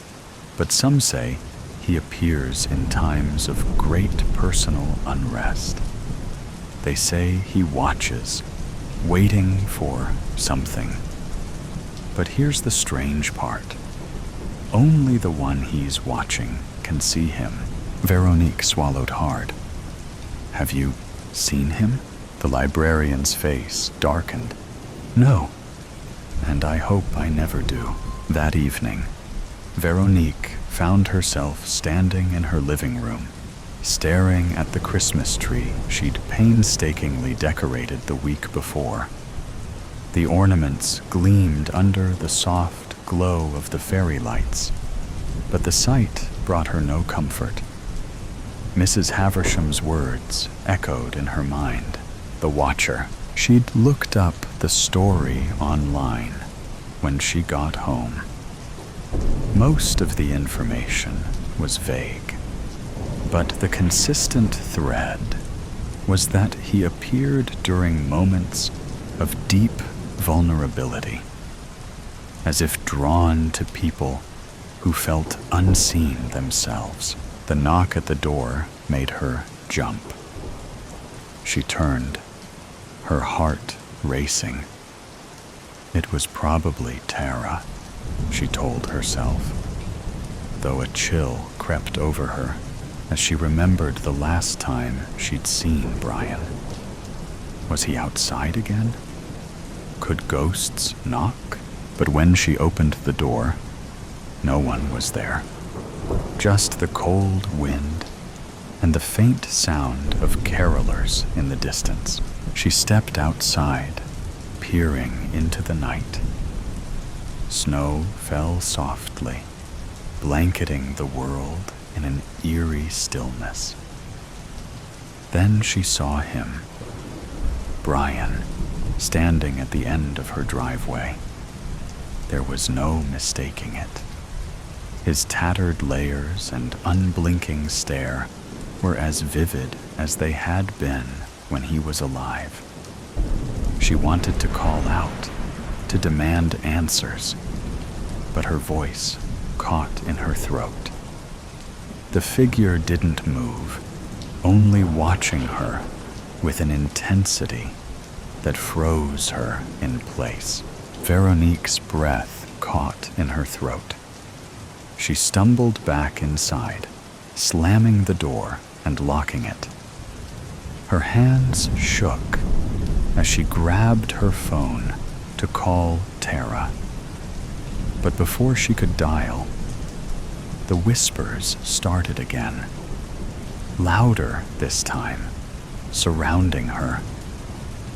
but some say he appears in times of great personal unrest. They say he watches, waiting for something. But here's the strange part. Only the one he's watching can see him. Veronique swallowed hard. Have you seen him? The librarian's face darkened. No, and I hope I never do. That evening, Veronique found herself standing in her living room, staring at the Christmas tree she'd painstakingly decorated the week before. The ornaments gleamed under the soft glow of the fairy lights, but the sight brought her no comfort. Mrs. Haversham's words echoed in her mind. The Watcher. She'd looked up the story online when she got home. Most of the information was vague, but the consistent thread was that he appeared during moments of deep vulnerability, as if drawn to people who felt unseen themselves. The knock at the door made her jump. She turned, her heart racing. It was probably Tara, she told herself, though a chill crept over her as she remembered the last time she'd seen Brian. Was he outside again? Could ghosts knock? But when she opened the door, no one was there. Just the cold wind and the faint sound of carolers in the distance. She stepped outside, peering into the night. Snow fell softly, blanketing the world in an eerie stillness. Then she saw him, Brian, standing at the end of her driveway. There was no mistaking it. His tattered layers and unblinking stare were as vivid as they had been when he was alive. She wanted to call out, to demand answers, but her voice caught in her throat. The figure didn't move, only watching her with an intensity that froze her in place. Veronique's breath caught in her throat. She stumbled back inside, slamming the door and locking it. Her hands shook as she grabbed her phone to call Tara. But before she could dial, the whispers started again, louder this time, surrounding her.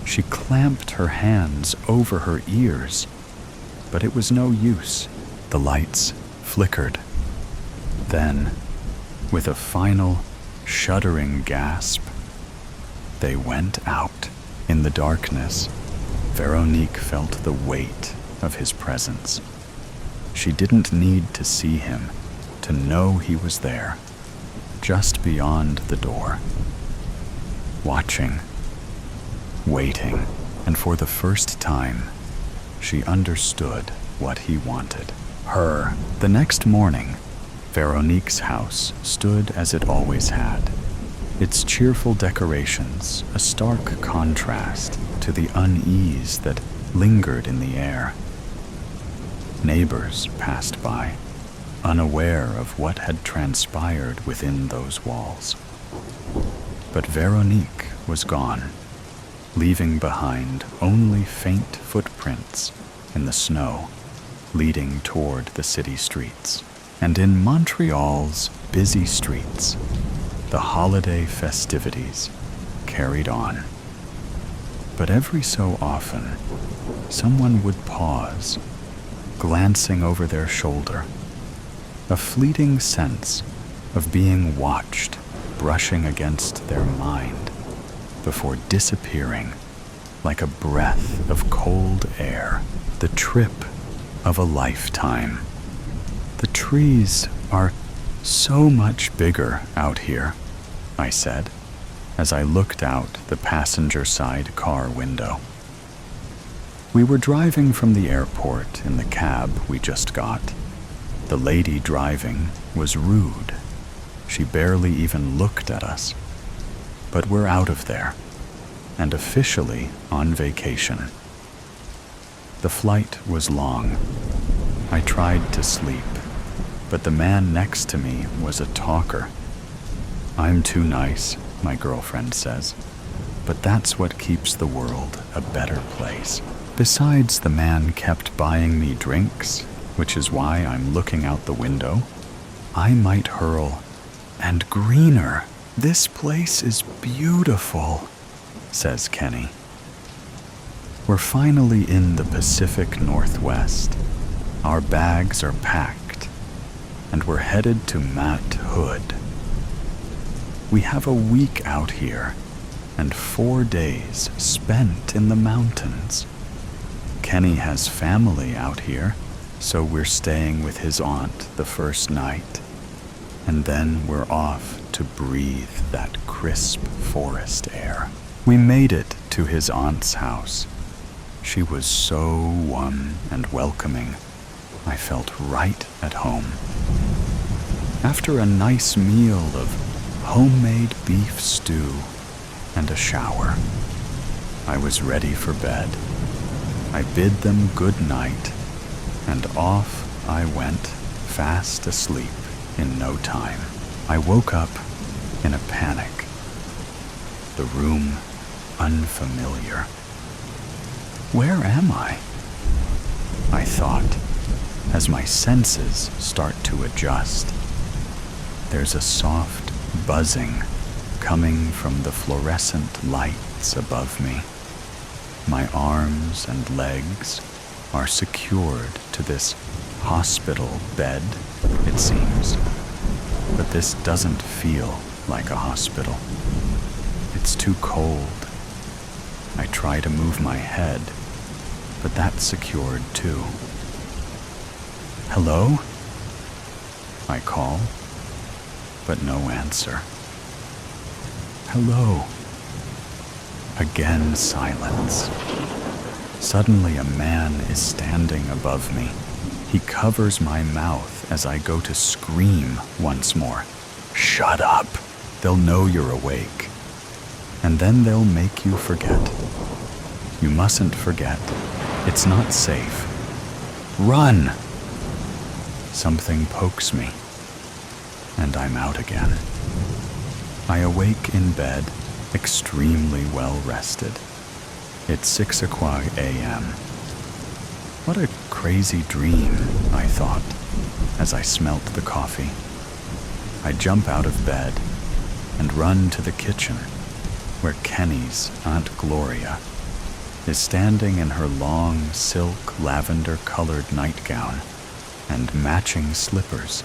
She clamped her hands over her ears, but it was no use. The lights flickered. Then, with a final, shuddering gasp, they went out. In the darkness, Veronique felt the weight of his presence. She didn't need to see him to know he was there, just beyond the door, watching, waiting, and for the first time, she understood what he wanted. Her. The next morning, Veronique's house stood as it always had, its cheerful decorations a stark contrast to the unease that lingered in the air. Neighbors passed by, unaware of what had transpired within those walls. But Veronique was gone, leaving behind only faint footprints in the snow leading toward the city streets. And in Montreal's busy streets, the holiday festivities carried on. But every so often, someone would pause, glancing over their shoulder, a fleeting sense of being watched brushing against their mind before disappearing like a breath of cold air, the trip of a lifetime. The trees are so much bigger out here, I said, as I looked out the passenger side car window. We were driving from the airport in the cab we just got. The lady driving was rude. She barely even looked at us. But we're out of there, and officially on vacation. The flight was long. I tried to sleep, but the man next to me was a talker. I'm too nice, my girlfriend says, but that's what keeps the world a better place. Besides, the man kept buying me drinks, which is why I'm looking out the window. I might hurl, "And greener, this place is beautiful," says Kenny. We're finally in the Pacific Northwest. Our bags are packed, and we're headed to Mount Hood. We have a week out here, and 4 days spent in the mountains. Kenny has family out here, so we're staying with his aunt the first night, and then we're off to breathe that crisp forest air. We made it to his aunt's house. She was so warm and welcoming. I felt right at home. After a nice meal of homemade beef stew and a shower, I was ready for bed. I bid them good night, and off I went, fast asleep in no time. I woke up in a panic. The room unfamiliar. Where am I? I thought, as my senses start to adjust. There's a soft buzzing coming from the fluorescent lights above me. My arms and legs are secured to this hospital bed, it seems. But this doesn't feel like a hospital. It's too cold. I try to move my head, but that's secured too. "Hello?" I call, but no answer. "Hello." Again silence. Suddenly a man is standing above me. He covers my mouth as I go to scream once more. "Shut up! They'll know you're awake. And then they'll make you forget. You mustn't forget. It's not safe. Run!" Something pokes me, and I'm out again. I awake in bed, extremely well rested. It's 6:00 a.m. What a crazy dream, I thought, as I smelt the coffee. I jump out of bed and run to the kitchen, where Kenny's Aunt Gloria is standing in her long silk lavender-colored nightgown and matching slippers.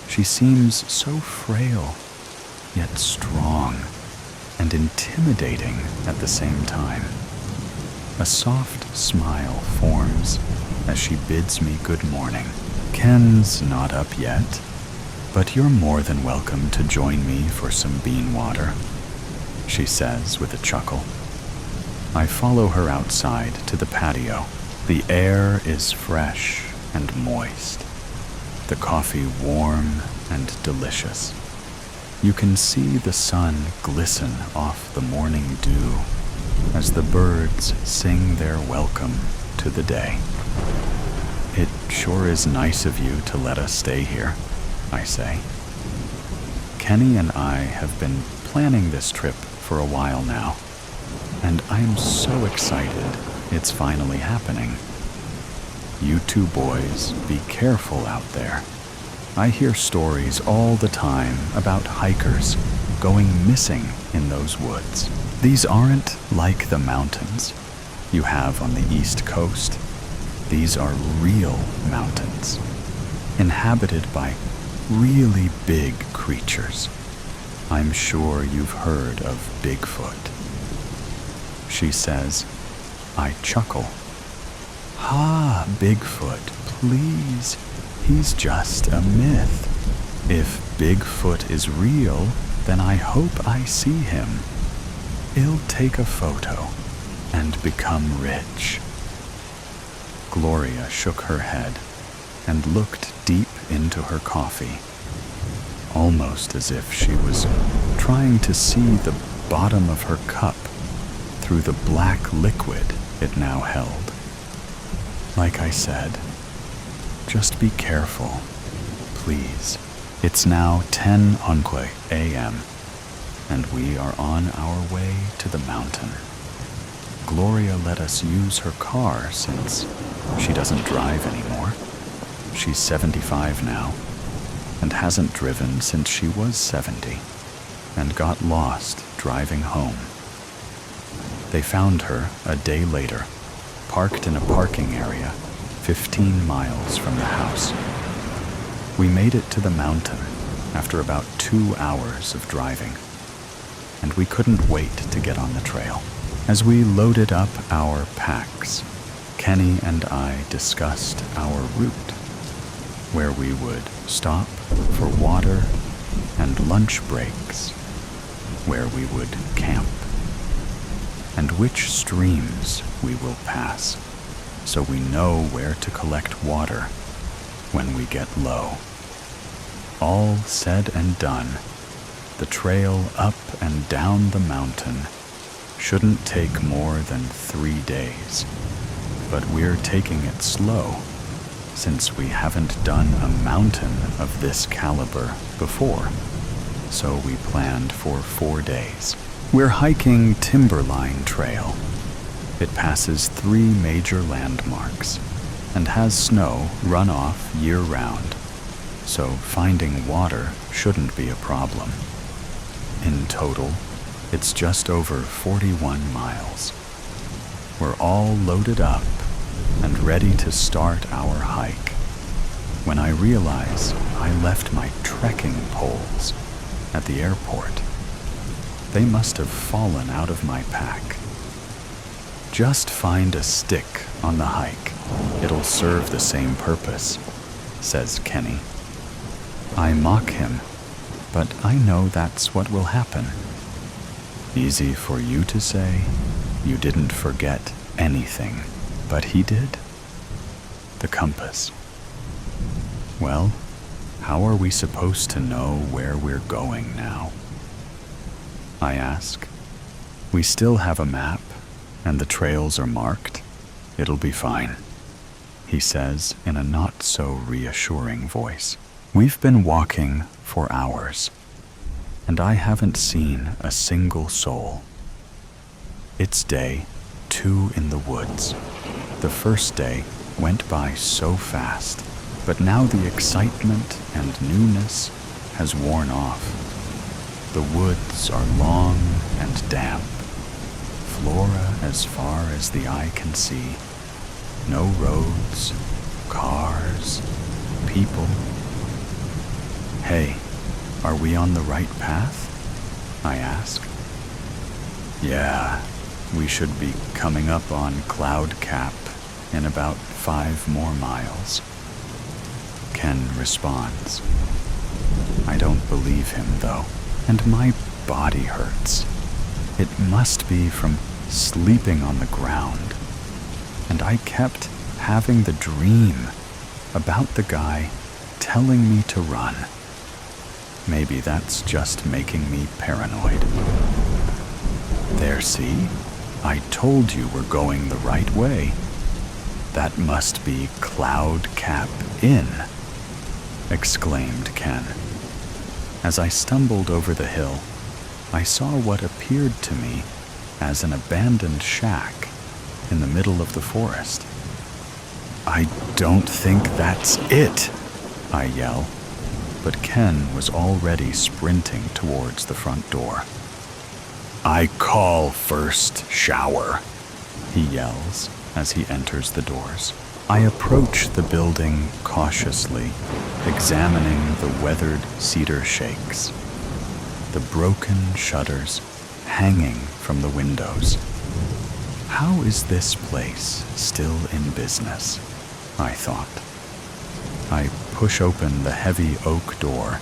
She seems so frail, yet strong and intimidating at the same time. A soft smile forms as she bids me good morning. "Ken's not up yet, but you're more than welcome to join me for some bean water," she says with a chuckle. I follow her outside to the patio. The air is fresh and moist, the coffee warm and delicious. You can see the sun glisten off the morning dew as the birds sing their welcome to the day. It sure is nice of you to let us stay here, I say. Kenny and I have been planning this trip for a while now, and I'm so excited it's finally happening. You two boys, be careful out there. I hear stories all the time about hikers going missing in those woods. These aren't like the mountains you have on the East Coast. These are real mountains, inhabited by really big creatures. I'm sure you've heard of Bigfoot. She says. I chuckle. Ha, Bigfoot, please. He's just a myth. If Bigfoot is real, then I hope I see him. He'll take a photo and become rich. Gloria shook her head and looked deep into her coffee, almost as if she was trying to see the bottom of her cup through the black liquid it now held. Like I said, just be careful, please. It's now 10 a.m., and we are on our way to the mountain. Gloria let us use her car since she doesn't drive anymore. She's 75 now, and hasn't driven since she was 70, and got lost driving home. They found her a day later, parked in a parking area 15 miles from the house. We made it to the mountain after about 2 hours of driving, and we couldn't wait to get on the trail. As we loaded up our packs, Kenny and I discussed our route, where we would stop for water and lunch breaks, where we would camp, and which streams we will pass, so we know where to collect water when we get low. All said and done, the trail up and down the mountain shouldn't take more than 3 days, but we're taking it slow since we haven't done a mountain of this caliber before, so we planned for 4 days. We're hiking Timberline Trail. It passes 3 major landmarks and has snow runoff year-round, so finding water shouldn't be a problem. In total, it's just over 41 miles. We're all loaded up and ready to start our hike when I realize I left my trekking poles at the airport. They must have fallen out of my pack. Just find a stick on the hike. It'll serve the same purpose, says Kenny. I mock him, but I know that's what will happen. Easy for you to say. You didn't forget anything, but he did. The compass. Well, how are we supposed to know where we're going now? I ask. We still have a map, and the trails are marked. It'll be fine, he says in a not-so-reassuring voice. We've been walking for hours, and I haven't seen a single soul. It's day 2 in the woods. The first day went by so fast, but now the excitement and newness has worn off. The woods are long and damp, flora as far as the eye can see. No roads, cars, people. Hey, are we on the right path? I ask. Yeah, we should be coming up on Cloud Cap in about 5 more miles. Ken responds. I don't believe him, though, and my body hurts. It must be from sleeping on the ground. And I kept having the dream about the guy telling me to run. Maybe that's just making me paranoid. There, see? I told you we're going the right way. That must be Cloud Cap Inn, exclaimed Ken. As I stumbled over the hill, I saw what appeared to me as an abandoned shack in the middle of the forest. I don't think that's it, I yell, but Ken was already sprinting towards the front door. I call first shower, he yells as he enters the doors. I approach the building cautiously, examining the weathered cedar shakes, the broken shutters hanging from the windows. How is this place still in business? I thought. I push open the heavy oak door,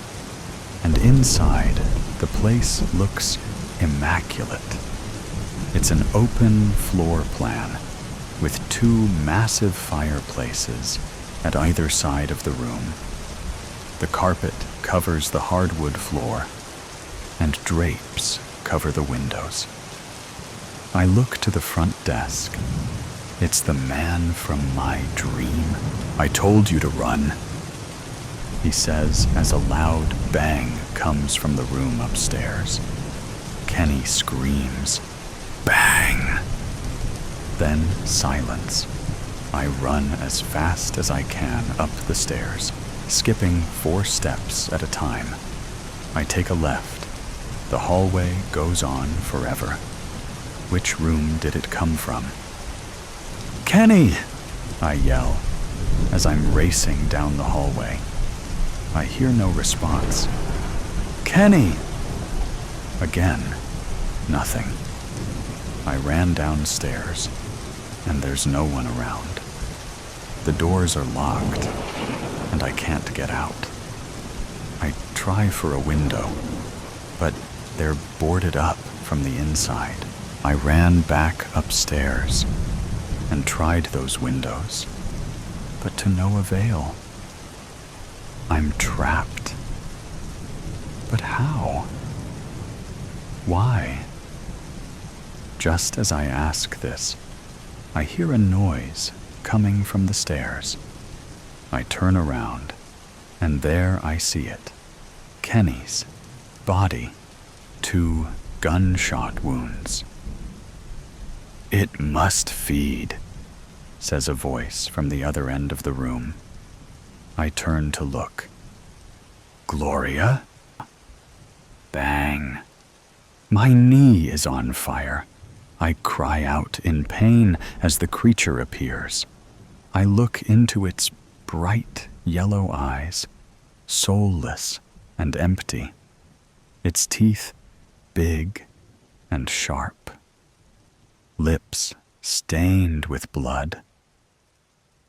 and inside, the place looks immaculate. It's an open floor plan with 2 massive fireplaces at either side of the room. The carpet covers the hardwood floor, and drapes cover the windows. I look to the front desk. It's the man from my dream. I told you to run, he says as a loud bang comes from the room upstairs. Kenny screams, "Bang!" Then silence. I run as fast as I can up the stairs, skipping 4 steps at a time. I take a left. The hallway goes on forever. Which room did it come from? "Kenny!" I yell as I'm racing down the hallway. I hear no response. "Kenny!" Again, nothing. I ran downstairs, and there's no one around. The doors are locked, and I can't get out. I try for a window, but they're boarded up from the inside. I ran back upstairs and tried those windows, but to no avail. I'm trapped. But how? Why? Just as I ask this, I hear a noise coming from the stairs. I turn around, and there I see it. Kenny's body, 2 gunshot wounds. "It must feed," says a voice from the other end of the room. I turn to look. "Gloria?" Bang. My knee is on fire. I cry out in pain as the creature appears. I look into its bright yellow eyes, soulless and empty. Its teeth big and sharp. Lips stained with blood.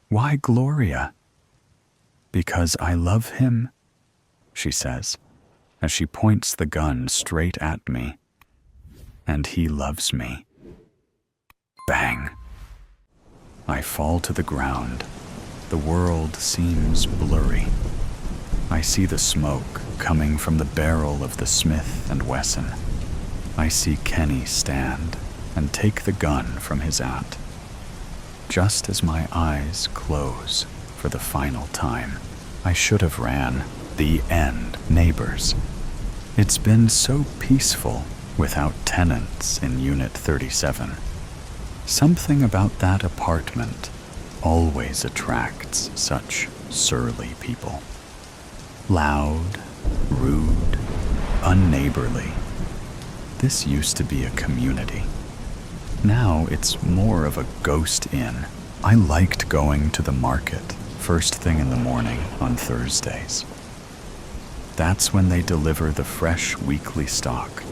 Why Gloria? Because I love him, she says, as she points the gun straight at me. And he loves me. Bang. I fall to the ground. The world seems blurry. I see the smoke coming from the barrel of the Smith & Wesson. I see Kenny stand and take the gun from his aunt. Just as my eyes close for the final time, I should have ran. The end, neighbors. It's been so peaceful without tenants in Unit 37. Something about that apartment always attracts such surly people. Loud, rude, unneighborly. This used to be a community. Now it's more of a ghost inn. I liked going to the market first thing in the morning on Thursdays. That's when they deliver the fresh weekly stock,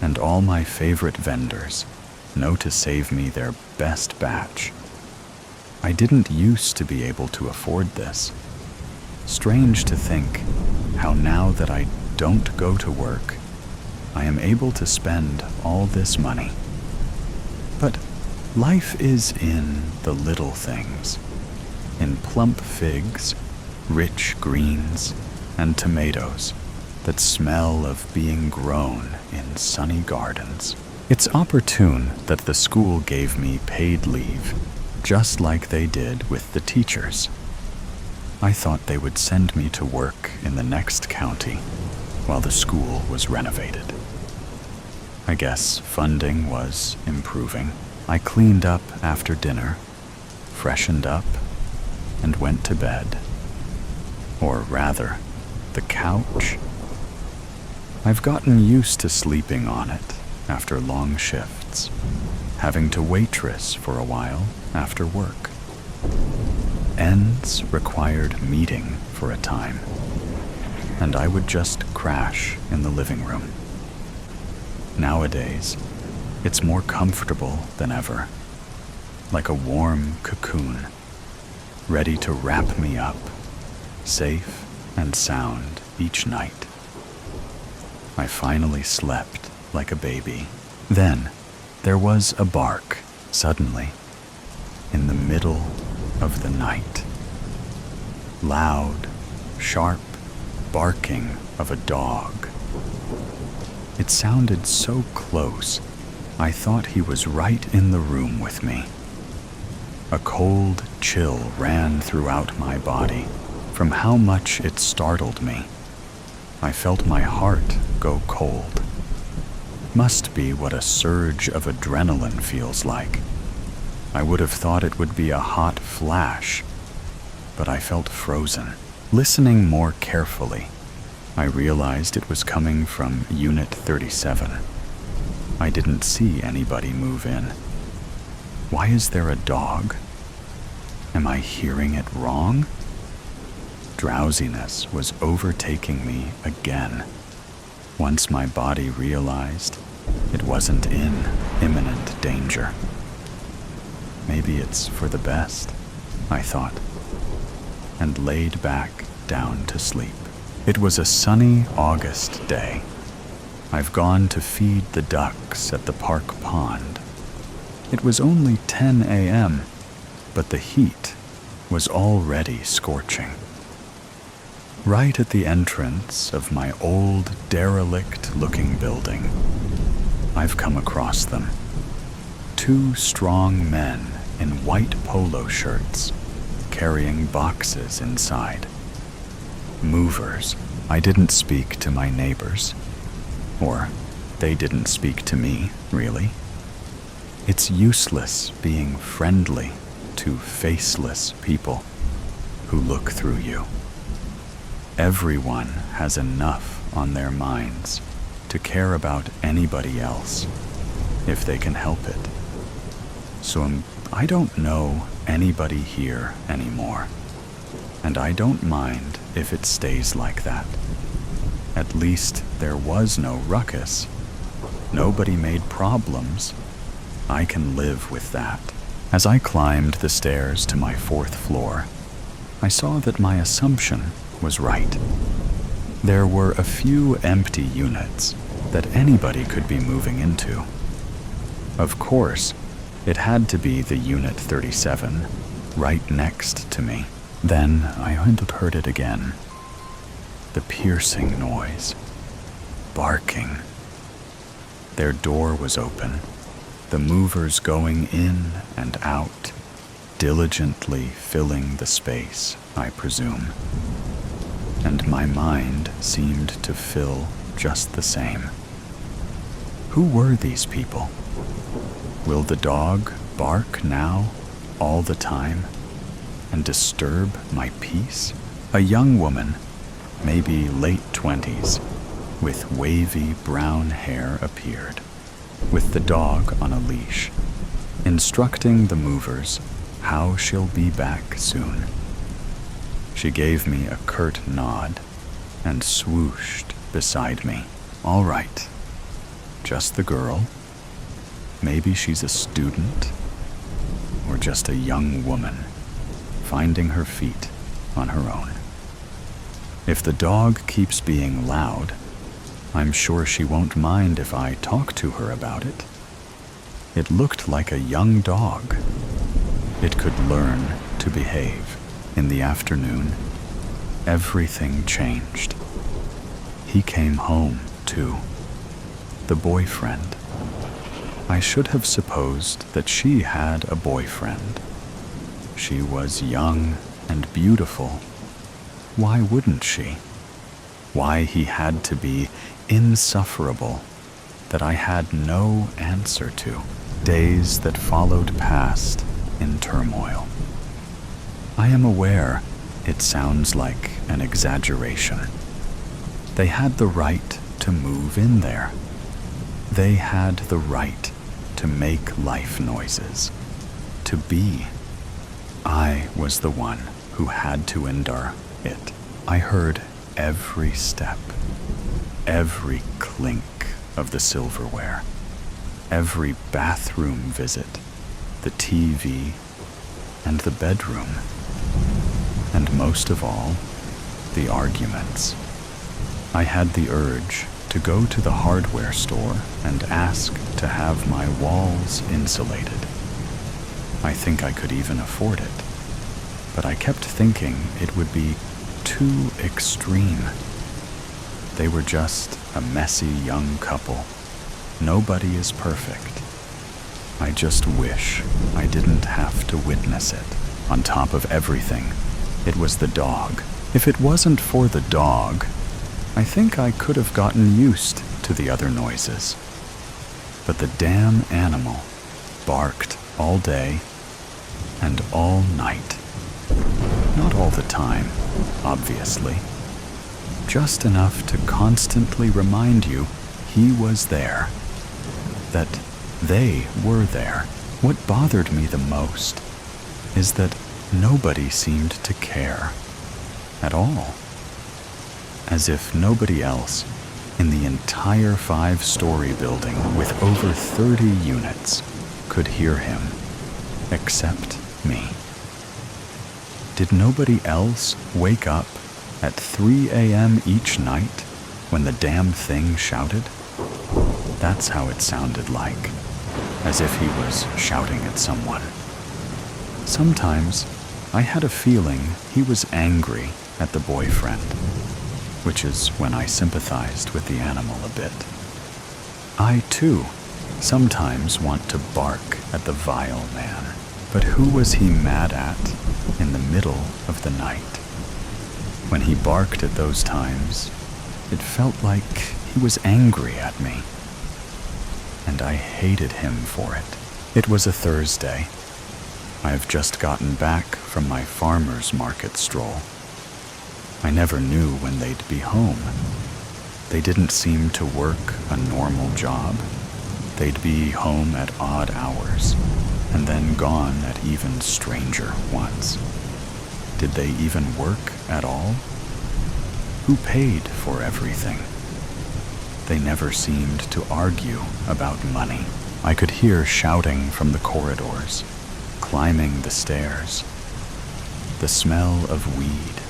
and all my favorite vendors know to save me their best batch. I didn't used to be able to afford this. Strange to think how now that I don't go to work, I am able to spend all this money. But life is in the little things, in plump figs, rich greens, and tomatoes that smell of being grown in sunny gardens. It's opportune that the school gave me paid leave, just like they did with the teachers. I thought they would send me to work in the next county while the school was renovated. I guess funding was improving. I cleaned up after dinner, freshened up, and went to bed. Or rather, the couch. I've gotten used to sleeping on it after long shifts, having to waitress for a while after work. Ends required meeting for a time, and I would just crash in the living room. Nowadays, it's more comfortable than ever, like a warm cocoon, ready to wrap me up, safe and sound each night. I finally slept like a baby. Then there was a bark, suddenly, in the middle of the night. Loud, sharp barking of a dog. It sounded so close, I thought he was right in the room with me. A cold chill ran throughout my body from how much it startled me. I felt my heart go cold. Must be what a surge of adrenaline feels like. I would have thought it would be a hot flash, but I felt frozen. Listening more carefully, I realized it was coming from Unit 37. I didn't see anybody move in. Why is there a dog? Am I hearing it wrong? Drowsiness was overtaking me again. Once my body realized it wasn't in imminent danger. Maybe it's for the best, I thought, and laid back down to sleep. It was a sunny August day. I've gone to feed the ducks at the park pond. It was only 10 a.m., but the heat was already scorching. Right at the entrance of my old, derelict-looking building, I've come across them. 2 strong men in white polo shirts, carrying boxes inside. Movers. I didn't speak to my neighbors. Or they didn't speak to me, really. It's useless being friendly to faceless people who look through you. Everyone has enough on their minds to care about anybody else if they can help it. So I don't know anybody here anymore, and I don't mind if it stays like that. At least there was no ruckus. Nobody made problems. I can live with that. As I climbed the stairs to my 4th floor, I saw that my assumption was right. There were a few empty units that anybody could be moving into. Of course, it had to be the Unit 37, right next to me. Then I heard it again. The piercing noise. Barking. Their door was open. The movers going in and out, diligently filling the space, I presume. And my mind seemed to fill just the same. Who were these people? Will the dog bark now, all the time, and disturb my peace? A young woman, maybe late 20s, with wavy brown hair appeared, with the dog on a leash, instructing the movers how she'll be back soon. She gave me a curt nod and swooshed beside me. All right, just the girl. Maybe she's a student, or just a young woman finding her feet on her own. If the dog keeps being loud, I'm sure she won't mind if I talk to her about it. It looked like a young dog. It could learn to behave. In the afternoon, everything changed. He came home, too. The boyfriend. I should have supposed that she had a boyfriend, She was young and beautiful. Why wouldn't she? Why he had to be insufferable that I had no answer to. Days that followed passed in turmoil. I am aware it sounds like an exaggeration. They had the right to move in there. They had the right to make life noises, to be. I was the one who had to endure it. I heard every step, every clink of the silverware, every bathroom visit, the TV, and the bedroom, and most of all, the arguments. I had the urge to go to the hardware store and ask to have my walls insulated. I think I could even afford it, but I kept thinking it would be too extreme. They were just a messy young couple. Nobody is perfect. I just wish I didn't have to witness it. On top of everything, it was the dog. If it wasn't for the dog, I think I could have gotten used to the other noises. But the damn animal barked all day and all night. Not all the time, obviously. Just enough to constantly remind you he was there, that they were there. What bothered me the most is that nobody seemed to care at all. As if nobody else in the entire 5-story building with over 30 units could hear him, except me. Did nobody else wake up at 3 a.m. each night when the damn thing shouted? That's how it sounded like, as if he was shouting at someone. Sometimes I had a feeling he was angry at the boyfriend, which is when I sympathized with the animal a bit. I, too, sometimes want to bark at the vile man, but who was he mad at in the middle of the night? When he barked at those times, it felt like he was angry at me, and I hated him for it. It was a Thursday. I've just gotten back from my farmer's market stroll. I never knew when they'd be home. They didn't seem to work a normal job. They'd be home at odd hours, and then gone at even stranger ones. Did they even work at all? Who paid for everything? They never seemed to argue about money. I could hear shouting from the corridors, climbing the stairs. The smell of weed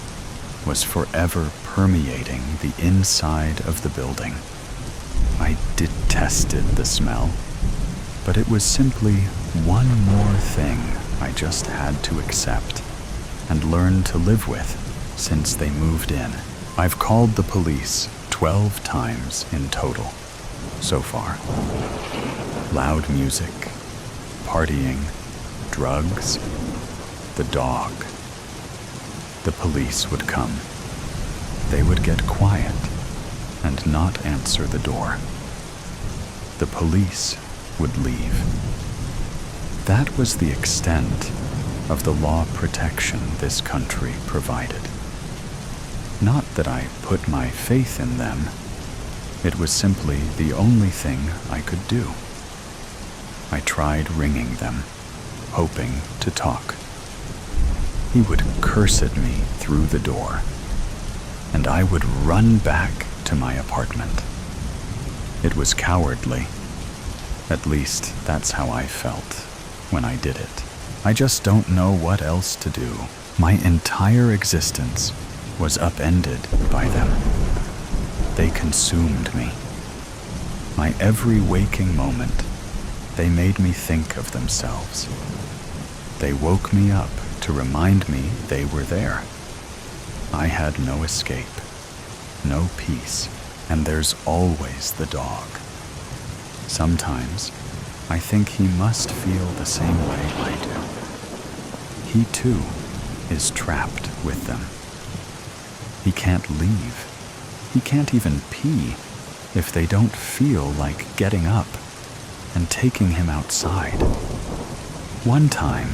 was forever permeating the inside of the building. I detested the smell, but it was simply one more thing I just had to accept and learn to live with since they moved in. I've called the police 12 times in total so far. Loud music, partying, drugs, the dog. The police would come. They would get quiet and not answer the door. The police would leave. That was the extent of the law protection this country provided. Not that I put my faith in them. It was simply the only thing I could do. I tried ringing them, hoping to talk. He would curse at me through the door, and I would run back to my apartment. It was cowardly. At least that's how I felt when I did it. I just don't know what else to do. My entire existence was upended by them. They consumed me. My every waking moment, they made me think of themselves. They woke me up to remind me they were there. I had no escape, no peace, and there's always the dog. Sometimes I think he must feel the same way I do. he too is trapped with them. He can't leave. He can't even pee if they don't feel like getting up and taking him outside. One time,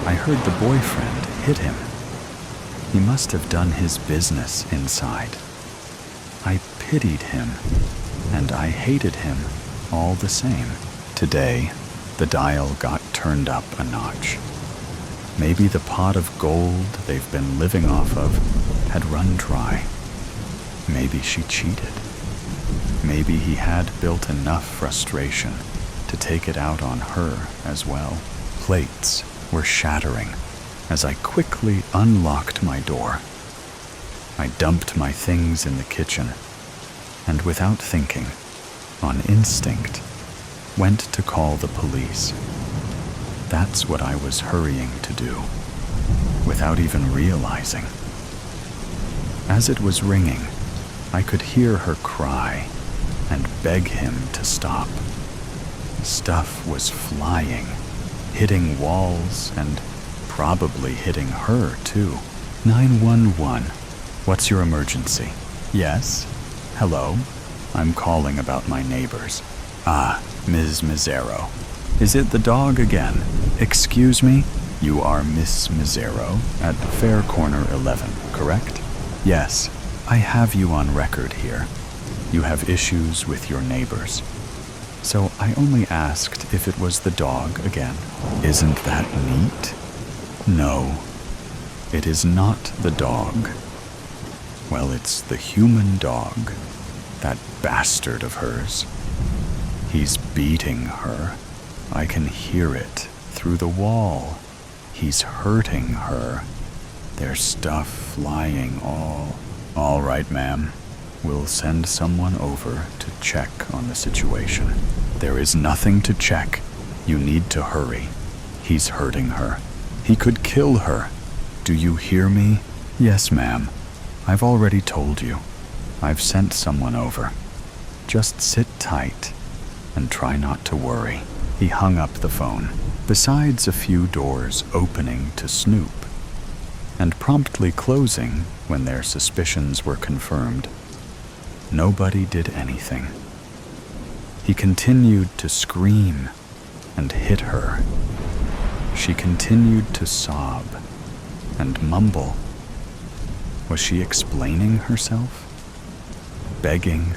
I heard the boyfriend hit him. He must have done his business inside. I pitied him, and I hated him all the same. Today, the dial got turned up a notch. Maybe the pot of gold they've been living off of had run dry. Maybe she cheated. Maybe he had built enough frustration to take it out on her as well. Plates were shattering as I quickly unlocked my door. I dumped my things in the kitchen and, without thinking, on instinct, went to call the police. That's what I was hurrying to do, without even realizing. As it was ringing, I could hear her cry and beg him to stop. Stuff was flying, hitting walls and probably hitting her too. 911, what's your emergency? Yes? Hello? I'm calling about my neighbors. Ah, Ms. Mazzaro. Is it the dog again? Excuse me? You are Miss Mazzaro at Fair Corner 11, correct? Yes, I have you on record here. You have issues with your neighbors. So I only asked if it was the dog again. Isn't that neat? No, it is not the dog. Well, it's the human dog, that bastard of hers. He's beating her. I can hear it through the wall. He's hurting her. There's stuff flying all right, ma'am. We'll send someone over to check on the situation. There is nothing to check. You need to hurry. He's hurting her. He could kill her. Do you hear me? Yes, ma'am. I've already told you. I've sent someone over. Just sit tight and try not to worry. He hung up the phone. Besides a few doors opening to snoop and promptly closing when their suspicions were confirmed, nobody did anything. He continued to scream and hit her. She continued to sob and mumble. Was she explaining herself? Begging?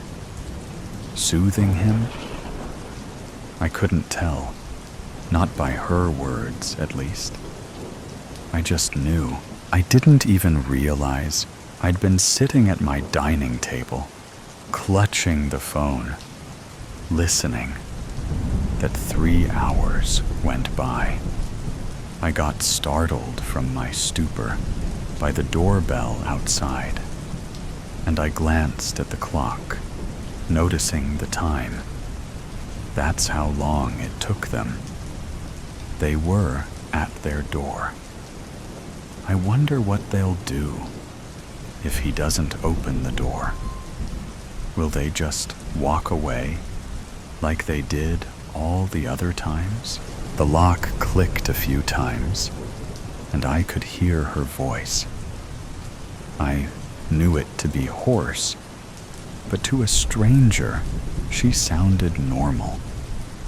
Soothing him? I couldn't tell. Not by her words, at least. I just knew. I didn't even realize I'd been sitting at my dining table, clutching the phone, listening, that 3 hours went by. I got startled from my stupor by the doorbell outside, and I glanced at the clock, noticing the time. That's how long it took them. They were at their door. I wonder what they'll do if he doesn't open the door. Will they just walk away like they did all the other times? The lock clicked a few times, and I could hear her voice. I knew it to be hoarse, but to a stranger, she sounded normal,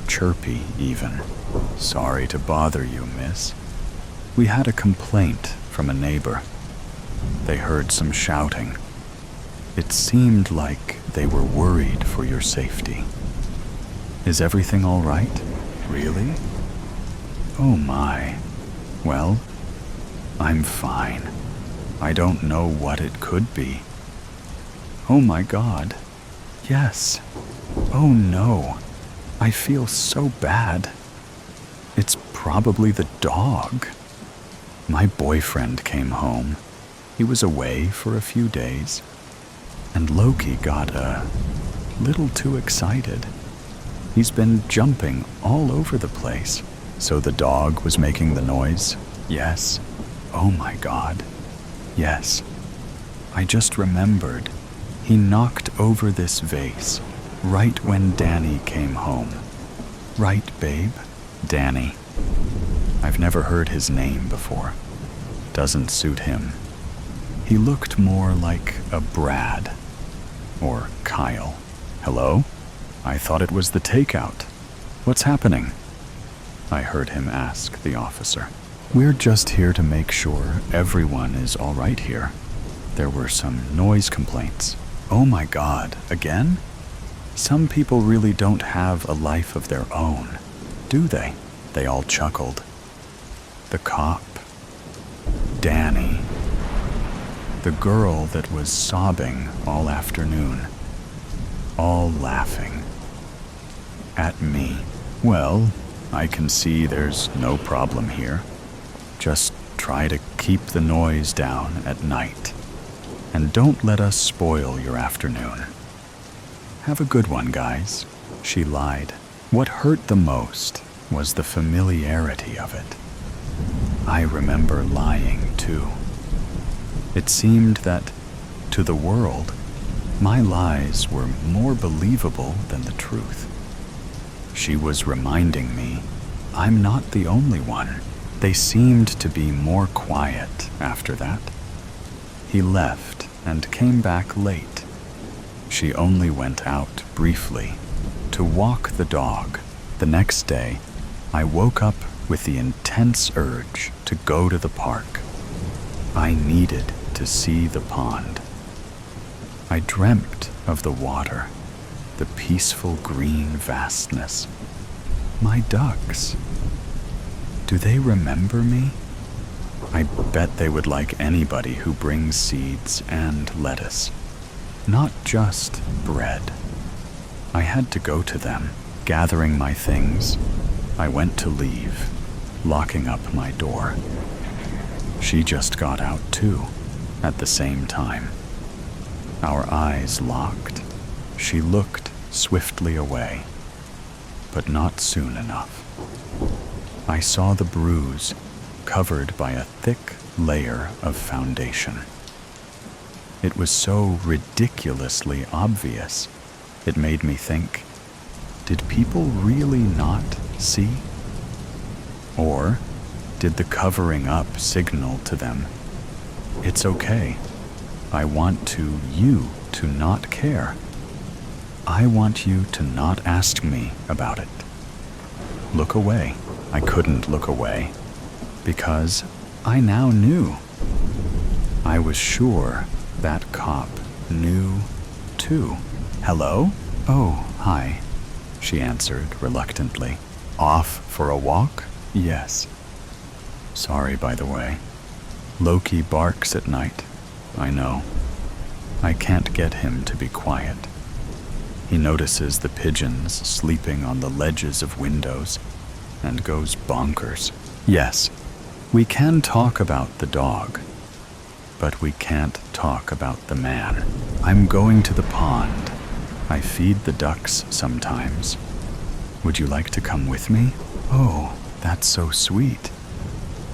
chirpy even. Sorry to bother you, miss. We had a complaint from a neighbor. They heard some shouting. It seemed like they were worried for your safety. Is everything all right? Really? Oh my. Well, I'm fine. I don't know what it could be. Oh my God. Yes. Oh no. I feel so bad. It's probably the dog. My boyfriend came home. He was away for a few days, and Loki got a little too excited. He's been jumping all over the place. So the dog was making the noise? Yes. Oh my God. Yes. I just remembered. He knocked over this vase right when Danny came home. Right, babe? Danny. I've never heard his name before. doesn't suit him. He looked more like a Brad or Kyle. Hello? I thought it was the takeout. What's happening? I heard him ask the officer. We're just here to make sure everyone is all right here. There were some noise complaints. Oh my God, again? Some people really don't have a life of their own, do they? They all chuckled. The cop, Danny, the girl that was sobbing all afternoon, all laughing at me. Well, I can see there's no problem here. Just try to keep the noise down at night. And don't let us spoil your afternoon. Have a good one, guys. She lied. What hurt the most was the familiarity of it. I remember lying, too. It seemed that, to the world, my lies were more believable than the truth. She was reminding me, I'm not the only one. They seemed to be more quiet after that. He left and came back late. She only went out briefly to walk the dog. The next day, I woke up with the intense urge to go to the park. I needed to see the pond. I dreamt of the water, the peaceful green vastness. My ducks. Do they remember me? I bet they would like anybody who brings seeds and lettuce, not just bread. I had to go to them. Gathering my things, I went to leave, locking up my door. She just got out too, at the same time. Our eyes locked. She looked swiftly away, but not soon enough. I saw the bruise covered by a thick layer of foundation. It was so ridiculously obvious, it made me think, did people really not see? Or did the covering up signal to them, it's okay, I want you to not care. I want you to not ask me about it. Look away. I couldn't look away, because I now knew. I was sure that cop knew too. Hello? Oh, hi, she answered reluctantly. Off for a walk? Yes. Sorry, by the way. Loki barks at night. I know. I can't get him to be quiet. He notices the pigeons sleeping on the ledges of windows and goes bonkers. Yes, we can talk about the dog, but we can't talk about the man. I'm going to the pond. I feed the ducks sometimes. Would you like to come with me? Oh, that's so sweet.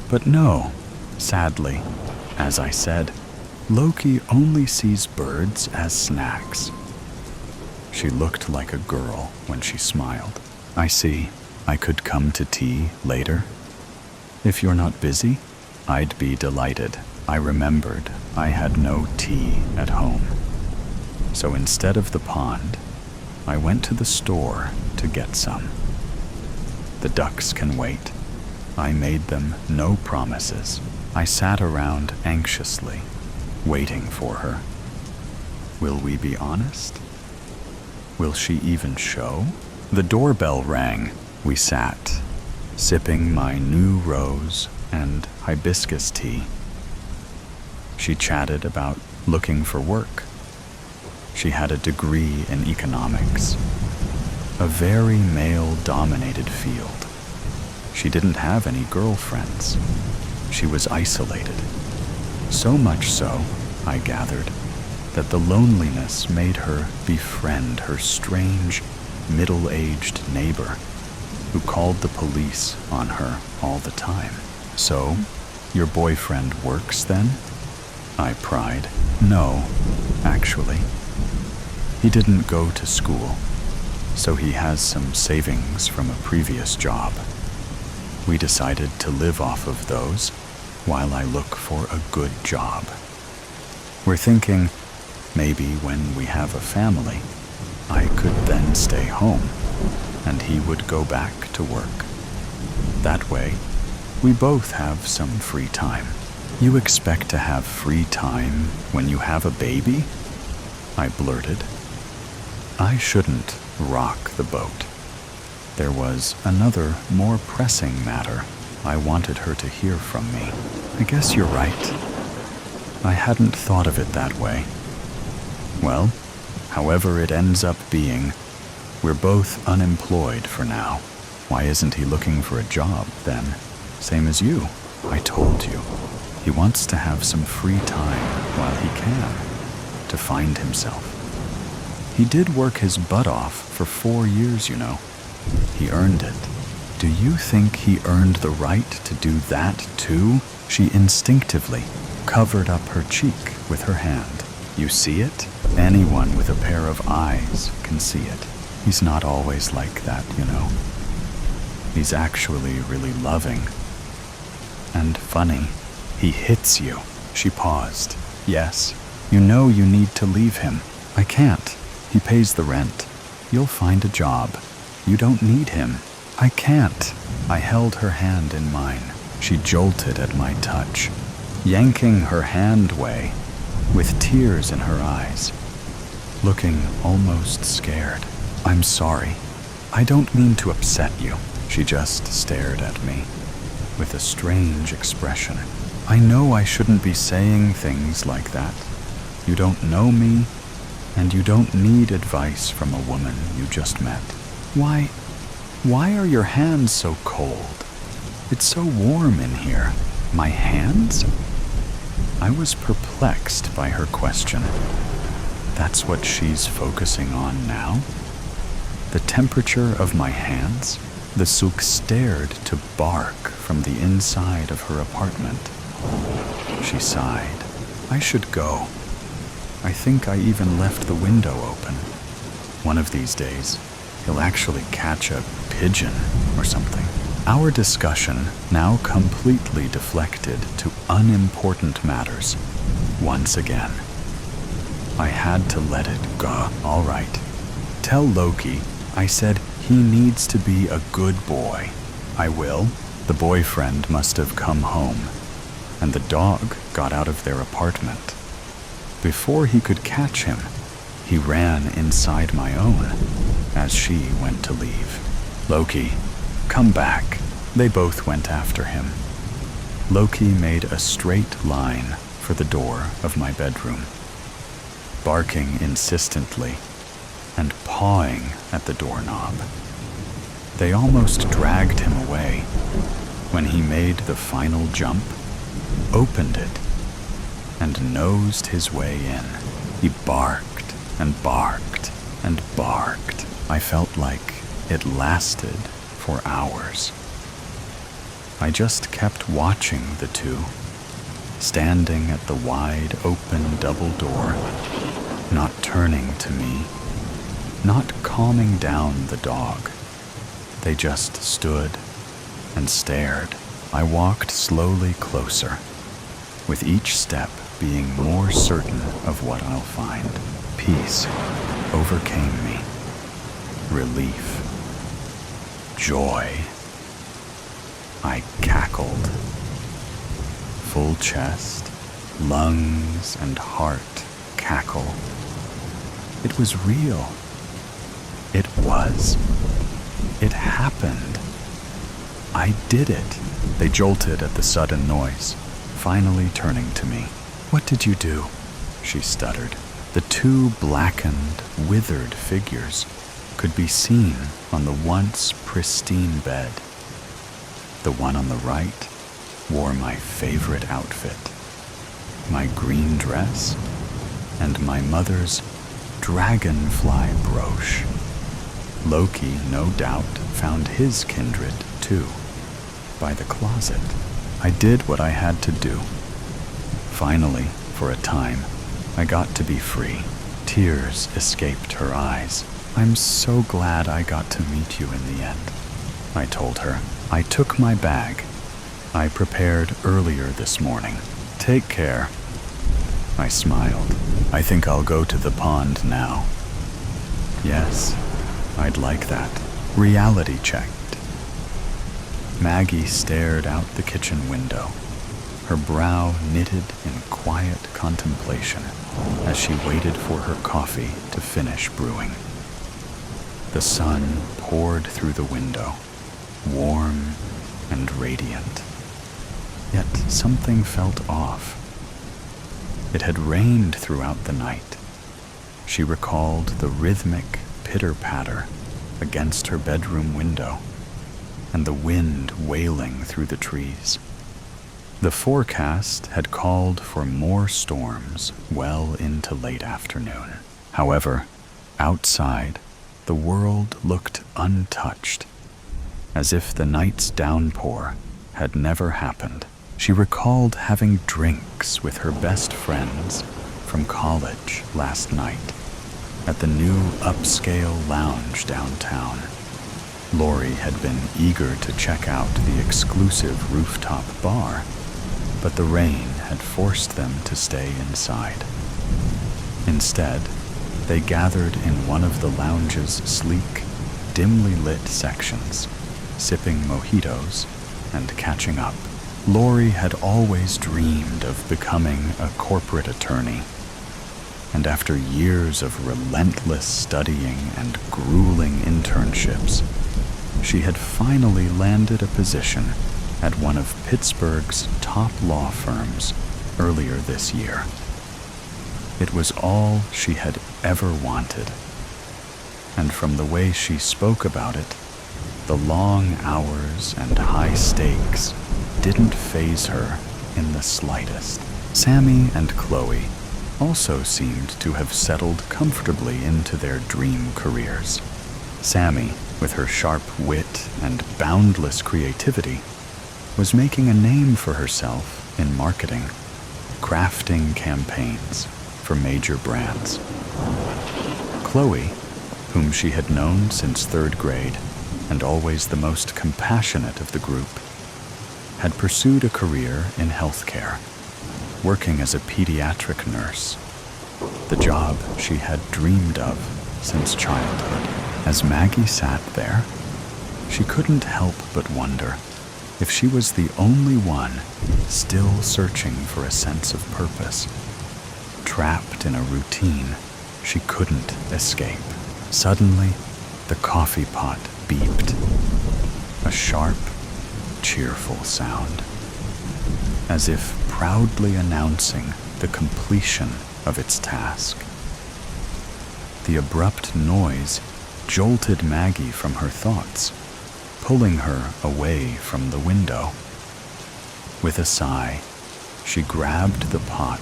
But no, sadly, as I said, Loki only sees birds as snacks. She looked like a girl when she smiled. I see. I could come to tea later. If you're not busy, I'd be delighted. I remembered I had no tea at home. So instead of the pond, I went to the store to get some. The ducks can wait. I made them no promises. I sat around anxiously, waiting for her. Will we be honest? Will she even show? The doorbell rang. We sat, sipping my new rose and hibiscus tea. She chatted about looking for work. She had a degree in economics, a very male-dominated field. She didn't have any girlfriends. She was isolated. So much so, I gathered, that the loneliness made her befriend her strange, middle-aged neighbor who called the police on her all the time. So, your boyfriend works then? I pried. No, actually. He didn't go to school, so he has some savings from a previous job. We decided to live off of those while I look for a good job. We're thinking maybe when we have a family, I could then stay home and he would go back to work. That way, we both have some free time. You expect to have free time when you have a baby? I blurted. I shouldn't rock the boat. There was another, more pressing matter I wanted her to hear from me. I guess you're right. I hadn't thought of it that way. Well, however it ends up being, we're both unemployed for now. Why isn't he looking for a job, then? Same as you. I told you. He wants to have some free time while he can, to find himself. He did work his butt off for 4 years, you know. He earned it. Do you think he earned the right to do that too? She instinctively covered up her cheek with her hand. You see it? Anyone with a pair of eyes can see it. He's not always like that, you know. He's actually really loving. And funny. He hits you. She paused. Yes. You know you need to leave him. I can't. He pays the rent. You'll find a job. You don't need him. I can't. I held her hand in mine. She jolted at my touch, yanking her hand away, with tears in her eyes, looking almost scared. I'm sorry. I don't mean to upset you. She just stared at me with a strange expression. I know I shouldn't be saying things like that. You don't know me, and you don't need advice from a woman you just met. Why are your hands so cold? It's so warm in here. My hands? I was perplexed by her question. That's what she's focusing on now? The temperature of my hands? The souk stared to bark from the inside of her apartment. She sighed. I should go. I think I even left the window open. One of these days, he'll actually catch a pigeon or something. Our discussion now completely deflected to unimportant matters once again. I had to let it go. All right. Tell Loki I said he needs to be a good boy. I will. The boyfriend must have come home, and the dog got out of their apartment. Before he could catch him, he ran inside my own as she went to leave. Loki, come back. They both went after him. Loki made a straight line for the door of my bedroom, barking insistently and pawing at the doorknob. They almost dragged him away when he made the final jump, opened it, and nosed his way in. He barked and barked and barked. I felt like it lasted for hours. I just kept watching the two, standing at the wide open double door, not turning to me, not calming down the dog. They just stood and stared. I walked slowly closer, with each step being more certain of what I'll find. Peace overcame me. Relief. Joy. I cackled. Full chest, lungs, and heart cackle. It was real. It was. It happened. I did it. They jolted at the sudden noise, finally turning to me. What did you do? She stuttered. The two blackened, withered figures could be seen on the once pristine bed. The one on the right wore my favorite outfit, my green dress, and my mother's dragonfly brooch. Loki, no doubt, found his kindred, too, by the closet. I did what I had to do. Finally, for a time, I got to be free. Tears escaped her eyes. I'm so glad I got to meet you in the end, I told her. I took my bag. I prepared earlier this morning. Take care. I smiled. I think I'll go to the pond now. Yes, I'd like that. Reality checked. Maggie stared out the kitchen window, her brow knitted in quiet contemplation as she waited for her coffee to finish brewing. The sun poured through the window, warm and radiant. Yet something felt off. It had rained throughout the night. She recalled the rhythmic pitter-patter against her bedroom window and the wind wailing through the trees. The forecast had called for more storms well into late afternoon. However, outside, the world looked untouched, as if the night's downpour had never happened. She recalled having drinks with her best friends from college last night at the new upscale lounge downtown. Lori had been eager to check out the exclusive rooftop bar, but the rain had forced them to stay inside. Instead, they gathered in one of the lounge's sleek, dimly lit sections, sipping mojitos and catching up. Lori had always dreamed of becoming a corporate attorney, and after years of relentless studying and grueling internships, she had finally landed a position at one of Pittsburgh's top law firms earlier this year. It was all she had ever wanted, and from the way she spoke about it, the long hours and high stakes didn't faze her in the slightest. Sammy and Chloe also seemed to have settled comfortably into their dream careers. Sammy, with her sharp wit and boundless creativity, was making a name for herself in marketing, crafting campaigns for major brands. Chloe, whom she had known since third grade and always the most compassionate of the group, had pursued a career in healthcare, working as a pediatric nurse, the job she had dreamed of since childhood. As Maggie sat there, she couldn't help but wonder if she was the only one still searching for a sense of purpose, trapped in a routine she couldn't escape. Suddenly, the coffee pot beeped, a sharp, cheerful sound, as if proudly announcing the completion of its task. The abrupt noise jolted Maggie from her thoughts, pulling her away from the window. With a sigh, she grabbed the pot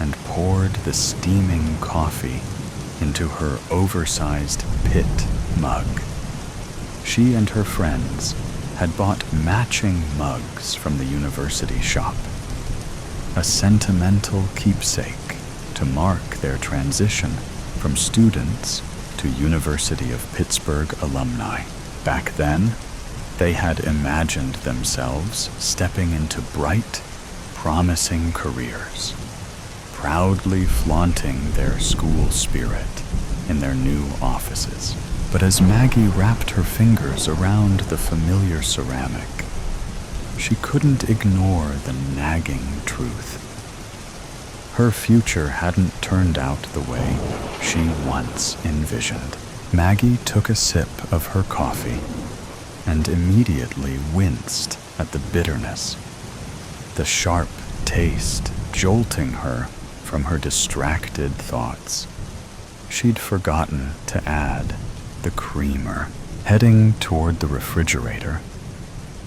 and poured the steaming coffee into her oversized pit mug. She and her friends had bought matching mugs from the university shop, a sentimental keepsake to mark their transition from students to University of Pittsburgh alumni. Back then, they had imagined themselves stepping into bright, promising careers, proudly flaunting their school spirit in their new offices. But as Maggie wrapped her fingers around the familiar ceramic, she couldn't ignore the nagging truth. Her future hadn't turned out the way she once envisioned. Maggie took a sip of her coffee and immediately winced at the bitterness, the sharp taste jolting her from her distracted thoughts. She'd forgotten to add the creamer. Heading toward the refrigerator,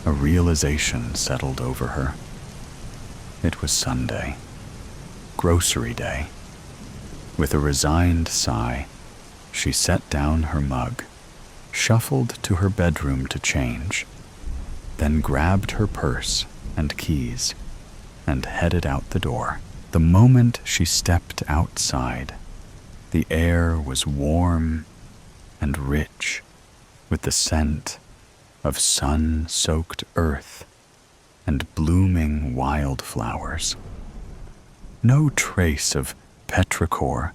a realization settled over her. It was Sunday, grocery day. With a resigned sigh, she set down her mug, shuffled to her bedroom to change, then grabbed her purse and keys and headed out the door. The moment she stepped outside, the air was warm and rich with the scent of sun-soaked earth and blooming wildflowers. No trace of petrichor,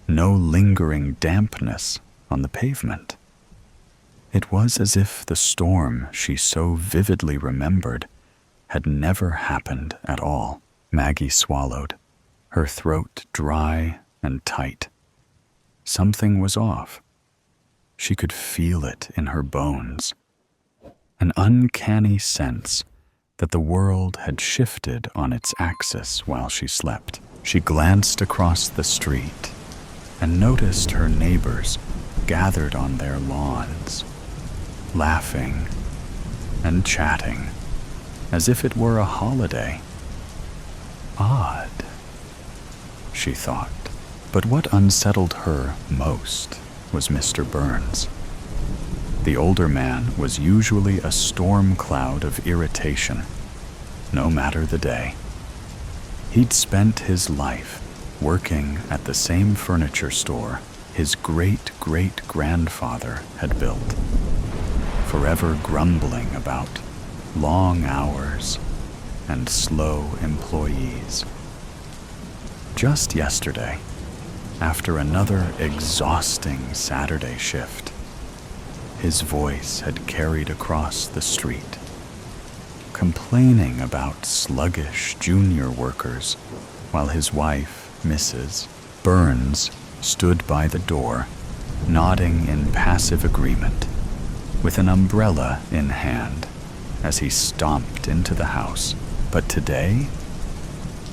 no lingering dampness on the pavement. It was as if the storm she so vividly remembered had never happened at all. Maggie swallowed, her throat dry and tight. Something was off. She could feel it in her bones. An uncanny sense that the world had shifted on its axis while she slept. She glanced across the street and noticed her neighbors gathered on their lawns, laughing and chatting as if it were a holiday. Odd, she thought. But what unsettled her most was Mr. Burns. The older man was usually a storm cloud of irritation, no matter the day. He'd spent his life working at the same furniture store his great-great-grandfather had built, forever grumbling about long hours and slow employees. Just yesterday, after another exhausting Saturday shift, his voice had carried across the street, complaining about sluggish junior workers, while his wife, Mrs. Burns, stood by the door, nodding in passive agreement, with an umbrella in hand, as he stomped into the house. But today,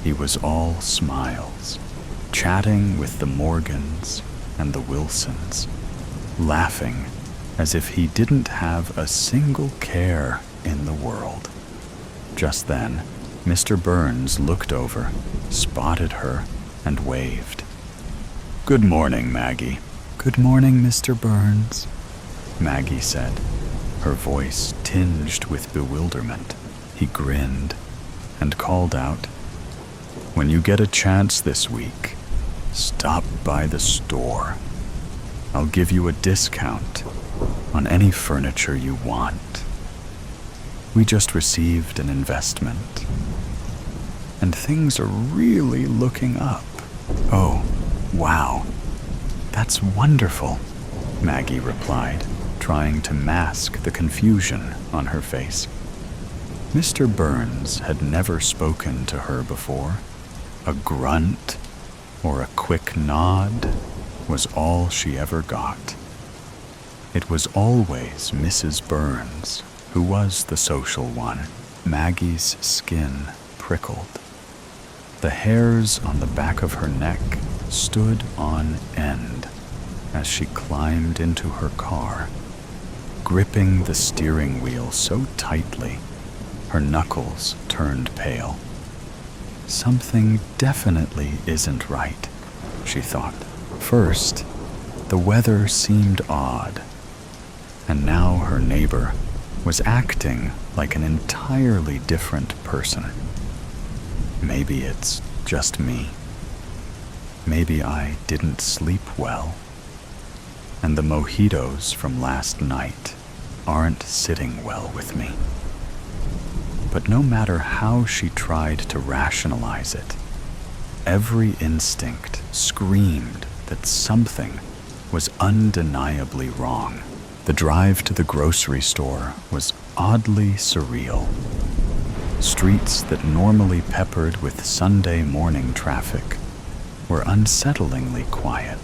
he was all smiles, chatting with the Morgans and the Wilsons, laughing as if he didn't have a single care in the world. Just then, Mr. Burns looked over, spotted her, and waved. "Good morning, Maggie." "Good morning, Mr. Burns," Maggie said, her voice tinged with bewilderment. He grinned and called out, "When you get a chance this week, stop by the store. I'll give you a discount on any furniture you want. We just received an investment, and things are really looking up." "Oh, wow, that's wonderful," Maggie replied, trying to mask the confusion on her face. Mr. Burns had never spoken to her before. A grunt or a quick nod was all she ever got. It was always Mrs. Burns who was the social one. Maggie's skin prickled. The hairs on the back of her neck stood on end as she climbed into her car, gripping the steering wheel so tightly her knuckles turned pale. Something definitely isn't right, she thought. First, the weather seemed odd, and now her neighbor was acting like an entirely different person. Maybe it's just me. Maybe I didn't sleep well, and the mojitos from last night aren't sitting well with me. But no matter how she tried to rationalize it, every instinct screamed that something was undeniably wrong. The drive to the grocery store was oddly surreal. Streets that normally peppered with Sunday morning traffic were unsettlingly quiet.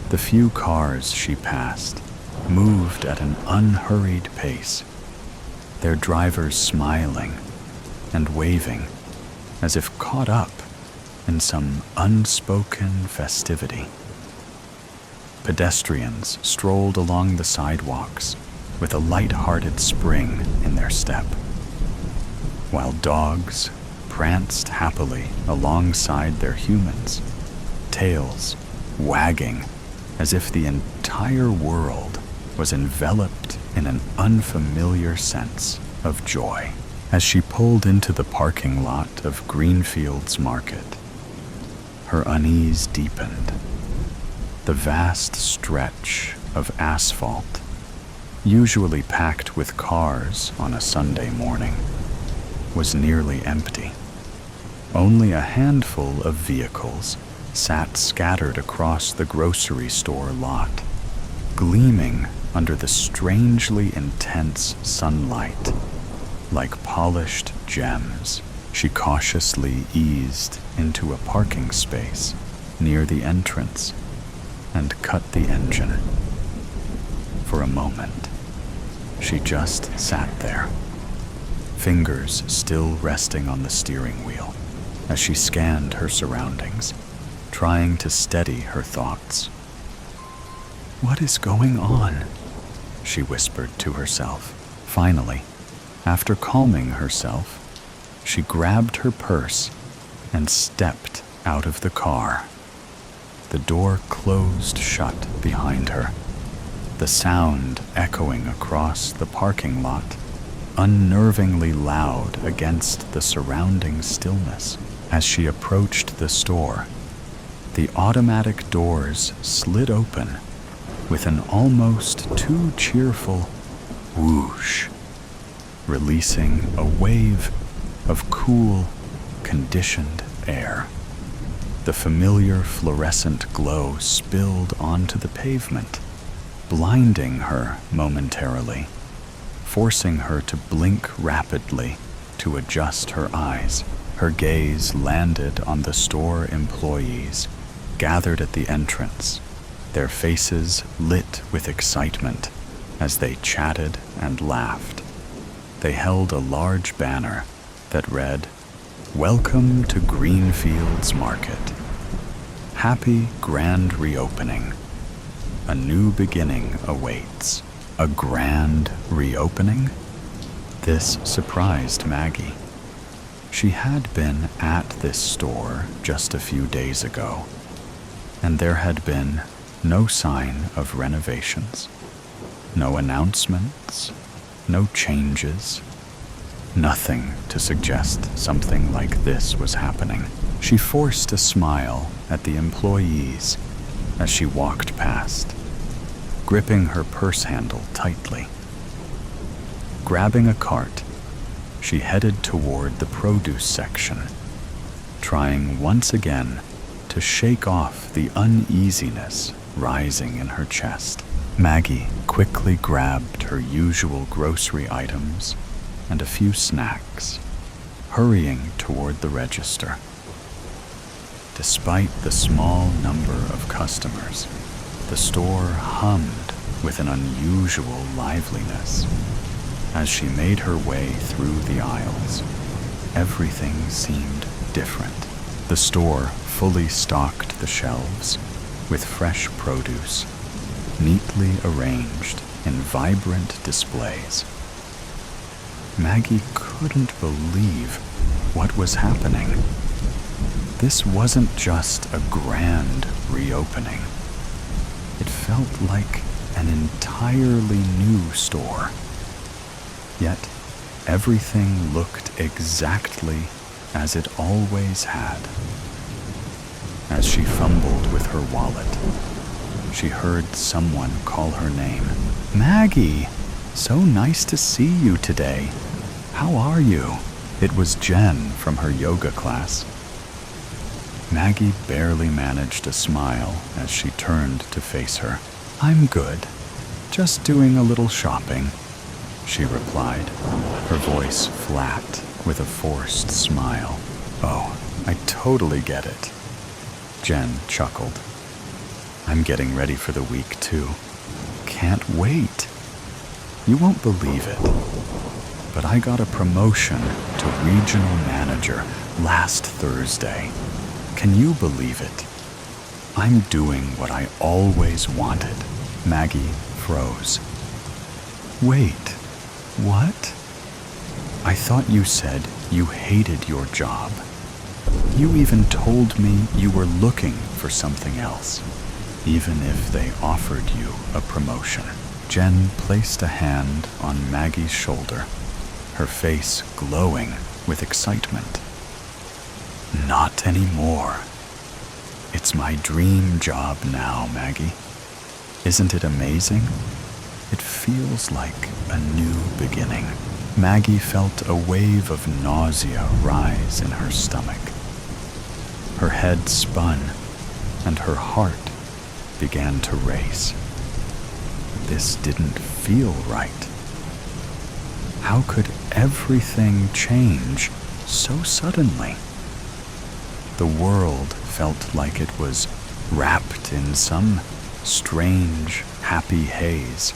The few cars she passed moved at an unhurried pace, their drivers smiling and waving as if caught up in some unspoken festivity. Pedestrians strolled along the sidewalks with a light-hearted spring in their step, while dogs pranced happily alongside their humans, tails wagging as if the entire world was enveloped in an unfamiliar sense of joy. As she pulled into the parking lot of Greenfields Market, her unease deepened. The vast stretch of asphalt, usually packed with cars on a Sunday morning, was nearly empty. Only a handful of vehicles sat scattered across the grocery store lot, gleaming under the strangely intense sunlight like polished gems. She cautiously eased into a parking space near the entrance and cut the engine. For a moment, she just sat there, fingers still resting on the steering wheel as she scanned her surroundings, trying to steady her thoughts. "What is going on?" she whispered to herself. Finally, after calming herself, she grabbed her purse and stepped out of the car. The door closed shut behind her, the sound echoing across the parking lot, unnervingly loud against the surrounding stillness. As she approached the store, the automatic doors slid open with an almost too cheerful whoosh, releasing a wave of cool, conditioned air. The familiar fluorescent glow spilled onto the pavement, blinding her momentarily, forcing her to blink rapidly to adjust her eyes. Her gaze landed on the store employees gathered at the entrance, their faces lit with excitement as they chatted and laughed. They held a large banner that read, "Welcome to Greenfields Market. Happy grand reopening. A new beginning awaits." A grand reopening? This surprised Maggie. She had been at this store just a few days ago, and there had been no sign of renovations, no announcements, no changes, nothing to suggest something like this was happening. She forced a smile at the employees as she walked past, gripping her purse handle tightly. Grabbing a cart, she headed toward the produce section, trying once again to shake off the uneasiness rising in her chest. Maggie quickly grabbed her usual grocery items and a few snacks, hurrying toward the register. Despite the small number of customers, the store hummed with an unusual liveliness. As she made her way through the aisles, everything seemed different. The store fully stocked the shelves with fresh produce, neatly arranged in vibrant displays. Maggie couldn't believe what was happening. This wasn't just a grand reopening. It felt like an entirely new store. Yet everything looked exactly as it always had. As she fumbled with her wallet, she heard someone call her name. "Maggie, so nice to see you today. How are you?" It was Jen from her yoga class. Maggie barely managed a smile as she turned to face her. "I'm good. Just doing a little shopping," she replied, her voice flat with a forced smile. "Oh, I totally get it." Jen chuckled. "I'm getting ready for the week too. Can't wait. You won't believe it, but I got a promotion to regional manager last Thursday. Can you believe it? I'm doing what I always wanted." Maggie froze. "Wait, what? I thought you said you hated your job. You even told me you were looking for something else, even if they offered you a promotion." Jen placed a hand on Maggie's shoulder, her face glowing with excitement. "Not anymore. It's my dream job now, Maggie. Isn't it amazing? It feels like a new beginning." Maggie felt a wave of nausea rise in her stomach. Her head spun, and her heart began to race. This didn't feel right. How could everything change so suddenly? The world felt like it was wrapped in some strange, happy haze.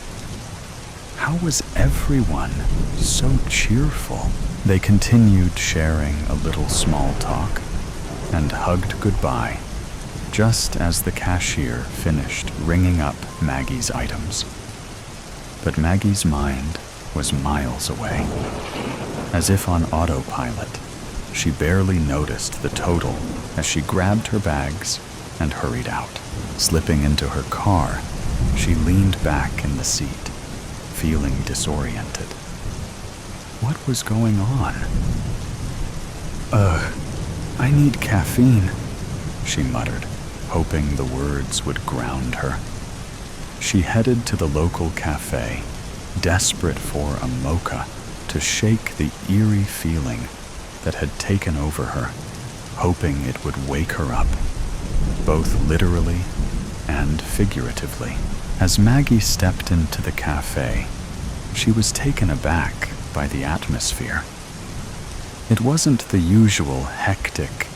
How was everyone so cheerful? They continued sharing a little small talk and hugged goodbye just as the cashier finished ringing up Maggie's items. But Maggie's mind was miles away. As if on autopilot, she barely noticed the total as she grabbed her bags and hurried out. Slipping into her car, she leaned back in the seat, feeling disoriented. What was going on? I need caffeine, she muttered, hoping the words would ground her. She headed to the local cafe, desperate for a mocha to shake the eerie feeling that had taken over her, hoping it would wake her up, both literally and figuratively. As Maggie stepped into the cafe, she was taken aback by the atmosphere. It wasn't the usual hectic,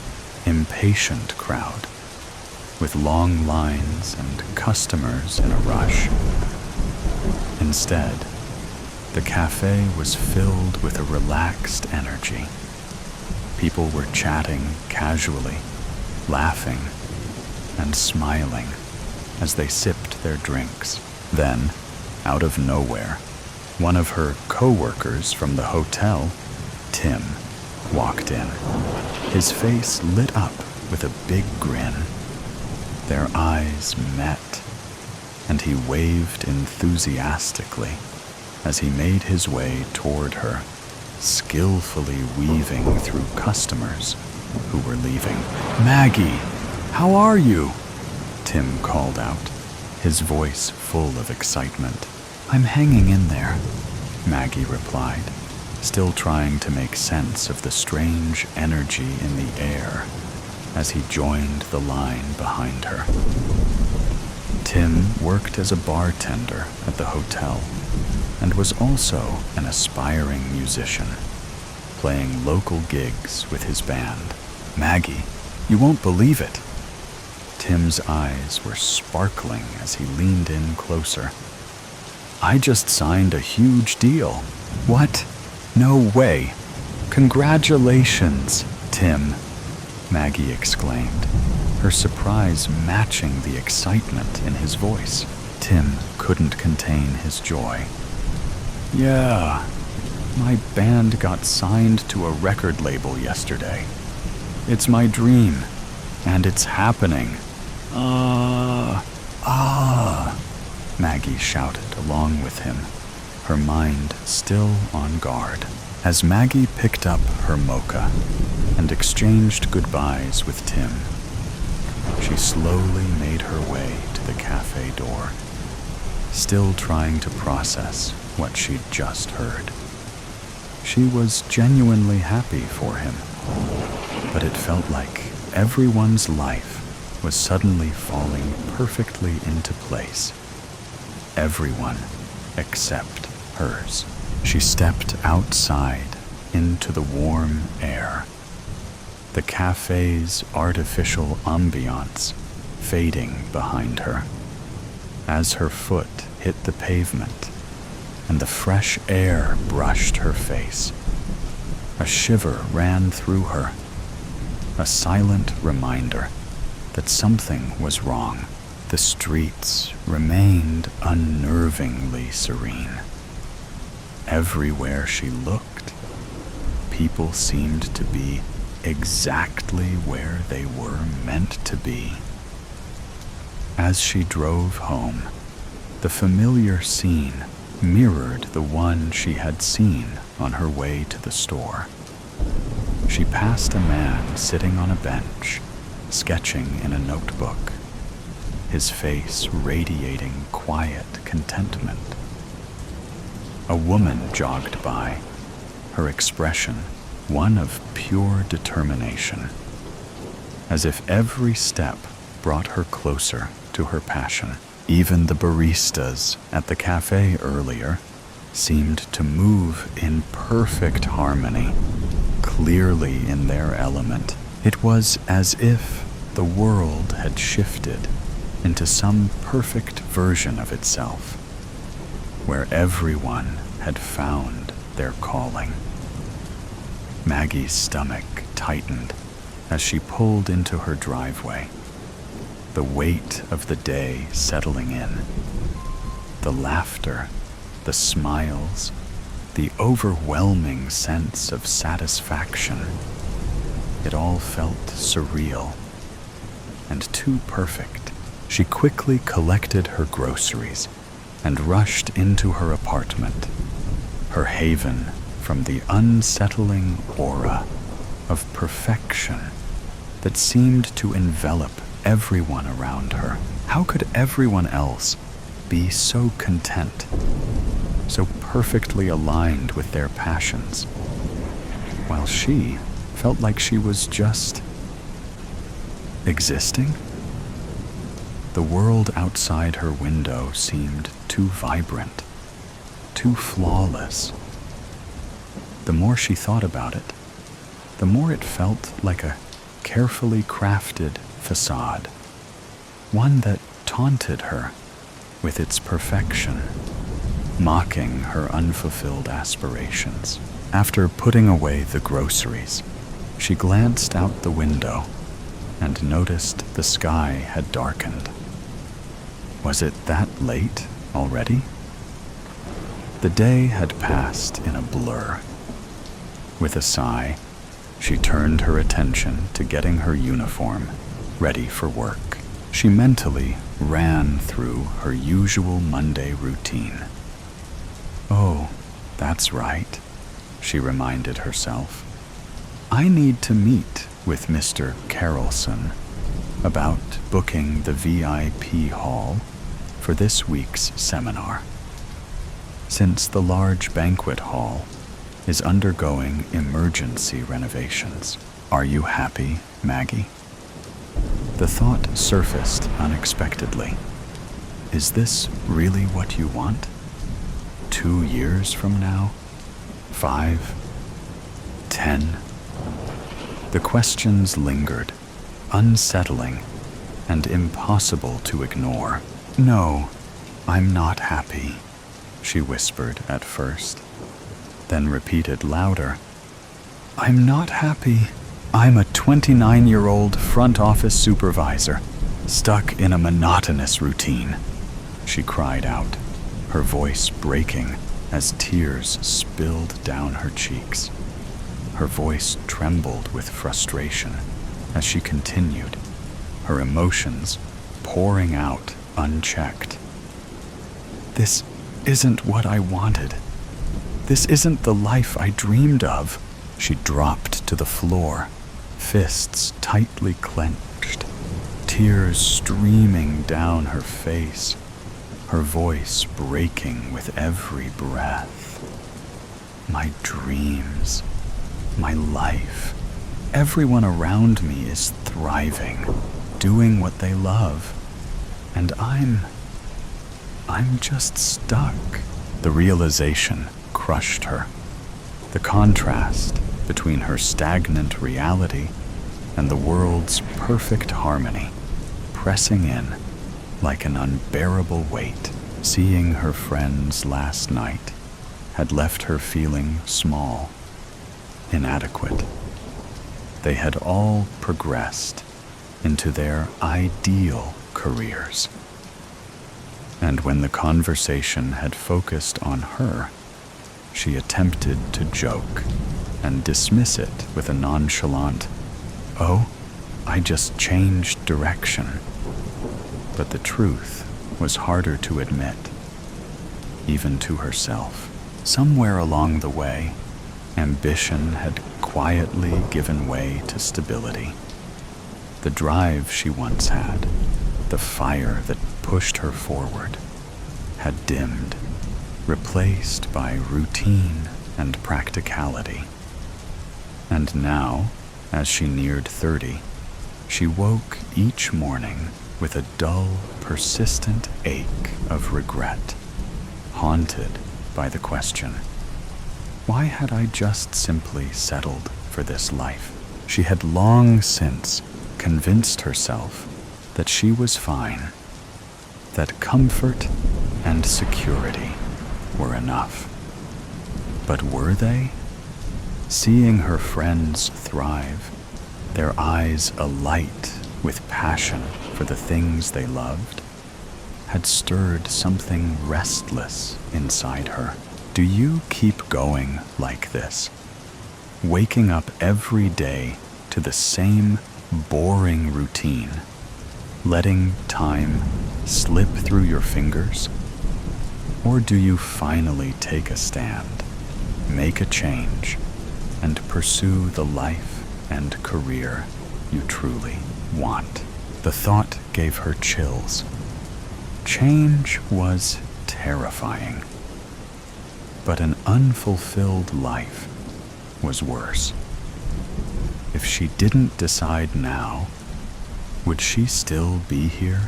impatient crowd, with long lines and customers in a rush. Instead, the cafe was filled with a relaxed energy. People were chatting casually, laughing, and smiling as they sipped their drinks. Then, out of nowhere, one of her co-workers from the hotel, Tim, walked in. His face lit up with a big grin. Their eyes met, and he waved enthusiastically as he made his way toward her, skillfully weaving through customers who were leaving. "Maggie, how are you?" Tim called out, his voice full of excitement. "I'm hanging in there," Maggie replied, still trying to make sense of the strange energy in the air as he joined the line behind her. Tim worked as a bartender at the hotel and was also an aspiring musician, playing local gigs with his band. "Maggie, you won't believe it." Tim's eyes were sparkling as he leaned in closer. "I just signed a huge deal." "What? No way. Congratulations, Tim," Maggie exclaimed, her surprise matching the excitement in his voice. Tim couldn't contain his joy. "Yeah, my band got signed to a record label yesterday. It's my dream, and it's happening." Maggie shouted along with him, her mind still on guard. As Maggie picked up her mocha and exchanged goodbyes with Tim, she slowly made her way to the cafe door, still trying to process what she'd just heard. She was genuinely happy for him, but it felt like everyone's life was suddenly falling perfectly into place. Everyone except hers. She stepped outside into the warm air, the cafe's artificial ambiance fading behind her. As her foot hit the pavement and the fresh air brushed her face, a shiver ran through her, a silent reminder that something was wrong. The streets remained unnervingly serene. Everywhere she looked, people seemed to be exactly where they were meant to be. As she drove home, the familiar scene mirrored the one she had seen on her way to the store. She passed a man sitting on a bench, sketching in a notebook, his face radiating quiet contentment. A woman jogged by, her expression one of pure determination, as if every step brought her closer to her passion. Even the baristas at the cafe earlier seemed to move in perfect harmony, clearly in their element. It was as if the world had shifted into some perfect version of itself, where everyone had found their calling. Maggie's stomach tightened as she pulled into her driveway, the weight of the day settling in. The laughter, the smiles, the overwhelming sense of satisfaction. It all felt surreal and too perfect. She quickly collected her groceries and rushed into her apartment, her haven from the unsettling aura of perfection that seemed to envelop everyone around her. How could everyone else be so content, so perfectly aligned with their passions, while she felt like she was just existing? The world outside her window seemed too vibrant, too flawless. The more she thought about it, the more it felt like a carefully crafted facade, one that taunted her with its perfection, mocking her unfulfilled aspirations. After putting away the groceries, she glanced out the window and noticed the sky had darkened. Was it that late already? The day had passed in a blur. With a sigh, she turned her attention to getting her uniform ready for work. She mentally ran through her usual Monday routine. Oh, that's right, she reminded herself. I need to meet with Mr. Carrollson about booking the VIP hall for this week's seminar, since the large banquet hall is undergoing emergency renovations. Are you happy, Maggie? The thought surfaced unexpectedly. Is this really what you want? 2 years from now? 5? 10? The questions lingered, unsettling and impossible to ignore. No, I'm not happy, she whispered at first, then repeated louder. I'm not happy. I'm a 29-year-old front office supervisor, stuck in a monotonous routine, she cried out, her voice breaking as tears spilled down her cheeks. Her voice trembled with frustration as she continued, her emotions pouring out unchecked. This isn't what I wanted. This isn't the life I dreamed of. She dropped to the floor, fists tightly clenched, tears streaming down her face, her voice breaking with every breath. My dreams, my life, everyone around me is thriving, doing what they love, and I'm just stuck. The realization crushed her. The contrast between her stagnant reality and the world's perfect harmony pressing in like an unbearable weight. Seeing her friends last night had left her feeling small, inadequate. They had all progressed into their ideal careers. And when the conversation had focused on her, she attempted to joke and dismiss it with a nonchalant, "Oh, I just changed direction." But the truth was harder to admit, even to herself. Somewhere along the way, ambition had quietly given way to stability. The drive she once had, the fire that pushed her forward, had dimmed, replaced by routine and practicality. And now, as she neared 30, she woke each morning with a dull, persistent ache of regret, haunted by the question, why had I just simply settled for this life? She had long since convinced herself that she was fine, that comfort and security were enough. But were they? Seeing her friends thrive, their eyes alight with passion for the things they loved, had stirred something restless inside her. Do you keep going like this? Waking up every day to the same boring routine, letting time slip through your fingers? Or do you finally take a stand, make a change, and pursue the life and career you truly want? The thought gave her chills. Change was terrifying, but an unfulfilled life was worse. If she didn't decide now, would she still be here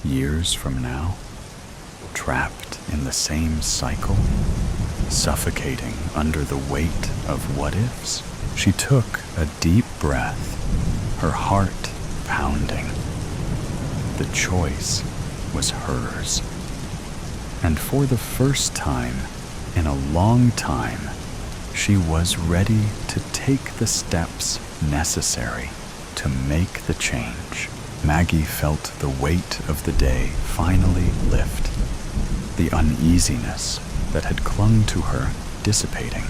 years from now, trapped in the same cycle, suffocating under the weight of what-ifs? She took a deep breath, her heart pounding. The choice was hers. And for the first time in a long time, she was ready to take the steps necessary to make the change. Maggie felt the weight of the day finally lift, the uneasiness that had clung to her dissipating.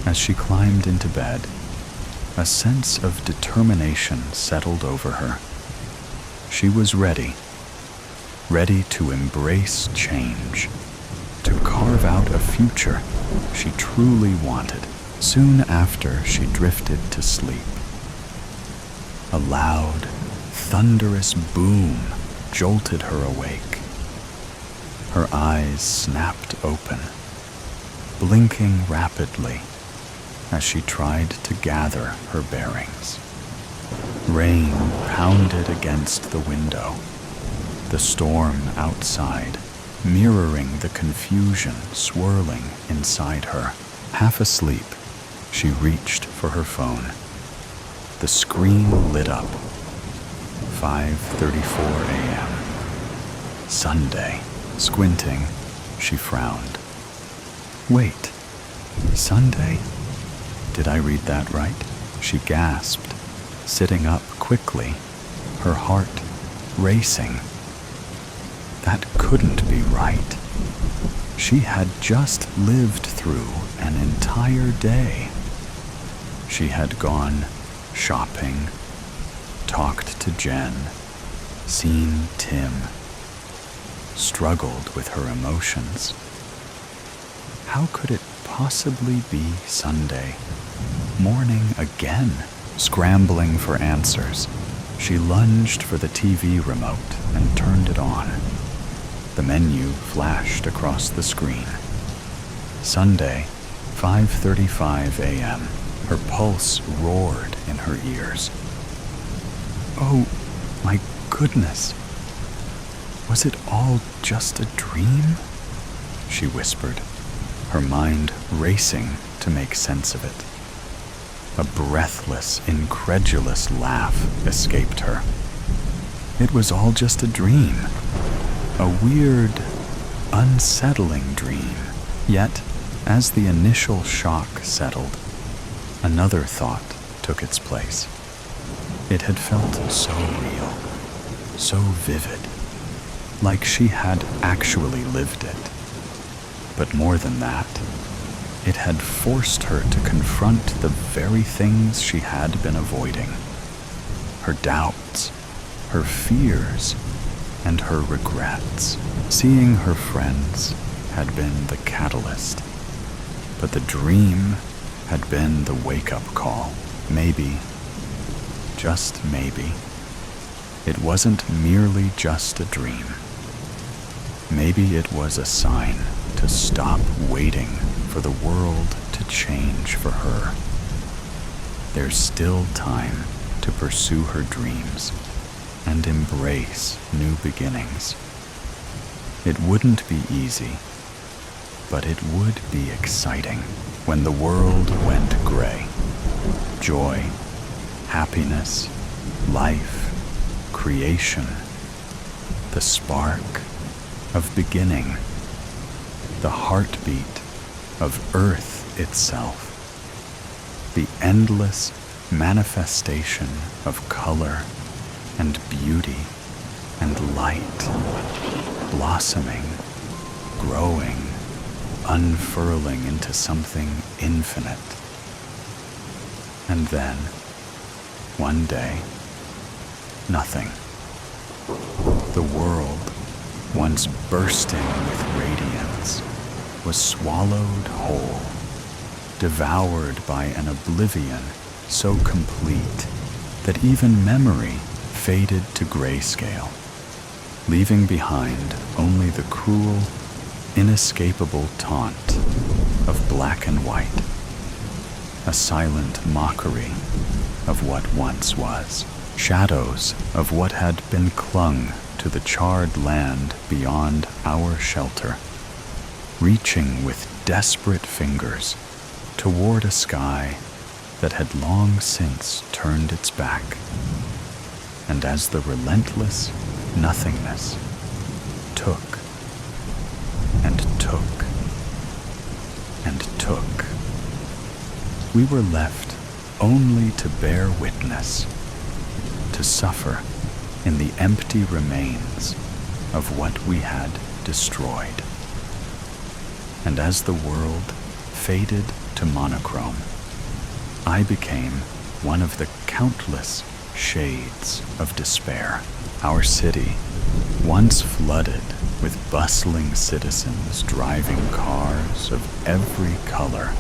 As she climbed into bed, a sense of determination settled over her. She was ready to embrace change, to carve out a future she truly wanted. Soon after she drifted to sleep, a loud, thunderous boom jolted her awake. Her eyes snapped open, blinking rapidly as she tried to gather her bearings. Rain pounded against the window, the storm outside mirroring the confusion swirling inside her. Half asleep, she reached for her phone. The screen lit up. 5:34 a.m. Sunday. Squinting, she frowned. Wait, Sunday? Did I read that right? She gasped, sitting up quickly, her heart racing. That couldn't be right. She had just lived through an entire day. She had gone shopping, talked to Jen, seen Tim, struggled with her emotions. How could it possibly be Sunday morning again? Scrambling for answers, she lunged for the TV remote and turned it on. The menu flashed across the screen. Sunday, 5:35 a.m. Her pulse roared in her ears. Oh, my goodness. Was it all just a dream? She whispered, her mind racing to make sense of it. A breathless, incredulous laugh escaped her. It was all just a dream. A weird, unsettling dream. Yet, as the initial shock settled, another thought took its place. It had felt so real, so vivid, like she had actually lived it. But more than that, it had forced her to confront the very things she had been avoiding. Her doubts, her fears, and her regrets. Seeing her friends had been the catalyst, but the dream had been the wake-up call. Maybe, just maybe, it wasn't merely just a dream. Maybe it was a sign to stop waiting for the world to change for her. There's still time to pursue her dreams and embrace new beginnings. It wouldn't be easy, but it would be exciting when the world went gray. Joy, happiness, life, creation, the spark of beginning, the heartbeat of Earth itself, the endless manifestation of color and beauty and light, blossoming, growing, unfurling into something infinite. And then, one day, nothing. The world, once bursting with radiance, was swallowed whole, devoured by an oblivion so complete that even memory faded to grayscale, leaving behind only the cruel, inescapable taunt of black and white, a silent mockery of what once was, shadows of what had been clung to the charred land beyond our shelter, reaching with desperate fingers toward a sky that had long since turned its back. And as the relentless nothingness took and took and took, we were left only to bear witness, to suffer in the empty remains of what we had destroyed. And as the world faded to monochrome, I became one of the countless shades of despair. Our city, once flooded with bustling citizens driving cars of every color,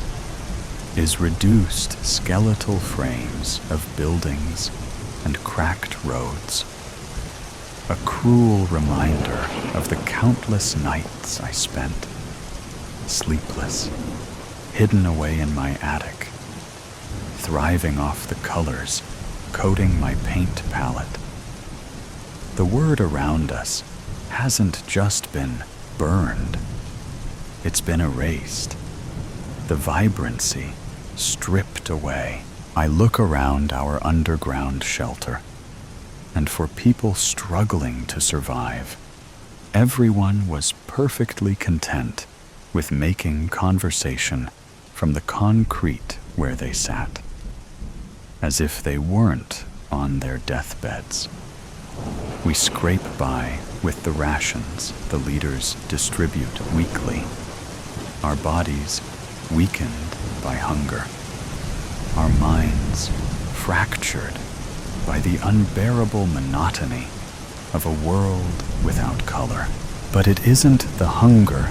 is reduced skeletal frames of buildings and cracked roads. A cruel reminder of the countless nights I spent, sleepless, hidden away in my attic, thriving off the colors coating my paint palette. The word around us hasn't just been burned, it's been erased. The vibrancy stripped away. I look around our underground shelter, and for people struggling to survive, everyone was perfectly content with making conversation from the concrete where they sat, as if they weren't on their deathbeds. We scrape by with the rations the leaders distribute weekly, our bodies weakened by hunger, our minds fractured by the unbearable monotony of a world without color. But it isn't the hunger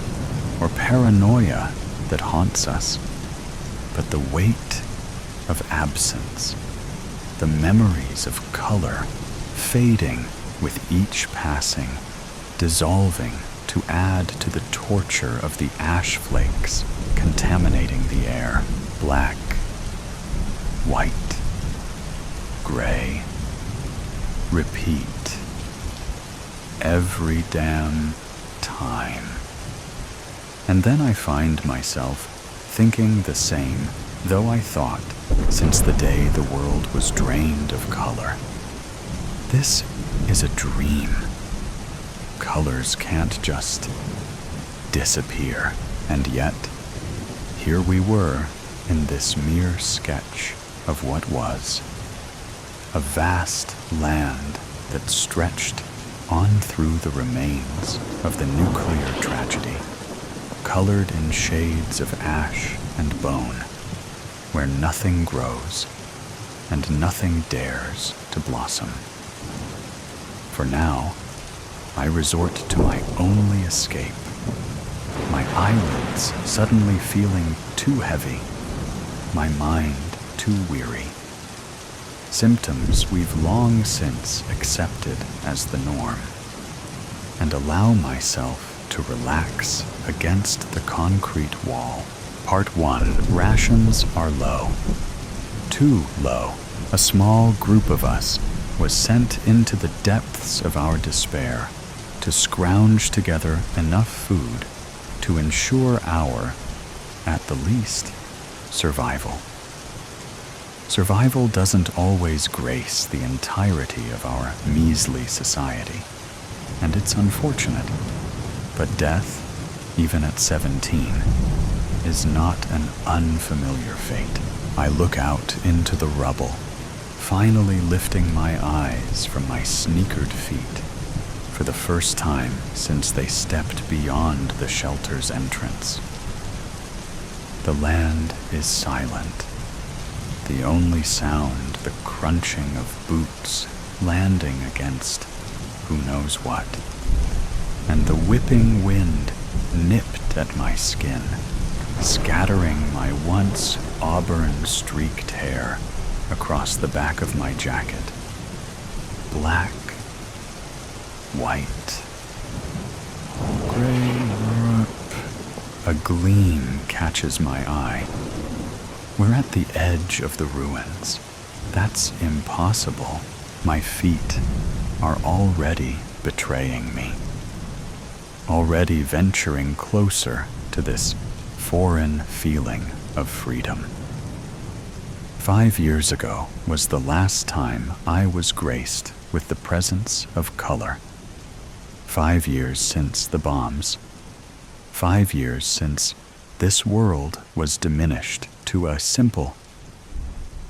or paranoia that haunts us, but the weight of absence, the memories of color fading with each passing, dissolving to add to the torture of the ash flakes contaminating the air. Black, white, gray, repeat, every damn time. And then I find myself thinking the same, though I thought since the day the world was drained of color. This is a dream. Colors can't just disappear. And yet, here we were in this mere sketch of what was. A vast land that stretched on through the remains of the nuclear tragedy, colored in shades of ash and bone, where nothing grows and nothing dares to blossom. For now, I resort to my only escape, my eyelids suddenly feeling too heavy, my mind too weary. Symptoms we've long since accepted as the norm, and allow myself to relax against the concrete wall. Part 1. Rations are low. Too low. A small group of us was sent into the depths of our despair to scrounge together enough food to ensure our, at the least, survival. Survival doesn't always grace the entirety of our measly society, and it's unfortunate. But death, even at 17, is not an unfamiliar fate. I look out into the rubble, finally lifting my eyes from my sneakered feet for the first time since they stepped beyond the shelter's entrance. The land is silent. The only sound, the crunching of boots landing against who knows what, and the whipping wind nipped at my skin, scattering my once auburn-streaked hair across the back of my jacket. Black, white, gray. A gleam catches my eye. We're at the edge of the ruins. That's impossible. My feet are already betraying me, already venturing closer to this foreign feeling of freedom. 5 years ago was the last time I was graced with the presence of color. 5 years since the bombs. 5 years since this world was diminished to a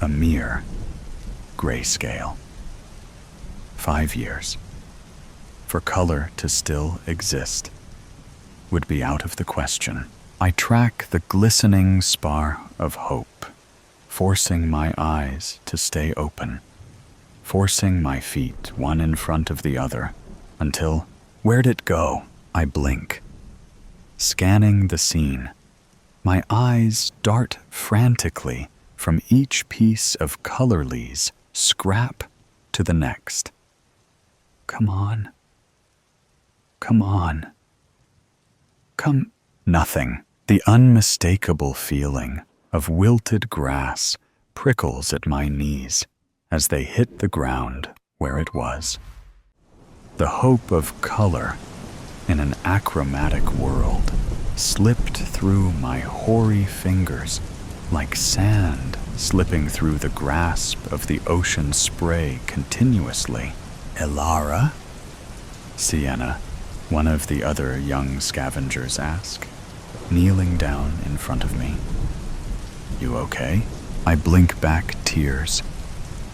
mere grayscale. 5 years. For color to still exist would be out of the question. I track the glistening spar of hope, forcing my eyes to stay open, forcing my feet one in front of the other, until, where'd it go? I blink. Scanning the scene, my eyes dart frantically from each piece of colorless scrap to the next. Come on. Come on. Nothing. The unmistakable feeling of wilted grass prickles at my knees as they hit the ground where it was. The hope of color in an achromatic world slipped through my hoary fingers like sand slipping through the grasp of the ocean spray continuously. Elara? Sienna, one of the other young scavengers, asked, kneeling down in front of me. You okay? I blink back tears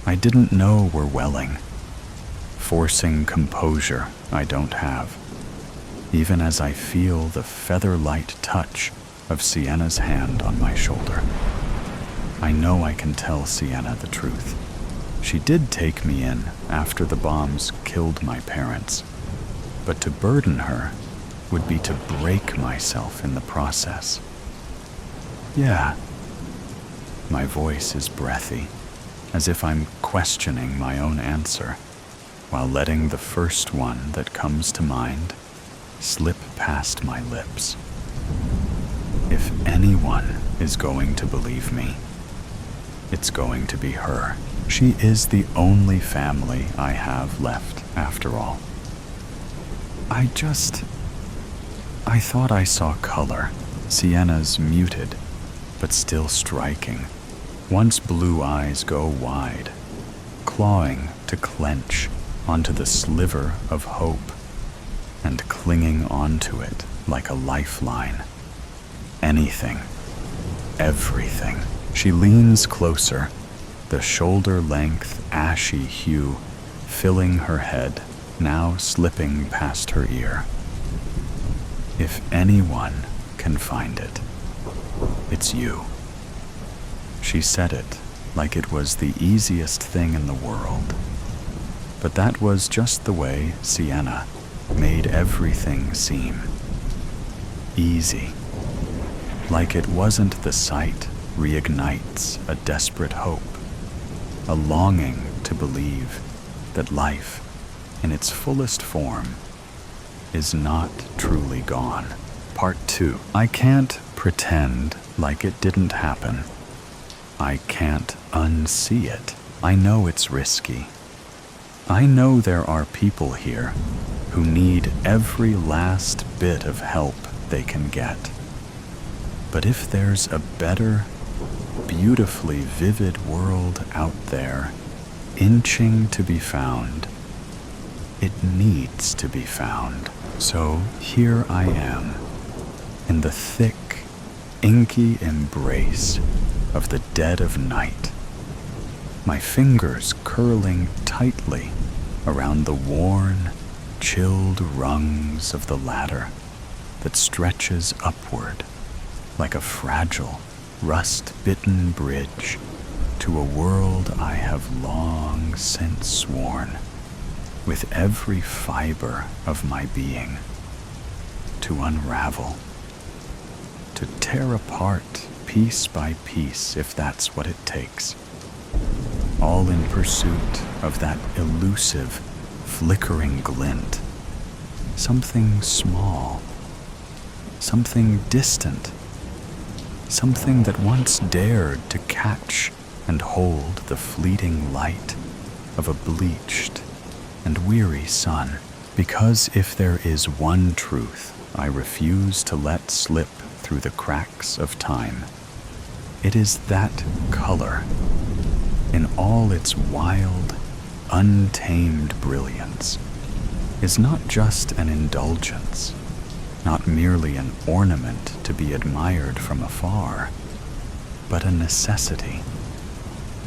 I didn't know were welling, forcing composure I don't have, even as I feel the feather-light touch of Sienna's hand on my shoulder. I know I can tell Sienna the truth. She did take me in after the bombs killed my parents, but to burden her would be to break myself in the process. Yeah. My voice is breathy, as if I'm questioning my own answer, while letting the first one that comes to mind slip past my lips. If anyone is going to believe me, it's going to be her. She is the only family I have left, after all. I thought I saw color. Sienna's muted, but still striking. Once blue eyes go wide, clawing to clench onto the sliver of hope and clinging onto it like a lifeline. Anything, everything. She leans closer, the shoulder-length ashy hue filling her head, now slipping past her ear. If anyone can find it, it's you. She said it like it was the easiest thing in the world. But that was just the way Sienna made everything seem. Easy. Like it wasn't the sight reignites a desperate hope, a longing to believe that life, in its fullest form, is not truly gone. Part 2. I can't pretend like it didn't happen. I can't unsee it. I know it's risky. I know there are people here who need every last bit of help they can get. But if there's a better, beautifully vivid world out there, inching to be found, it needs to be found. So here I am, in the thick, inky embrace of the dead of night, my fingers curling tightly around the worn, chilled rungs of the ladder that stretches upward like a fragile, rust-bitten bridge to a world I have long since sworn, with every fiber of my being, to unravel, to tear apart piece by piece if that's what it takes, all in pursuit of that elusive, flickering glint, something small, something distant, something that once dared to catch and hold the fleeting light of a bleached and weary sun. Because if there is one truth I refuse to let slip through the cracks of time, it is that color, in all its wild, untamed brilliance, is not just an indulgence, not merely an ornament to be admired from afar, but a necessity,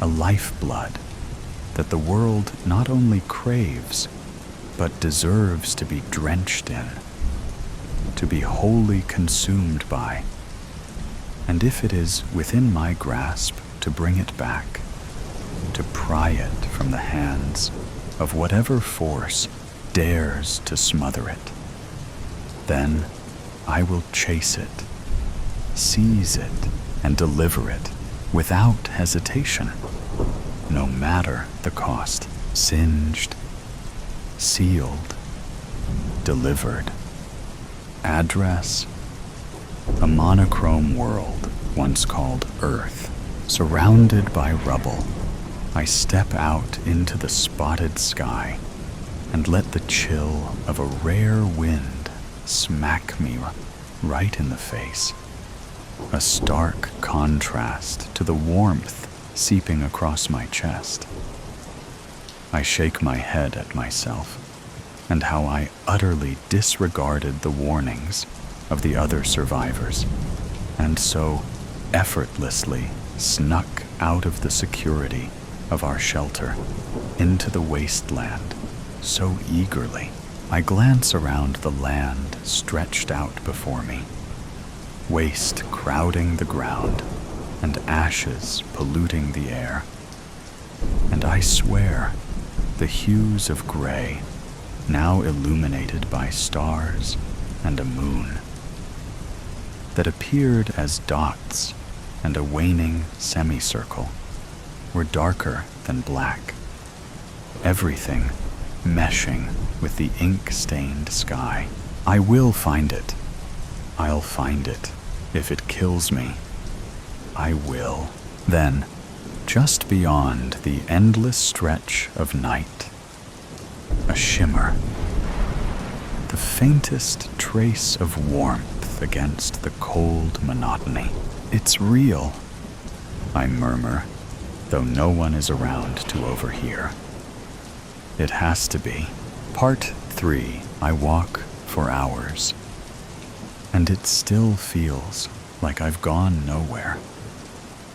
a lifeblood that the world not only craves, but deserves to be drenched in, to be wholly consumed by. And if it is within my grasp to bring it back, to pry it from the hands of whatever force dares to smother it, then I will chase it, seize it, and deliver it without hesitation, no matter the cost. Singed, sealed, delivered. Address: a monochrome world once called Earth. Surrounded by rubble, I step out into the spotted sky and let the chill of a rare wind smack me right in the face, a stark contrast to the warmth seeping across my chest. I shake my head at myself and how I utterly disregarded the warnings of the other survivors, and so effortlessly snuck out of the security of our shelter into the wasteland so eagerly. I glance around the land stretched out before me, waste crowding the ground and ashes polluting the air, and I swear the hues of gray, now illuminated by stars and a moon, that appeared as dots and a waning semicircle, were darker than black, everything meshing with the ink-stained sky. I will find it. I'll find it if it kills me. I will. Then, just beyond the endless stretch of night, a shimmer, the faintest trace of warmth against the cold monotony. It's real, I murmur, though no one is around to overhear. It has to be. Part 3. I walk for hours, and it still feels like I've gone nowhere.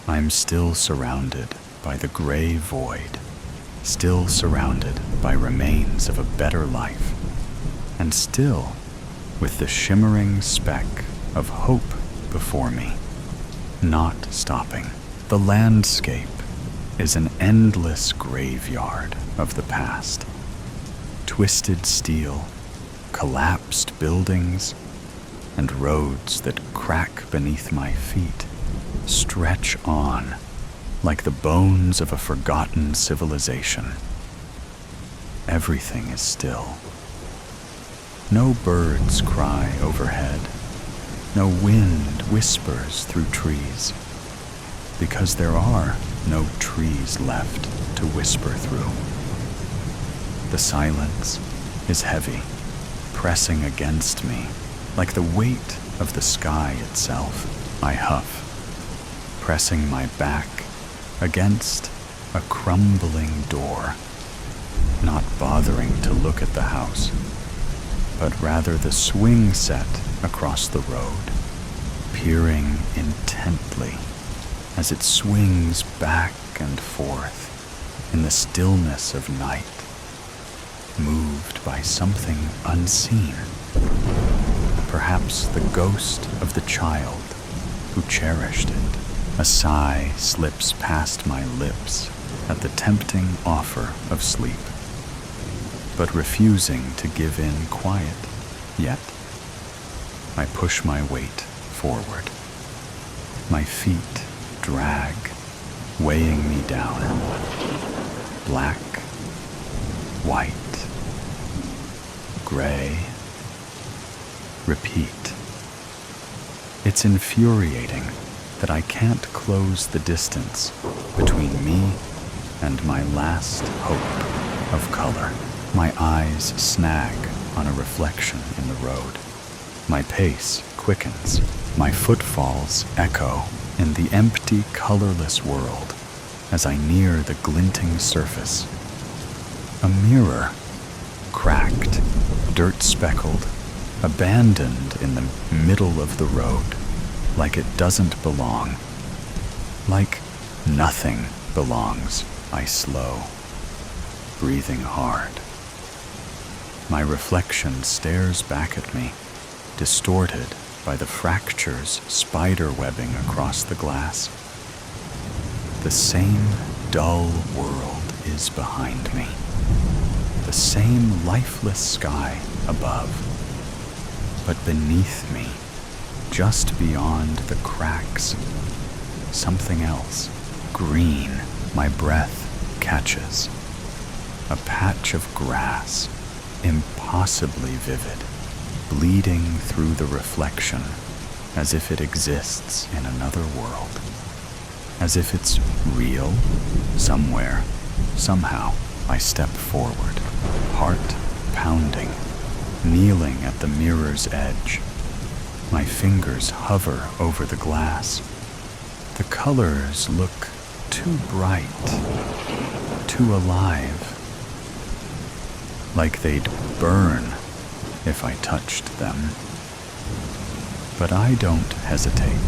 I'm still surrounded by the gray void, still surrounded by remains of a better life, and still with the shimmering speck of hope before me, not stopping. The landscape is an endless graveyard of the past. Twisted steel, collapsed buildings, and roads that crack beneath my feet stretch on like the bones of a forgotten civilization. Everything is still. No birds cry overhead. No wind whispers through trees, because there are no trees left to whisper through. The silence is heavy, pressing against me like the weight of the sky itself. I huff, pressing my back against a crumbling door, not bothering to look at the house, but rather the swing set across the road, peering intently as it swings back and forth in the stillness of night, moved by something unseen, perhaps the ghost of the child who cherished it. A sigh slips past my lips at the tempting offer of sleep, but refusing to give in quiet yet. I push my weight forward. My feet drag, weighing me down. Black, white, gray. Repeat. It's infuriating that I can't close the distance between me and my last hope of color. My eyes snag on a reflection in the road. My pace quickens. My footfalls echo in the empty, colorless world as I near the glinting surface. A mirror, cracked, dirt-speckled, abandoned in the middle of the road, like it doesn't belong. Like nothing belongs. I slow, breathing hard. My reflection stares back at me, distorted by the fractures spider-webbing across the glass. The same dull world is behind me. The same lifeless sky above. But beneath me, just beyond the cracks, something else, green, my breath catches. A patch of grass, impossibly vivid, bleeding through the reflection as if it exists in another world. As if it's real, somewhere, somehow. I step forward, heart pounding, kneeling at the mirror's edge. My fingers hover over the glass. The colors look too bright, too alive, like they'd burn if I touched them. But I don't hesitate.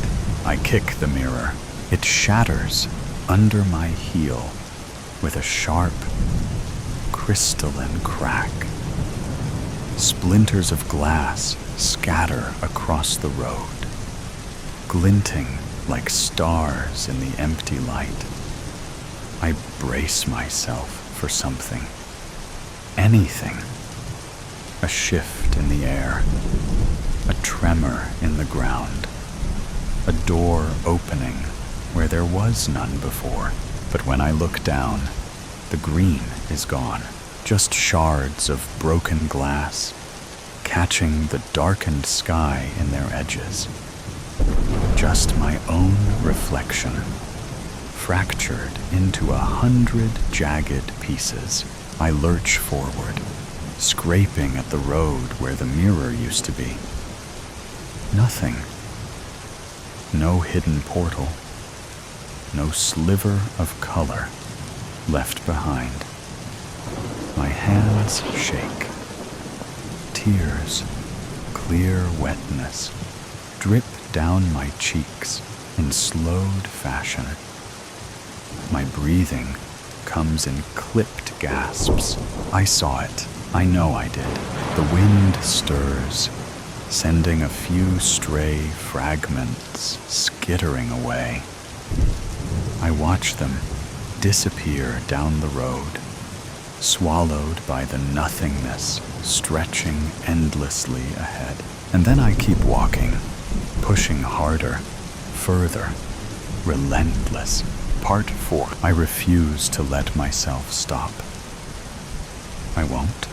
I kick the mirror. It shatters under my heel with a sharp, crystalline crack. Splinters of glass scatter across the road, glinting like stars in the empty light. I brace myself for something, anything. A shift in the air, a tremor in the ground, a door opening where there was none before. But when I look down, the green is gone. Just shards of broken glass, catching the darkened sky in their edges. Just my own reflection, fractured into 100 jagged pieces. I lurch forward, scraping at the road where the mirror used to be. Nothing. No hidden portal. No sliver of color left behind. My hands shake. Tears, clear wetness, drip down my cheeks in slowed fashion. My breathing comes in clipped gasps. I saw it. I know I did. The wind stirs, sending a few stray fragments skittering away. I watch them disappear down the road, swallowed by the nothingness stretching endlessly ahead. And then I keep walking, pushing harder, further, relentless. Part 4. I refuse to let myself stop. I won't.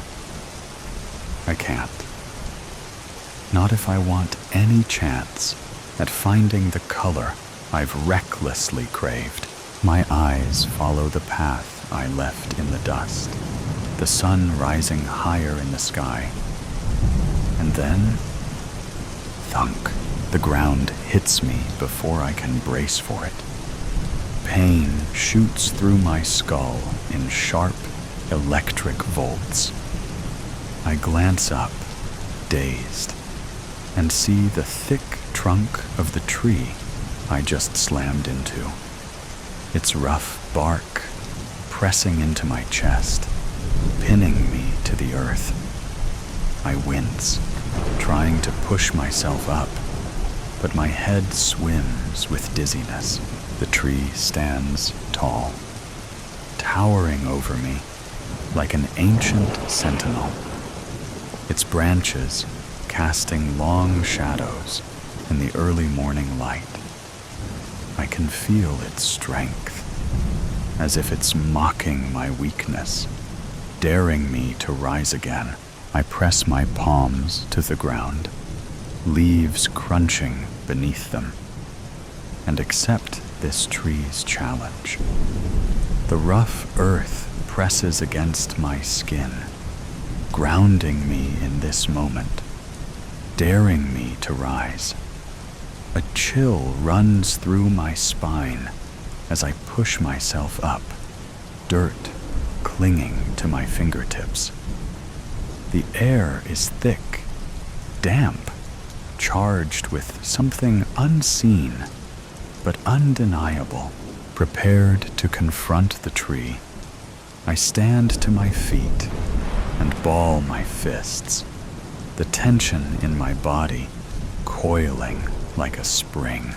I can't. Not if I want any chance at finding the color I've recklessly craved. My eyes follow the path I left in the dust, the sun rising higher in the sky. And then, thunk, the ground hits me before I can brace for it. Pain shoots through my skull in sharp, electric volts. I glance up, dazed, and see the thick trunk of the tree I just slammed into. Its rough bark pressing into my chest, pinning me to the earth. I wince, trying to push myself up, but my head swims with dizziness. The tree stands tall, towering over me like an ancient sentinel, its branches casting long shadows in the early morning light. I can feel its strength, as if it's mocking my weakness, daring me to rise again. I press my palms to the ground, leaves crunching beneath them, and accept this tree's challenge. The rough earth presses against my skin, grounding me in this moment, daring me to rise. A chill runs through my spine as I push myself up, dirt clinging to my fingertips. The air is thick, damp, charged with something unseen but undeniable. Prepared to confront the tree, I stand to my feet and ball my fists, the tension in my body coiling like a spring.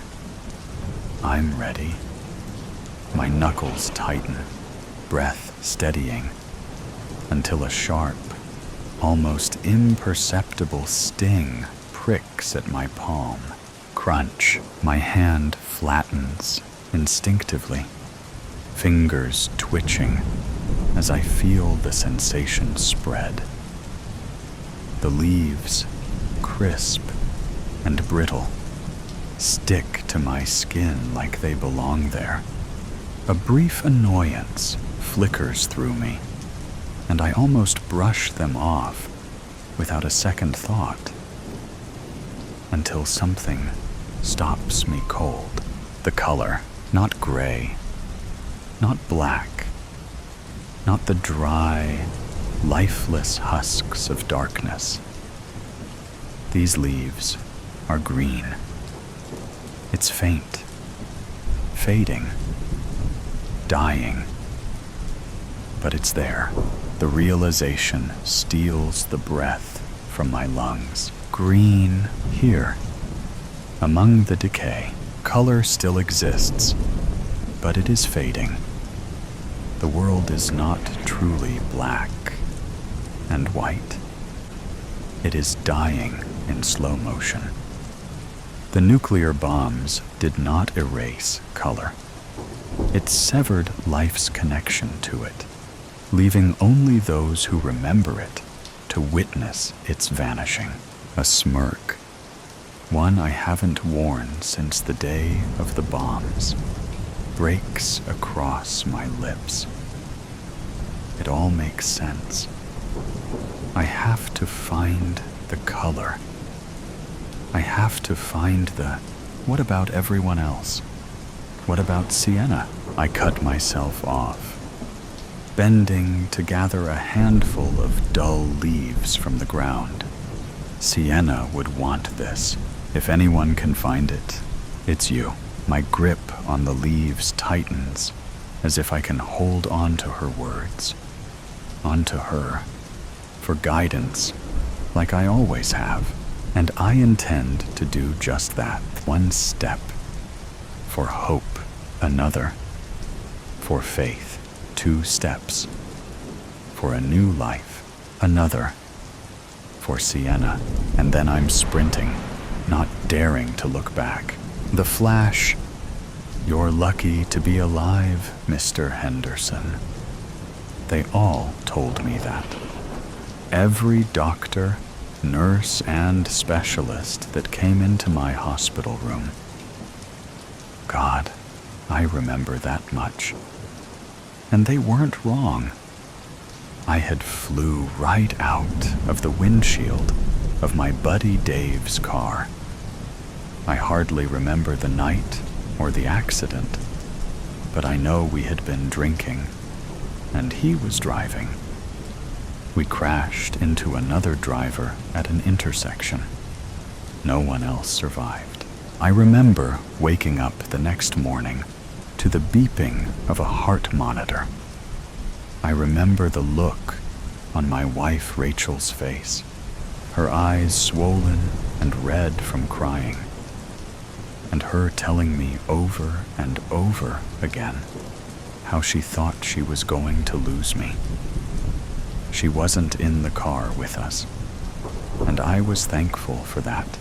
I'm ready. My knuckles tighten, breath steadying, until a sharp, almost imperceptible sting pricks at my palm. Crunch. My hand flattens instinctively, fingers twitching as I feel the sensation spread. The leaves, crisp and brittle, stick to my skin like they belong there. A brief annoyance flickers through me, and I almost brush them off without a second thought, until something stops me cold. The color, not gray, not black, not the dry, lifeless husks of darkness. These leaves are green. It's faint, fading, dying, but it's there. The realization steals the breath from my lungs. Green here, among the decay. Color still exists, but it is fading. The world is not truly black and white. It is dying in slow motion. The nuclear bombs did not erase color. It severed life's connection to it, leaving only those who remember it to witness its vanishing. A smirk, one I haven't worn since the day of the bombs, breaks across my lips. It all makes sense. I have to find the color. I have to find the, what about everyone else? What about Sienna? I cut myself off, bending to gather a handful of dull leaves from the ground. Sienna would want this. If anyone can find it, it's you. My grip on the leaves tightens, as if I can hold on to her words, onto her, for guidance, like I always have. And I intend to do just that. One step. For hope, another. For faith, 2 steps. For a new life, another. For Sienna, and then I'm sprinting, not daring to look back. The flash, "You're lucky to be alive, Mr. Henderson." They all told me that. Every doctor, nurse and specialist that came into my hospital room. God, I remember that much. And they weren't wrong. I had flew right out of the windshield of my buddy Dave's car. I hardly remember the night or the accident, but I know we had been drinking, and he was driving. We crashed into another driver at an intersection. No one else survived. I remember waking up the next morning to the beeping of a heart monitor. I remember the look on my wife Rachel's face, her eyes swollen and red from crying, and her telling me over and over again how she thought she was going to lose me. She wasn't in the car with us, and I was thankful for that,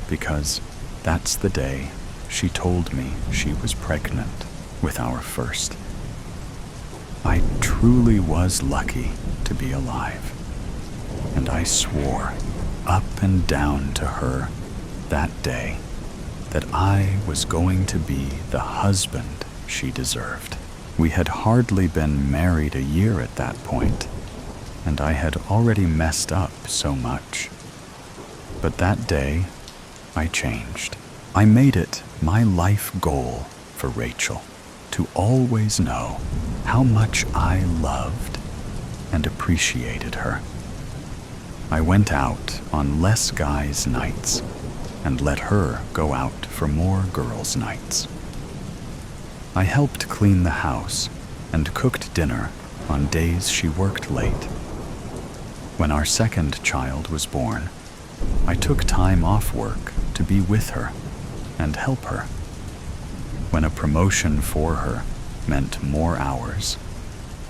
because that's the day she told me she was pregnant with our first. I truly was lucky to be alive, and I swore up and down to her that day that I was going to be the husband she deserved. We had hardly been married a year at that point, and I had already messed up so much. But that day, I changed. I made it my life goal for Rachel to always know how much I loved and appreciated her. I went out on less guys' nights and let her go out for more girls' nights. I helped clean the house and cooked dinner on days she worked late. When our second child was born, I took time off work to be with her and help her. When a promotion for her meant more hours,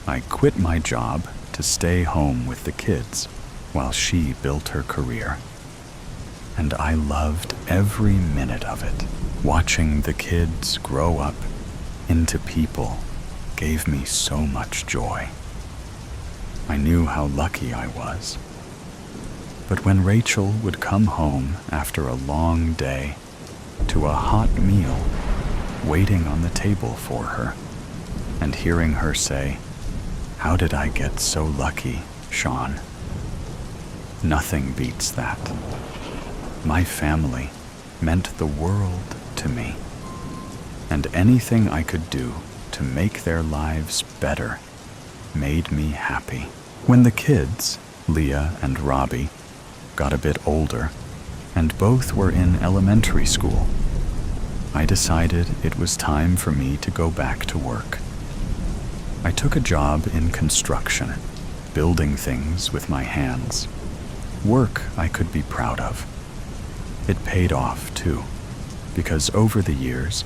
I quit my job to stay home with the kids while she built her career. And I loved every minute of it. Watching the kids grow up into people gave me so much joy. I knew how lucky I was. But when Rachel would come home after a long day to a hot meal waiting on the table for her, and hearing her say, "How did I get so lucky, Sean?" Nothing beats that. My family meant the world to me, and anything I could do to make their lives better made me happy. When the kids, Leah and Robbie, got a bit older, and both were in elementary school, I decided it was time for me to go back to work. I took a job in construction, building things with my hands. Work I could be proud of. It paid off, too, because over the years,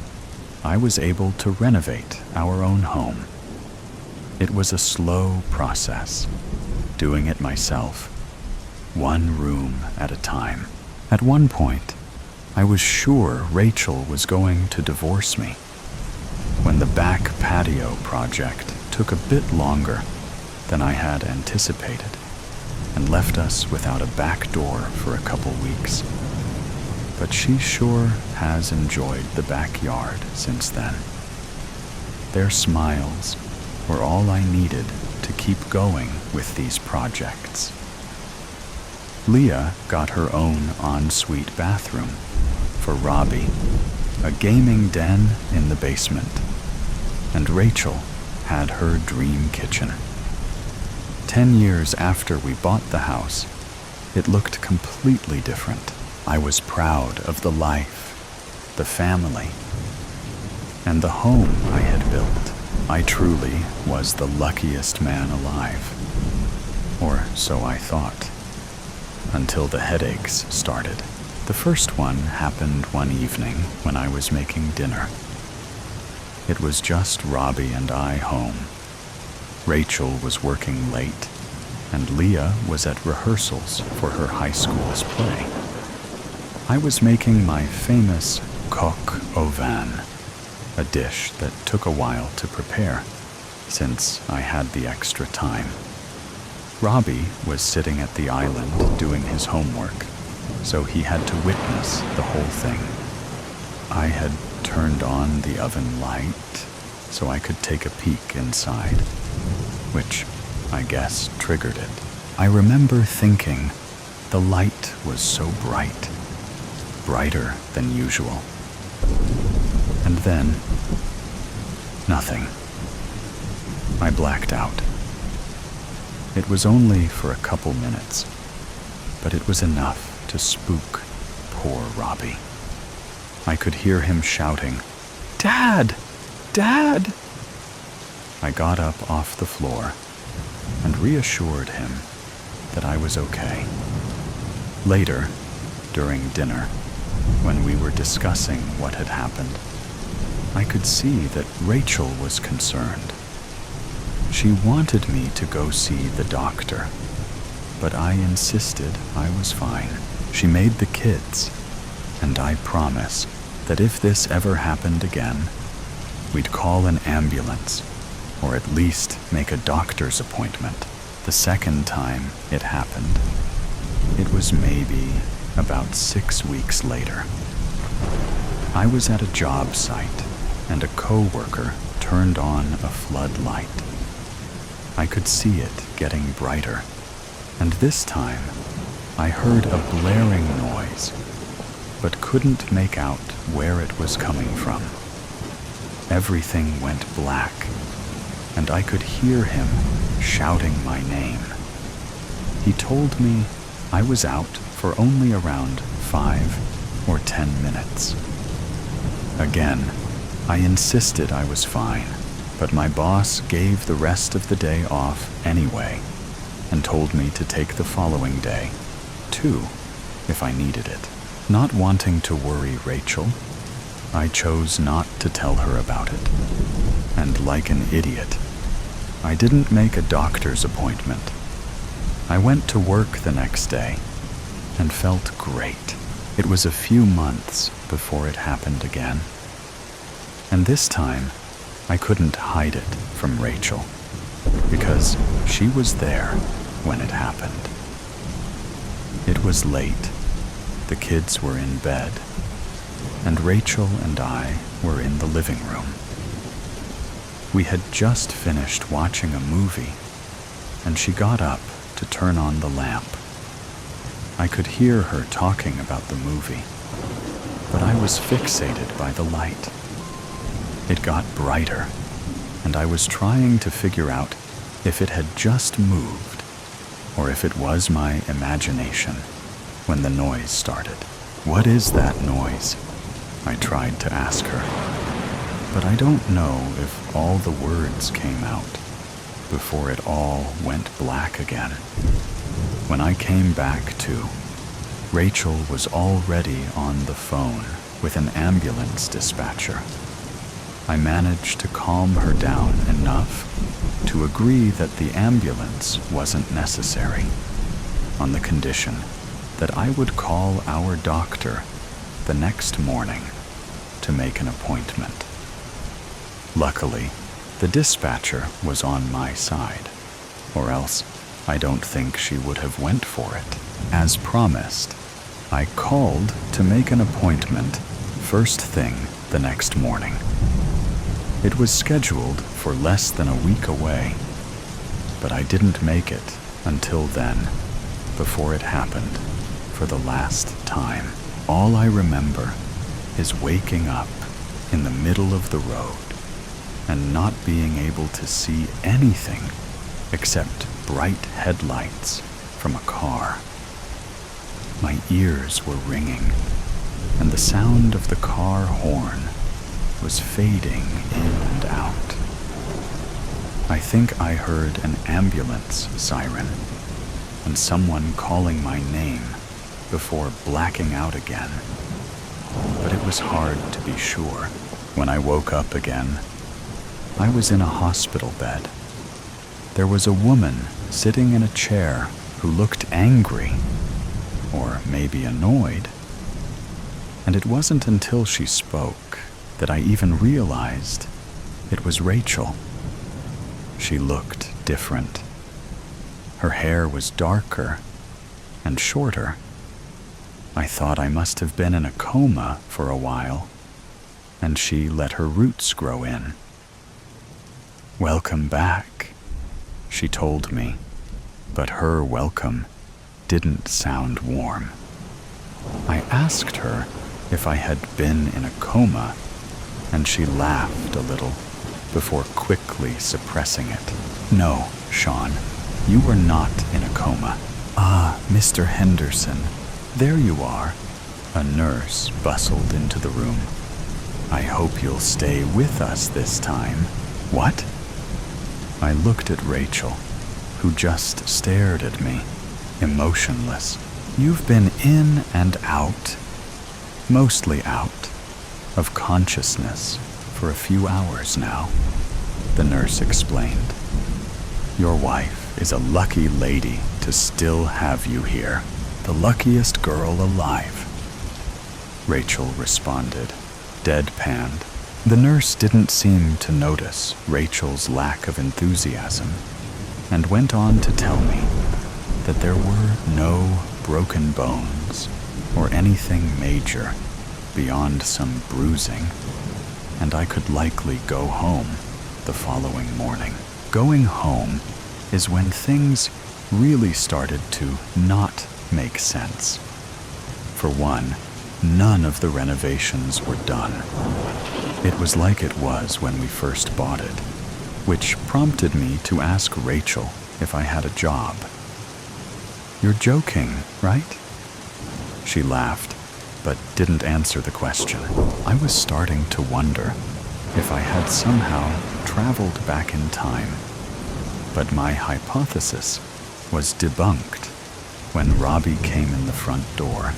I was able to renovate our own home. It was a slow process, doing it myself, one room at a time. At one point, I was sure Rachel was going to divorce me. When the back patio project took a bit longer than I had anticipated and left us without a back door for a couple weeks. But she sure has enjoyed the backyard since then. Their smiles were all I needed to keep going with these projects. Leah got her own ensuite bathroom for Robbie, a gaming den in the basement, and Rachel had her dream kitchen. 10 years after we bought the house, it looked completely different. I was proud of the life, the family, and the home I had built. I truly was the luckiest man alive, or so I thought, until the headaches started. The first one happened one evening when I was making dinner. It was just Robbie and I home. Rachel was working late, and Leah was at rehearsals for her high school's play. I was making my famous coq au vin, a dish that took a while to prepare, since I had the extra time. Robbie was sitting at the island doing his homework, so he had to witness the whole thing. I had turned on the oven light so I could take a peek inside, which I guess triggered it. I remember thinking the light was so bright, brighter than usual. And then, nothing. I blacked out. It was only for a couple minutes, but it was enough to spook poor Robbie. I could hear him shouting, "Dad! Dad!" I got up off the floor and reassured him that I was okay. Later, during dinner, when we were discussing what had happened, I could see that Rachel was concerned. She wanted me to go see the doctor, but I insisted I was fine. She made the kids, and I promised that if this ever happened again, we'd call an ambulance, or at least make a doctor's appointment. The second time it happened, it was maybe about 6 weeks later. I was at a job site, and a coworker turned on a floodlight. I could see it getting brighter, and this time I heard a blaring noise, but couldn't make out where it was coming from. Everything went black, and I could hear him shouting my name. He told me I was out for only around 5 or 10 minutes. Again, I insisted I was fine, but my boss gave the rest of the day off anyway and told me to take the following day, too, if I needed it. Not wanting to worry Rachel, I chose not to tell her about it. And like an idiot, I didn't make a doctor's appointment. I went to work the next day and felt great. It was a few months before it happened again. And this time, I couldn't hide it from Rachel, because she was there when it happened. It was late. The kids were in bed, and Rachel and I were in the living room. We had just finished watching a movie, and she got up to turn on the lamp. I could hear her talking about the movie, but I was fixated by the light. It got brighter, and I was trying to figure out if it had just moved, or if it was my imagination when the noise started. "What is that noise?" I tried to ask her, but I don't know if all the words came out before it all went black again. When I came back to, Rachel was already on the phone with an ambulance dispatcher. I managed to calm her down enough to agree that the ambulance wasn't necessary, on the condition that I would call our doctor the next morning to make an appointment. Luckily, the dispatcher was on my side, or else I don't think she would have went for it. As promised, I called to make an appointment first thing the next morning. It was scheduled for less than a week away, but I didn't make it until then, before it happened for the last time. All I remember is waking up in the middle of the road and not being able to see anything except bright headlights from a car. My ears were ringing, and the sound of the car horn was fading in and out. I think I heard an ambulance siren and someone calling my name before blacking out again, but it was hard to be sure. When I woke up again, I was in a hospital bed. There was a woman sitting in a chair who looked angry, or maybe annoyed, and it wasn't until she spoke that I even realized it was Rachel. She looked different. Her hair was darker and shorter. I thought I must have been in a coma for a while, and she let her roots grow in. "Welcome back," she told me, but her welcome didn't sound warm. I asked her if I had been in a coma, and she laughed a little before quickly suppressing it. "No, Sean, you were not in a coma." "Ah, Mr. Henderson, there you are." A nurse bustled into the room. "I hope you'll stay with us this time." "What?" I looked at Rachel, who just stared at me, emotionless. "You've been in and out, mostly out, of consciousness for a few hours now," the nurse explained. "Your wife is a lucky lady to still have you here. The luckiest girl alive," Rachel responded, deadpanned. The nurse didn't seem to notice Rachel's lack of enthusiasm and went on to tell me that there were no broken bones or anything major beyond some bruising, and I could likely go home the following morning. Going home is when things really started to not make sense. For one, none of the renovations were done. It was like it was when we first bought it, which prompted me to ask Rachel if I had a job. "You're joking, right?" She laughed, but didn't answer the question. I was starting to wonder if I had somehow traveled back in time, but my hypothesis was debunked when Robbie came in the front door.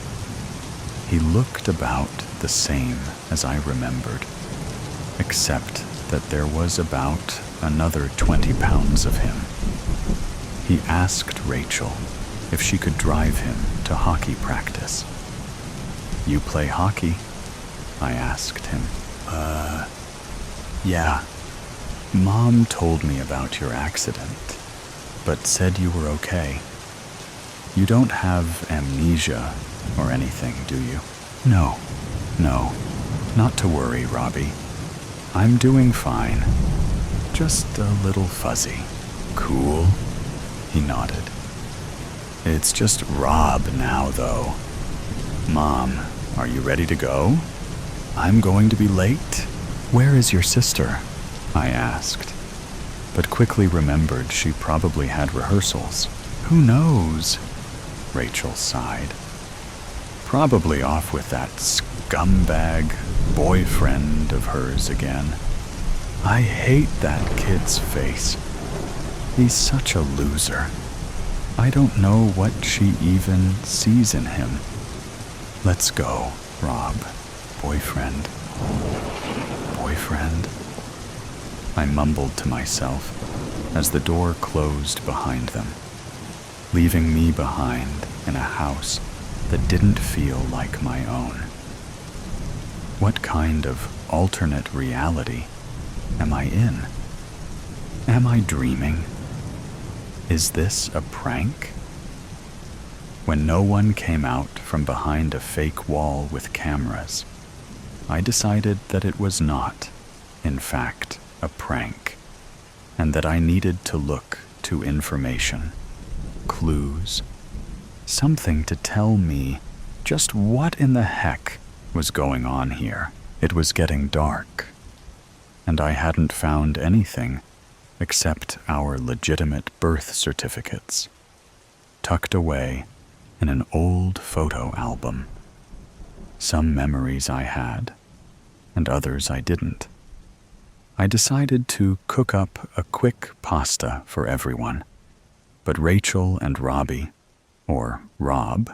He looked about the same as I remembered, except that there was about another 20 pounds of him. He asked Rachel if she could drive him to hockey practice. "You play hockey?" I asked him. Yeah. Mom told me about your accident, but said you were okay. You don't have amnesia or anything, do you?" No, not to worry, Robbie. I'm doing fine. Just a little fuzzy." "Cool," he nodded. "It's just Rob now, though. Mom, are you ready to go? I'm going to be late." "Where is your sister?" I asked, but quickly remembered she probably had rehearsals. "Who knows?" Rachel sighed. "Probably off with that scumbag boyfriend of hers again. I hate that kid's face. He's such a loser. I don't know what she even sees in him. Let's go, Rob. Boyfriend. I mumbled to myself as the door closed behind them, leaving me behind in a house that didn't feel like my own. What kind of alternate reality am I in? Am I dreaming? Is this a prank? When no one came out from behind a fake wall with cameras, I decided that it was not, in fact, a prank, and that I needed to look to information, clues, something to tell me just what in the heck was going on here. It was getting dark, and I hadn't found anything except our legitimate birth certificates, tucked away in an old photo album. Some memories I had, and others I didn't. I decided to cook up a quick pasta for everyone, but Rachel and Robbie, or Rob,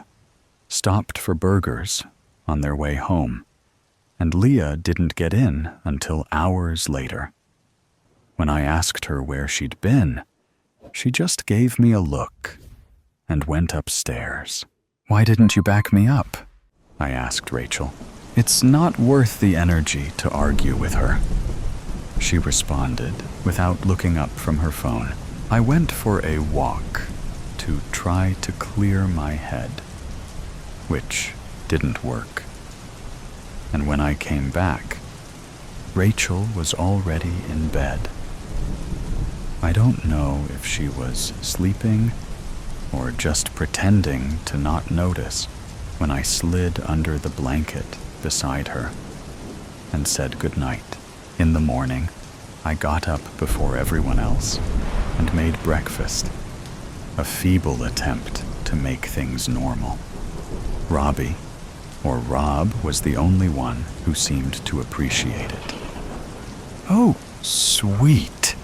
stopped for burgers on their way home, and Leah didn't get in until hours later. When I asked her where she'd been, she just gave me a look and went upstairs. "Why didn't you back me up?" I asked Rachel. "It's not worth the energy to argue with her," she responded without looking up from her phone. "I went for a walk to try to clear my head, which didn't work. And when I came back, Rachel was already in bed. I don't know if she was sleeping or just pretending to not notice when I slid under the blanket beside her and said goodnight. In the morning, I got up before everyone else and made breakfast, a feeble attempt to make things normal. Robbie, or Rob, was the only one who seemed to appreciate it. "Oh, sweet,"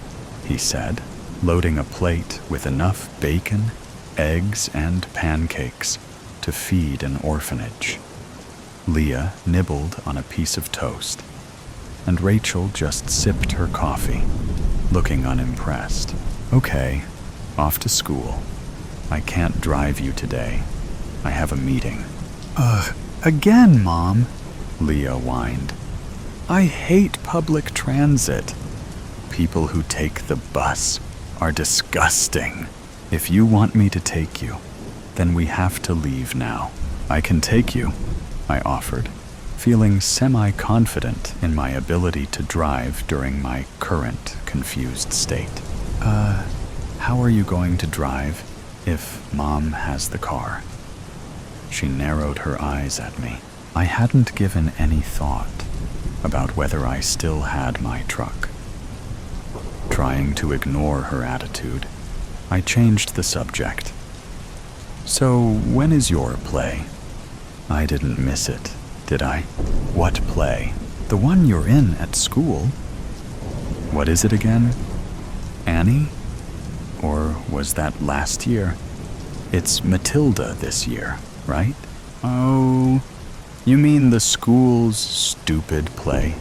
he said, loading a plate with enough bacon, eggs, and pancakes to feed an orphanage. Leah nibbled on a piece of toast, and Rachel just sipped her coffee, looking unimpressed. "Okay, off to school. I can't drive you today. I have a meeting." Again, Mom," Leah whined. "I hate public transit. People who take the bus are disgusting. If you want me to take you, then we have to leave now." "I can take you," I offered, feeling semi-confident in my ability to drive during my current confused state. How are you going to drive if Mom has the car?" She narrowed her eyes at me. I hadn't given any thought about whether I still had my truck. Trying to ignore her attitude, I changed the subject. "So, when is your play?" I didn't miss it, did I? "What play?" "The one you're in at school." "What is it again? Annie? Or was that last year?" "It's Matilda this year, right?" "Oh, you mean the school's stupid play?"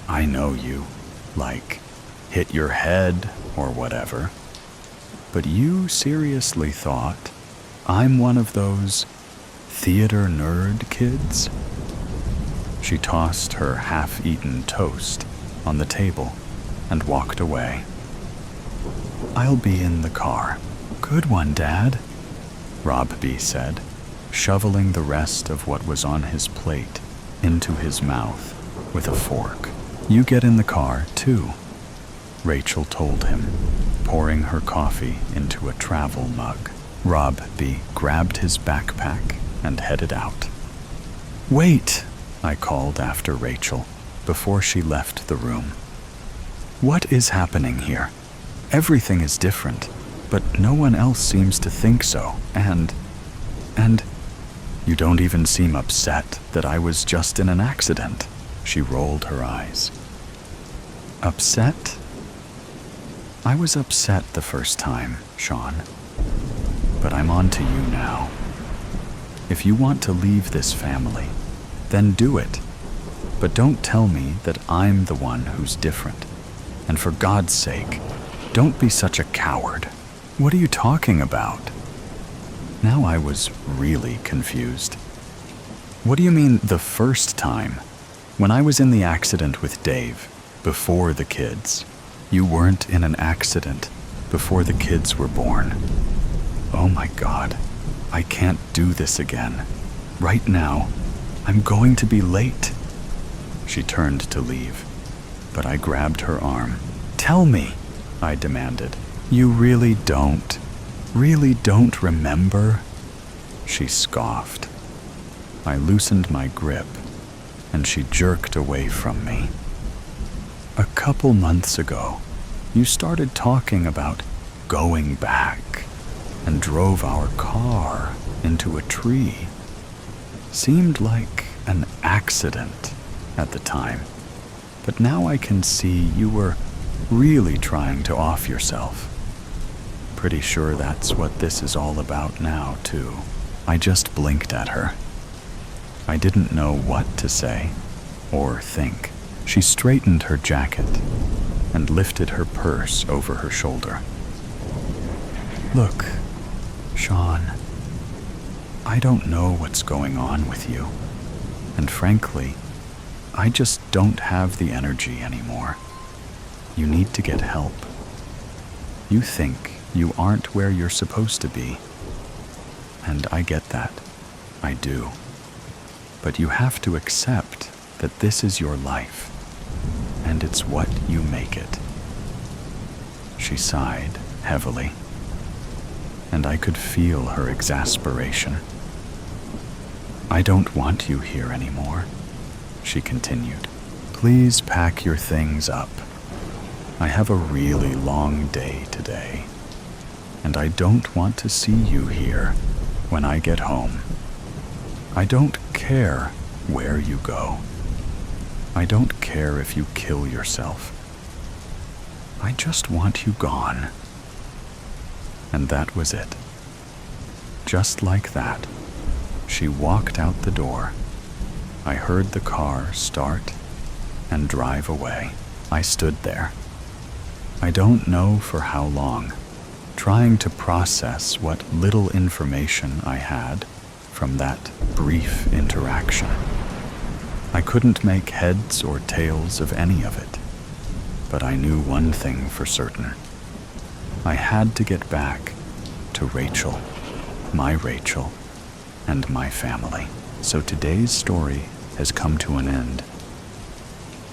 "I know you, like, hit your head or whatever. But you seriously thought I'm one of those theater nerd kids?" She tossed her half-eaten toast on the table and walked away. "I'll be in the car." "Good one, Dad," Rob B. said, shoveling the rest of what was on his plate into his mouth with a fork. "You get in the car, too," Rachel told him, pouring her coffee into a travel mug. Rob B. grabbed his backpack and headed out. "Wait," I called after Rachel before she left the room. "What is happening here? Everything is different, but no one else seems to think so, and you don't even seem upset that I was just in an accident." She rolled her eyes. "Upset? I was upset the first time, Sean. But I'm on to you now. If you want to leave this family, then do it. But don't tell me that I'm the one who's different. And for God's sake, don't be such a coward." "What are you talking about?" Now I was really confused. "What do you mean the first time? When I was in the accident with Dave, before the kids. You weren't in an accident before the kids were born." "Oh my God, I can't do this again. Right now, I'm going to be late." She turned to leave, but I grabbed her arm. "Tell me," I demanded. "You really don't remember?" She scoffed. I loosened my grip, and she jerked away from me. "A couple months ago, you started talking about going back and drove our car into a tree. Seemed like an accident at the time, but now I can see you were really trying to off yourself. Pretty sure that's what this is all about now, too." I just blinked at her. I didn't know what to say or think. She straightened her jacket and lifted her purse over her shoulder. "Look, Sean, I don't know what's going on with you, and frankly, I just don't have the energy anymore. You need to get help. You think You aren't where you're supposed to be. And I get that. I do. But you have to accept that this is your life, and it's what you make it. She sighed heavily, and I could feel her exasperation. I don't want you here anymore, she continued. Please pack your things up. I have a really long day today, and I don't want to see you here when I get home. I don't care where you go. I don't care if you kill yourself. I just want you gone. And that was it. Just like that, she walked out the door. I heard the car start and drive away. I stood there. I don't know for how long, trying to process what little information I had from that brief interaction. I couldn't make heads or tails of any of it, but I knew one thing for certain. I had to get back to Rachel, and my family. So today's story has come to an end.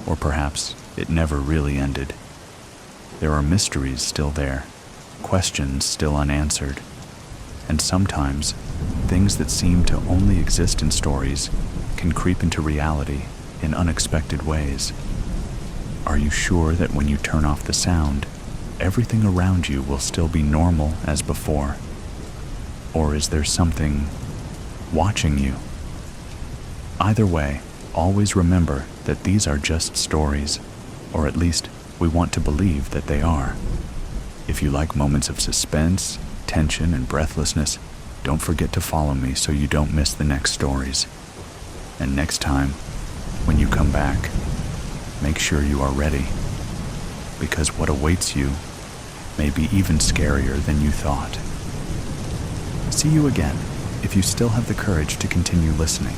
Or perhaps it never really ended. There are mysteries still there, questions still unanswered, and sometimes things that seem to only exist in stories can creep into reality in unexpected ways. Are you sure that when you turn off the sound, everything around you will still be normal as before? Or is there something watching you? Either way, always remember that these are just stories, or at least we want to believe that they are. If you like moments of suspense, tension, and breathlessness, don't forget to follow me so you don't miss the next stories. And next time, when you come back, make sure you are ready, because what awaits you may be even scarier than you thought. See you again if you still have the courage to continue listening.